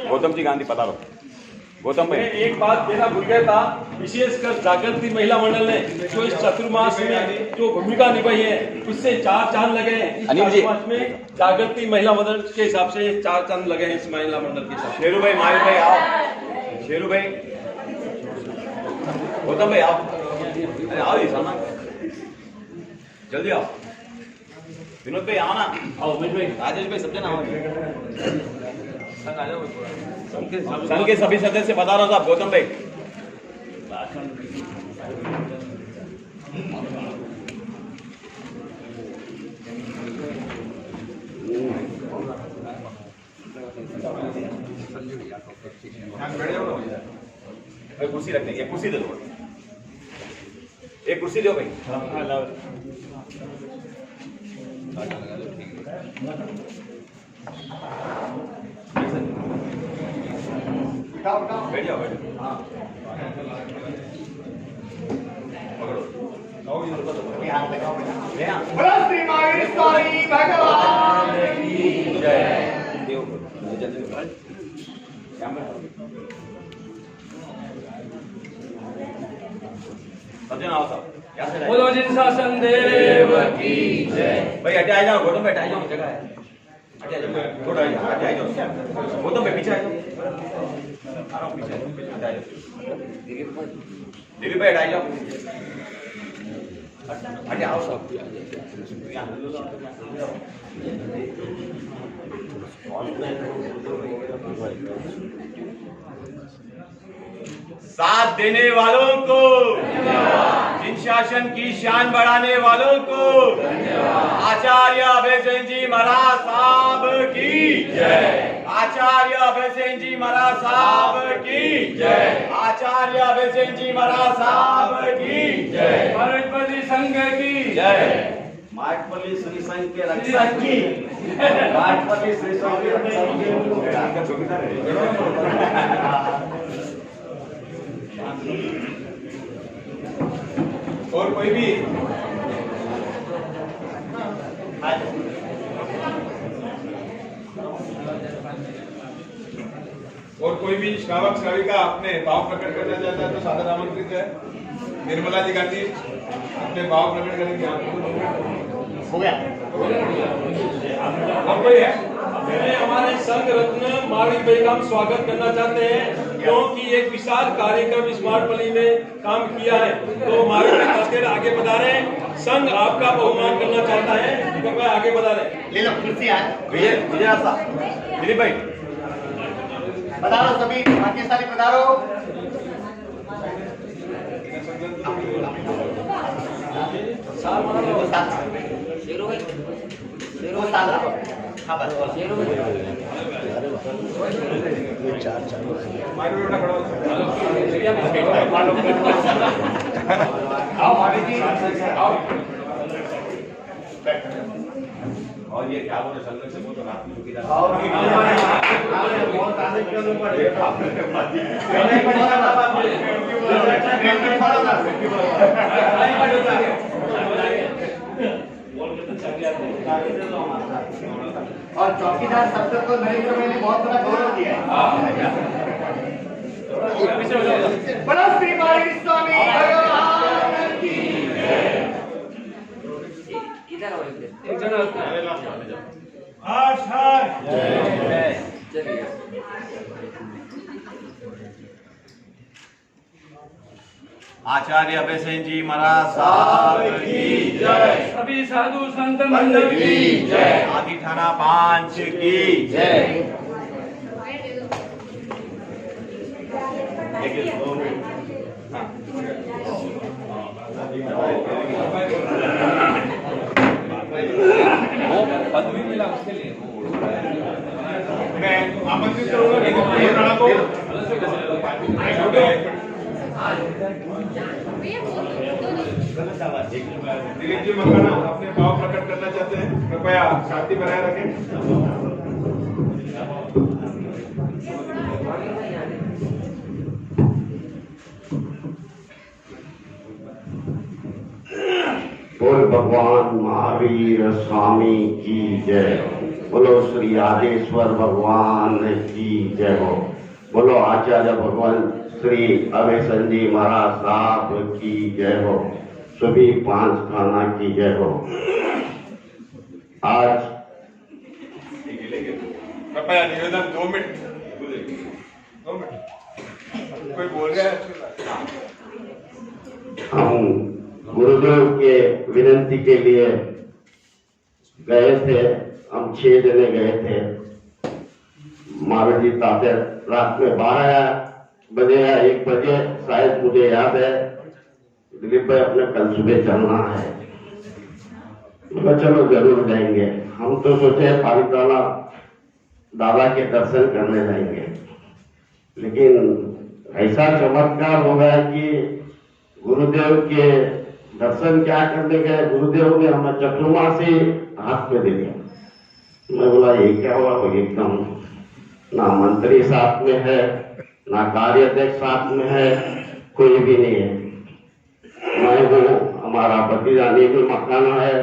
गौतम जी गांधी पधारो। गौतम भाई एक बात कहना भूल गया था, विशेषकर जागृति महिला मंडल ने जो इस चतुर्मास में जो भूमिका निभाई है, उससे 4 चांद लगे हैं। अनिल जी, चतुर्मास में जागृति महिला मंडल के हिसाब से 4 चांद लगे हैं इस महिला मंडल के हिसाब से। शेरू भाई, महावीर भाई आओ। शेरू भाई, गौतम भाई आओ। अरे आओ जी, सामान जल्दी आओ। विनोद भाई आओ ना। आओ उमेश भाई, राजेश भाई, सब जन आओ। संघ के सभी सदस्य बता रहा था। गौतम भाई भाई कुर्सी रखने, एक कुर्सी दे दो, एक कुर्सी दो भाई। बैठ जाओ, बैठ जाओ। हाँ पकड़ो, श्री महावीर स्वामी भगवान की जय। समझे ना, आओ साहब। बोलो जिन शासन देव की जय। भाई हटे आ जाओ, गौतम भाई हटे आ जाओ, जगह है। हटे आ जाओ, थोड़ा हटे आ जाओ। गौतम भाई पीछे आ जाओ, आ रहा हूँ पीछे, हटे आ जाओ। दिलीप भाई हटे आ जाओ, हटे आओ सब। साथ देने वालों को, जिन शासन की शान बढ़ाने वालों को, आचार्य अभय सिंह जी महाराज साहब की जय। आचार्य अभय सिंह जी महाराज साहब की जय। आचार्य अभय सिंह जी महाराज साहब की जय। माड़पल्ली संघ की जय। माड़पल्ली श्री संघ के रक्षक की, माड़पल्ली श्री संघ के रक्षक की। और कोई भी श्रावक श्राविका अपने भाव प्रकट करना चाहता है तो सादर आमंत्रित है। निर्मला जी गांधी अपने भाव प्रकट करेंगे। हो गया। अब कोई है? पहले हमारे संघ रत्न मावी भाई का हम स्वागत करना चाहते हैं, क्योंकि एक विशाल कार्यक्रम स्मार्टपली में काम किया है। तो मावी भाई आगे बढ़ा रहे हैं, संघ आपका बहुमान करना चाहता है, कृपया आगे बढ़ा रहे। ले लो कुर्सी है। विजय साहब, दिलीप भाई पधारो, सभी भाग्यशाली पधारो। हाँ बस आओ भाभी जी आओ। और ये क्या बोले संगत से बोलो रात में चौकीदार और चौकीदार शब्द को नरेंद्र भाई ने बहुत बड़ा गौरव दिया है। बड़ा श्री माई स्वामी भगवान की आचार्य अभय सिंह जी महाराज साहब की जय। सभी साधु संत मंडल की जय। आदि थाना 5 की जय। पदवी मिला उसके लिए मैं आमंत्रित करूंगा को दिलीप जी मकाना अपने भाव प्रकट करना चाहते हैं, कृपया शांति बनाए रखें। बोल भगवान महावीर स्वामी की जय। बोलो श्री आदेश्वर भगवान की जय हो। बोलो आचार्य भगवान श्री अभय सिंह जी महाराज साहब की जय हो। सभी 5 थाना की जय हो। आज कृपया निवेदन 2 मिनट कोई बोल रहा है? हम गुरुदेव के विनती के लिए गए थे। हम 6 जने गए थे। महावीर जी ताते रात में 12 बजे या 1 बजे शायद, मुझे याद है। दिलीप भाई अपने कल सुबह चलना है, तो चलो जरूर जाएंगे। हम तो सोचे पालिताना दादा के दर्शन करने जाएंगे, लेकिन ऐसा चमत्कार हो गया कि गुरुदेव के दर्शन क्या करने गए, गुरुदेव ने हमें चतुर्मासी हाथ में दे दिया। मैं बोला ये क्या हुआ? एकदम ना मंत्री साथ में है, ना कार्याध्यक्ष साथ में है, कोई भी नहीं है। मैं हूँ, हमारा भतीजानी भी मकाना है,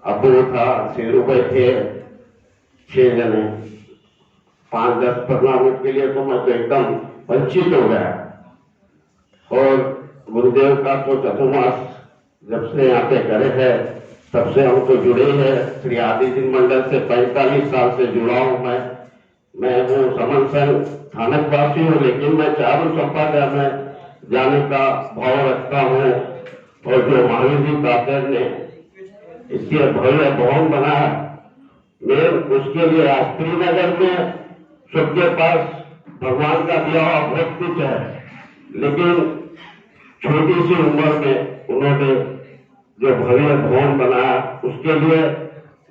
अबू था, 6 रुपए थे, 6 जने 5-10-15 मिनट के लिए तो मैं तो एकदम वंचित हो गया। और गुरुदेव का तो चतुर्मास जब से यहाँ पे करे है तब से हम तो जुड़े हैं। श्री आदि सिंह मंडल से 45 साल से जुड़ा हूँ। मैं हूँ समन संघ थानकवासी हूँ, लेकिन मैं चारों संपादक में जाने का भाव रखता हूँ। और जो महावीर जी तातर ने इसके भव्य भवन बनाया, मैं उसके लिए आज श्रीनगर में सबके पास भगवान का दिया हुआ बहुत कुछ है, लेकिन छोटी सी उम्र में उन्होंने जो भव्य भवन बनाया, उसके लिए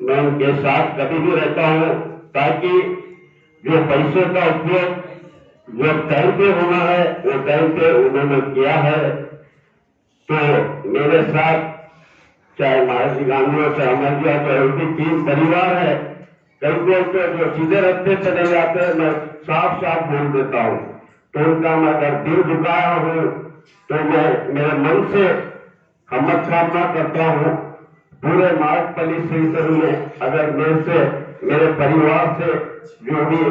मैं उनके साथ कभी भी रहता हूँ, ताकि जो पैसे का उपयोग जो टाइम पे होना है वो टाइम पे उन्होंने किया है। तो मेरे साथ चाहे महाराज गांधी हो, चाहे अमर जी, तो ऐसे 3 परिवार है। कई लोग तो जो सीधे रास्ते चले जाते हैं, मैं साफ बोल देता हूँ। तो उनका मैं अगर दिल दुखाया हूँ तो मैं मेरे मन से क्षमा करता हूँ। पूरे मार्गपली परिसर में अगर मेरे से, मेरे परिवार से जो भी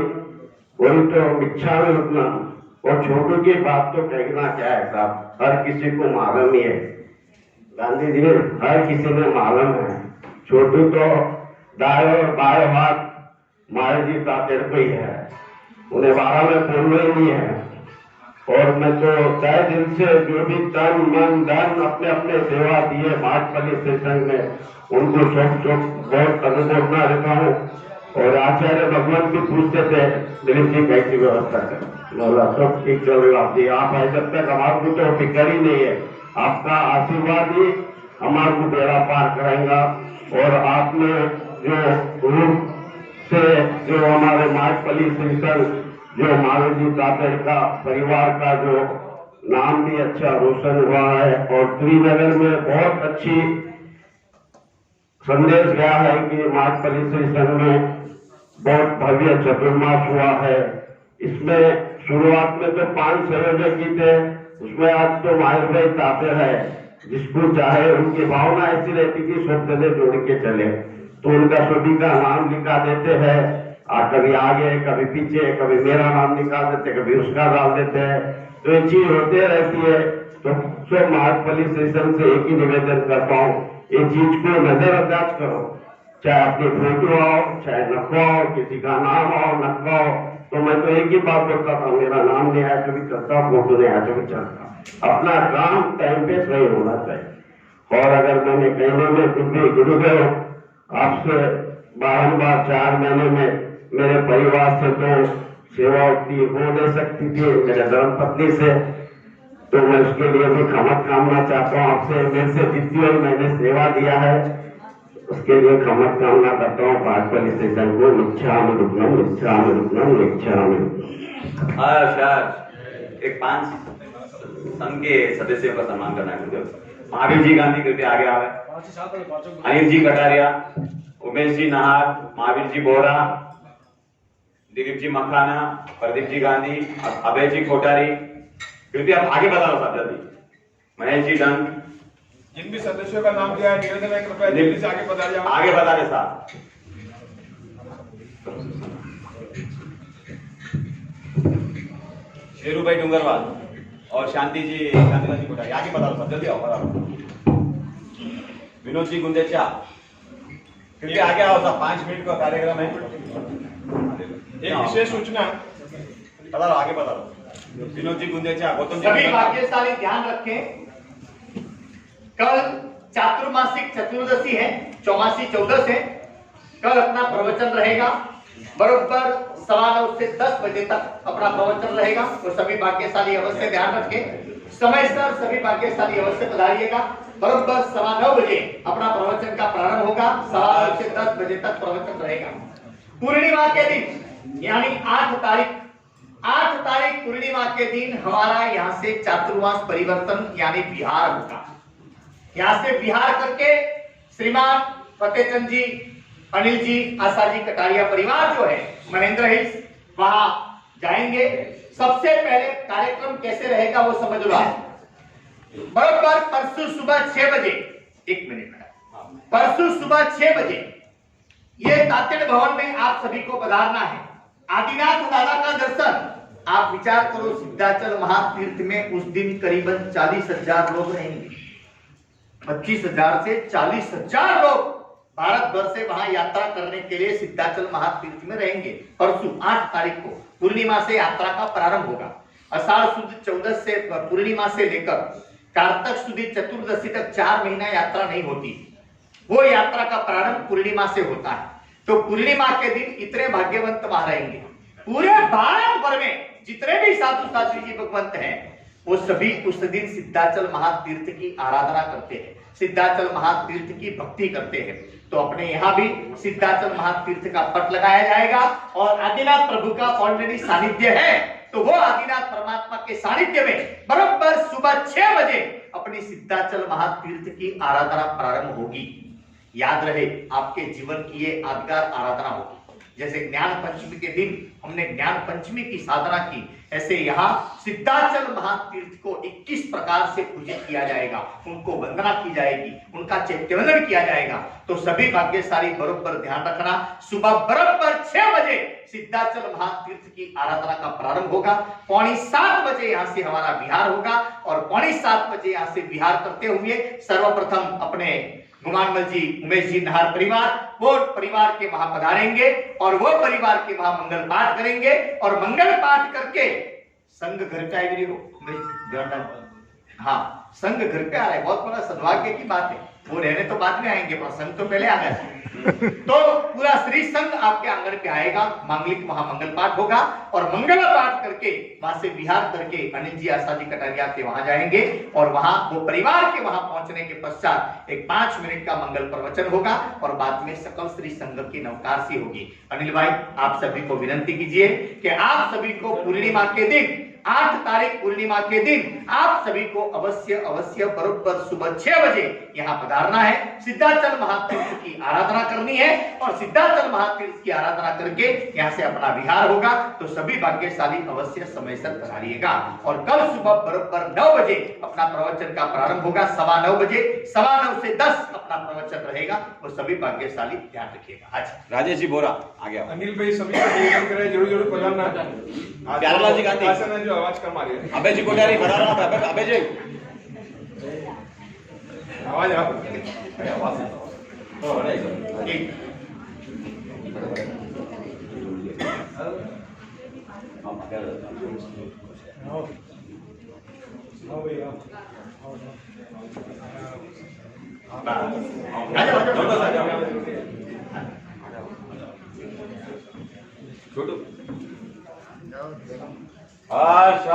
वही तो इच्छा में रुकना, और छोटों की बात तो कहना क्या है साहब, हर किसी को मालूम ही है। गांधी जी हर किसी ने मालूम है, छोटू तो दाएं और बाएं हाथ महाराज जी तातेड़ पे ही है, उन्हें 12 में बोलना ही नहीं है। और मैं तो तय दिल से जो भी तन मन धन अपने अपने सेवा दिए भाजपा स्टेशन में, उनको सब बहुत अनुमोदना देता हूँ। और आचार्य भगवान भी पूछते थे दिलीप जी कैसी व्यवस्था कर, बोला सब ठीक चल रहा है, आप है जब तक हमारे को तो फिक्र ही नहीं है, आपका आशीर्वाद ही हमारे को बेड़ा पार कराएगा। और आपने जो रूप से जो हमारे मार्गपली स्टेशन जो महाराज जी तातेड़ का परिवार का जो नाम भी अच्छा रोशन हुआ है, और श्रीनगर में बहुत अच्छी संदेश गया है कि मार्गपली स्टेशन में बहुत भव्य चतुर्मास हुआ है। इसमें शुरुआत में तो 5 संयोजक ही थे, उसमें आज तो महाराज भाई तातेड़ है, जिसको चाहे उनकी भावना ऐसी रहती कि सब जने जोड़ के चले, तो उनका सभी का नाम लिखा देते हैं, कभी आगे कभी पीछे, कभी मेरा नाम निकाल देते, कभी उसका डाल देते हैं, तो ये चीज होते रहती है। तो सब मार्गपली स्टेशन से एक ही निवेदन करता हूँ, ये चीज को नजरअंदाज करो, चाहे अपनी फोटो आओ चाहे नखो आओ, किसी का नाम आओ नखो आओ, तो मैं तो एक ही बात बोलता था, मेरा नाम नहीं आया तो भी चलता, फोटो नहीं आया तो भी चलता, अपना काम टाइम पे सही होना चाहिए। और अगर मैंने कहने में कुछ भी गुरुदेव आपसे बारंबार 4 महीने में मेरे परिवार से तो सेवा उतनी हो नहीं सकती थी, मेरे धर्म पत्नी से, तो मैं उसके लिए भी क्षमा कामना चाहता हूँ आपसे, मेरे से जितनी हुई मैंने सेवा दिया है उसके लिए क्षमा कामना करता हूँ। भाजपा स्टेशन को मिच्छामि दुक्कड़म मिच्छामि दुक्कड़म मिच्छामि दुक्कड़म। एक 5 संघ के सदस्यों का सम्मान करना है मुझे। महावीर जी गांधी कृपया आगे आवे, अनिल जी कटारिया, उमेश जी नहार, महावीर जी बोरा, दिलीप जी मखाना, प्रदीप जी गांधी, अभय जी कोठारी, कृपया आगे बताओ साहब जल्दी। महेश जी डंग, जिन भी सदस्यों का नाम दिया है निवेदन है कृपया जल्दी से आगे बता जाओ। आगे बता दे साहब। शेरू भाई डूंगरवाल और शांति जी कोठारी, आगे बताओ साहब जल्दी आओ, बताओ। विनोद जी गुंदेचा, कृपया आगे आओ साहब, 5 मिनट का कार्यक्रम है। एक विशेष सूचना, बताओ आगे बताओ। विनोद जी गुंदेचा, गौतम जी, सभी भाग्यशाली ध्यान रखें, कल चातुर्मासिक चतुर्दशी है, चौमासी 14 है, कल अपना प्रवचन रहेगा, बरोबर 9:15 से 10 बजे तक अपना प्रवचन रहेगा, तो सभी भाग्यशाली अवश्य ध्यान रखें, समय पर सभी भाग्यशाली अवश्य पधारिएगा। बरोबर 9:15 बजे अपना प्रवचन का प्रारंभ होगा, 9:15 से 10 बजे तक प्रवचन रहेगा। पूर्णिमा के दिन यानी 8 तारीख पूर्णिमा के दिन हमारा यहाँ से चातुर्मास परिवर्तन यानी बिहार होगा। यहाँ से बिहार करके श्रीमान फतेहचंद जी, अनिल जी, आशा जी कटारिया परिवार जो है महेंद्र हिल्स, वहां जाएंगे। सबसे पहले कार्यक्रम कैसे रहेगा वो समझ लो। बराबर परसों सुबह 6 बजे, 1 मिनट, परसों सुबह 6 बजे ये तातेड़ भवन में आप सभी को पधारना है। आदिनाथ दादा का दर्शन, आप विचार करो, सिद्धाचल महातीर्थ में उस दिन करीबन 40,000 लोग रहेंगे, 25,000 से 40,000 लोग भारत भर से वहां यात्रा करने के लिए सिद्धाचल महातीर्थ में रहेंगे। परसों 8 तारीख को पूर्णिमा से यात्रा का प्रारंभ होगा। आषाढ़ सुद 14 से पूर्णिमा से लेकर कार्तक सुदी चतुर्दशी तक 4 महीना यात्रा नहीं होती, वो यात्रा का प्रारंभ पूर्णिमा से होता है। तो पूर्णिमा के दिन इतने भाग्यवंत वहां रहेंगे। पूरे भारत भर में जितने भी साधु साध्वी जी भगवंत हैं वो सभी उस दिन सिद्धाचल महातीर्थ की आराधना करते हैं, सिद्धाचल महातीर्थ की भक्ति करते हैं। तो अपने यहाँ भी सिद्धाचल महातीर्थ का पट लगाया जाएगा और आदिनाथ प्रभु का ऑलरेडी सानिध्य है, तो वो आदिनाथ परमात्मा के सानिध्य में बराबर सुबह 6 बजे अपनी सिद्धाचल महातीर्थ की आराधना प्रारंभ होगी। याद रहे, आपके जीवन की ये यादगार आराधना होगी। जैसे ज्ञान पंचमी के दिन हमने ज्ञान पंचमी की साधना की, ऐसे यहाँ सिद्धाचल महातीर्थ को 21 प्रकार से पूजित किया जाएगा, उनको वंदना की जाएगी, उनका चैत्यवंदन किया जाएगा। तो सभी भाग्यशाली बरोबर ध्यान रखना, सुबह बराबर 6 बजे सिद्धाचल महातीर्थ की आराधना का प्रारंभ होगा। 6:45 बजे यहाँ से हमारा विहार होगा और 6:45 बजे यहाँ से विहार करते हुए सर्वप्रथम अपने गुमानमल जी, उमेश जी नहार परिवार, वो परिवार के वहां पधारेंगे और वो परिवार के वहां मंगल पाठ करेंगे और मंगल पाठ करके संघ घर पे आएगी हो। हाँ, संघ घर पे आ रहा है, बहुत बड़ा सद्भाग्य की बात है। वो रहने तो बाद में आएंगे पर संघ तो पहले आ गए। तो पूरा श्री संघ आपके आंगन पे आएगा, मांगलिक महामंगल पाठ होगा और मंगल पाठ करके वहां से विहार करके अनिल जी आशा जी कटारिया के वहां जाएंगे और वहां वो परिवार के वहां पहुंचने के पश्चात एक 5 मिनट का मंगल प्रवचन होगा और बाद में सकल श्री संघ की नवकारसी होगी। अनिल भाई, आप सभी को विनती कीजिए कि आप सभी को पूर्णिमा के दिन 8 तारीख पूर्णिमा के दिन आप सभी को अवश्य बरोबर सुबह 6 बजे यहाँ पधारना है। सिद्धाचल महातीर्थ की आराधना करनी है और सिद्धाचल महातीर्थ की आराधना करके यहाँ से अपना विहार होगा। तो सभी भाग्यशाली अवश्य समय से पधारिएगा और कल सुबह बरोबर 9 बजे अपना प्रवचन का प्रारंभ होगा। 9:15 बजे, 9:15 से 10 अपना प्रवचन रहेगा। वो सभी भाग्यशाली ध्यान रखिएगा। अच्छा, राजेश जी बोरा आ गया। अनिल भाई सभी को निवेदन करें, जरूर पधारना। प्यारेलाल जी गांधी, जो आवाज कम आ रही है, अबे जी कोठारी बता रहा हूं। अबे जी आवाज आप छोटू आश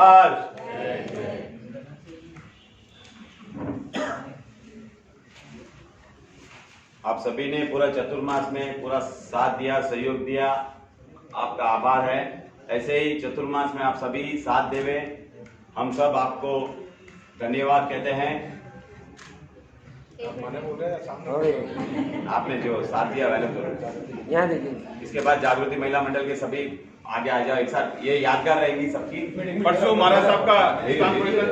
आप सभी ने पूरा चतुर्मास में पूरा साथ दिया, सहयोग दिया, आपका आभार है। ऐसे ही चतुर्मास में आप सभी साथ देवे, हम सब आपको धन्यवाद कहते हैं। आपने जो साथ दिया वैसे तो यहाँ देखिए। इसके बाद जागृति महिला मंडल के सभी आगे आ जाओ एक साथ, ये यादगार रहेगी सबकी। परसों महाराज साहब का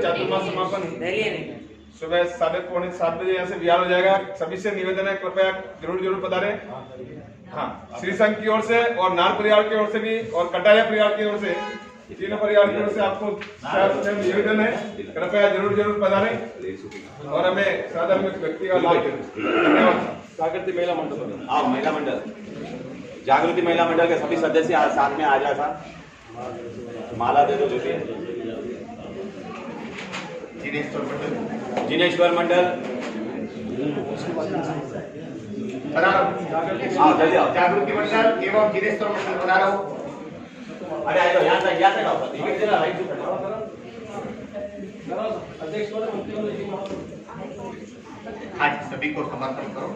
चातुर्मास समापन सुबह 6:45-7 बजे यहाँ से विहार हो जाएगा। सभी से निवेदन है, कृपया जरूर पधारे। हाँ, श्री संघ की ओर से और नार परिवार की ओर से भी और कटारिया परिवार की ओर से, तीनों परिवार की ओर से आपको निवेदन है, कृपया जरूर पधारे और हमें साधन व्यक्ति का लाभ दें। जागृति महिला मंडल, हाँ महिला मंडल, जागृति महिला मंडल के सभी सदस्य साथ में आ जाए। साथ माला दे दो जो भी। जिनेश्वर मंडल जागृति मंडल एवं जिनेश्वर मंडल बना रहा हूँ। अरे आ जाओ, यहाँ से आज सभी को समर्पण करो।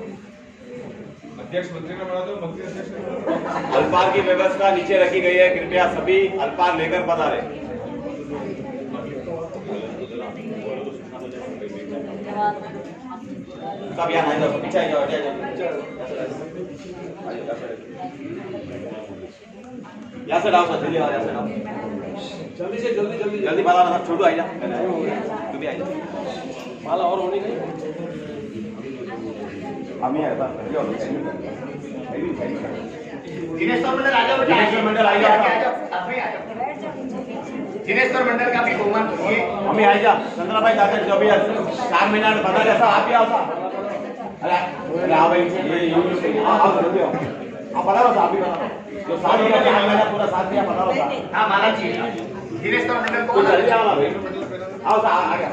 अध्यक्ष मंत्री ने बना दो, मंत्री अध्यक्ष ने बना दो। अल्पार की व्यवस्था नीचे रखी गई है, कृपया सभी अल्पार लेकर पधारे। सब यहाँ आ जाओ, पीछे आ जाओ, यहाँ से डालो सर, जल्दी आओ, यहाँ से डालो, जल्दी माला छोटू आ जा, तू भी आ जा, माला और होनी नहीं। हम ही आए जिनेश्वर मंडल आ जाओ, जिनेश्वर मंडल आ जाओ, जिनेश्वर मंडल का भी बहुमान कीजिए। हम ही आ जा, चंद्रा भाई दादा जो भी 4 महीना में बता रहे, आप ही आओ सा। अरे आओ भाई, ये आओ जल्दी आओ, आप बताओ आप ही बताओ, जो 7 महीना पूरा साथ दिया बताओ। हाँ माला जी, जिनेश्वर मंडल को जल्दी आओ भाई, आओ सा आ गया।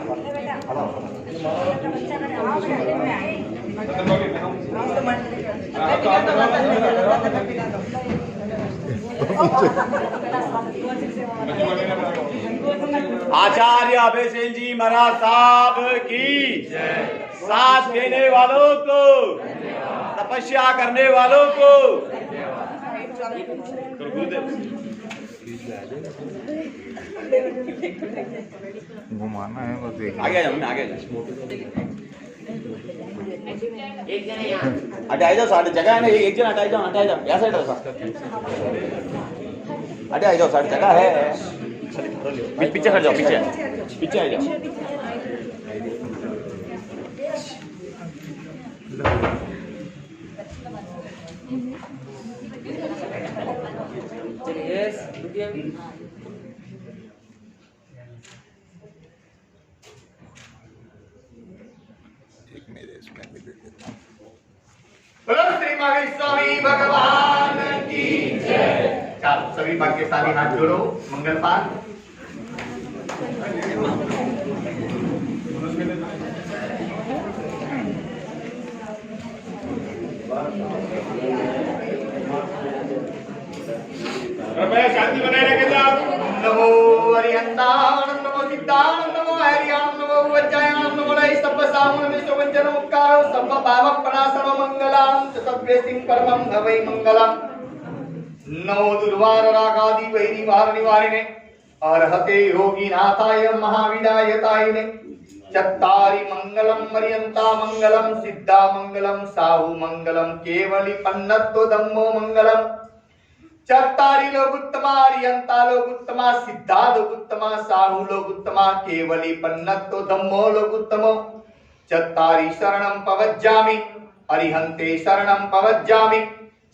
आचार्य अभय सेन जी महाराज साहब की साथ देने वालों को, तपस्या करने वालों को घुमाना है बस एक आगे आगे हटाई जाओ, साढ़े जगह है ना, एक जन हटाई जाओ, यहाँ से हटाओ। अरे आ जाओ, सारी जगह है। पीछे हट जाओ, पीछे आ जाओ। बोलो श्री महावीर स्वामी भगवान की जय। चलो सभी भाग्यशाली हाथ जोड़ो, मंगल पाठ। कृपया शांति बनाए रखें साहब। नमो हरिहंताण, नमो सिद्धाण, नमो हरियाण, नमो वज्रायाण, नमो लय सब साहुन विश्ववंजन उपकार सब भाव प्रणाशनो मंगलम तत्वेसिं परमं भवै मंगलम। नमो दुर्वार रागादि वैरी वार निवारिणे अर्हते योगी नाथाय महावीरायतायिने चत्तारि मंगलम मरियंता मंगलम सिद्धा मंगलम साहु मंगलम केवली पन्नत्तो धम्मो मंगलम। चत्तारि लोगुत्तमा अरियंता लोगुत्तमा सिद्धा लोगुत्तमा साहु लोगुत्तमा केवली पन्नत्तो धम्मो लोगुत्तमो। चत्तारि शरणं पवज्जामि अरिहन्ते शरणं पवज्जामि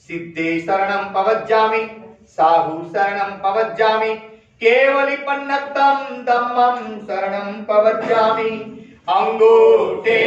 सिद्धे शरणं पवज्जामि साहु शरणं पवज्जामि केवली पन्नत्तं धम्मं शरणं पवज्जामि। अंगूठे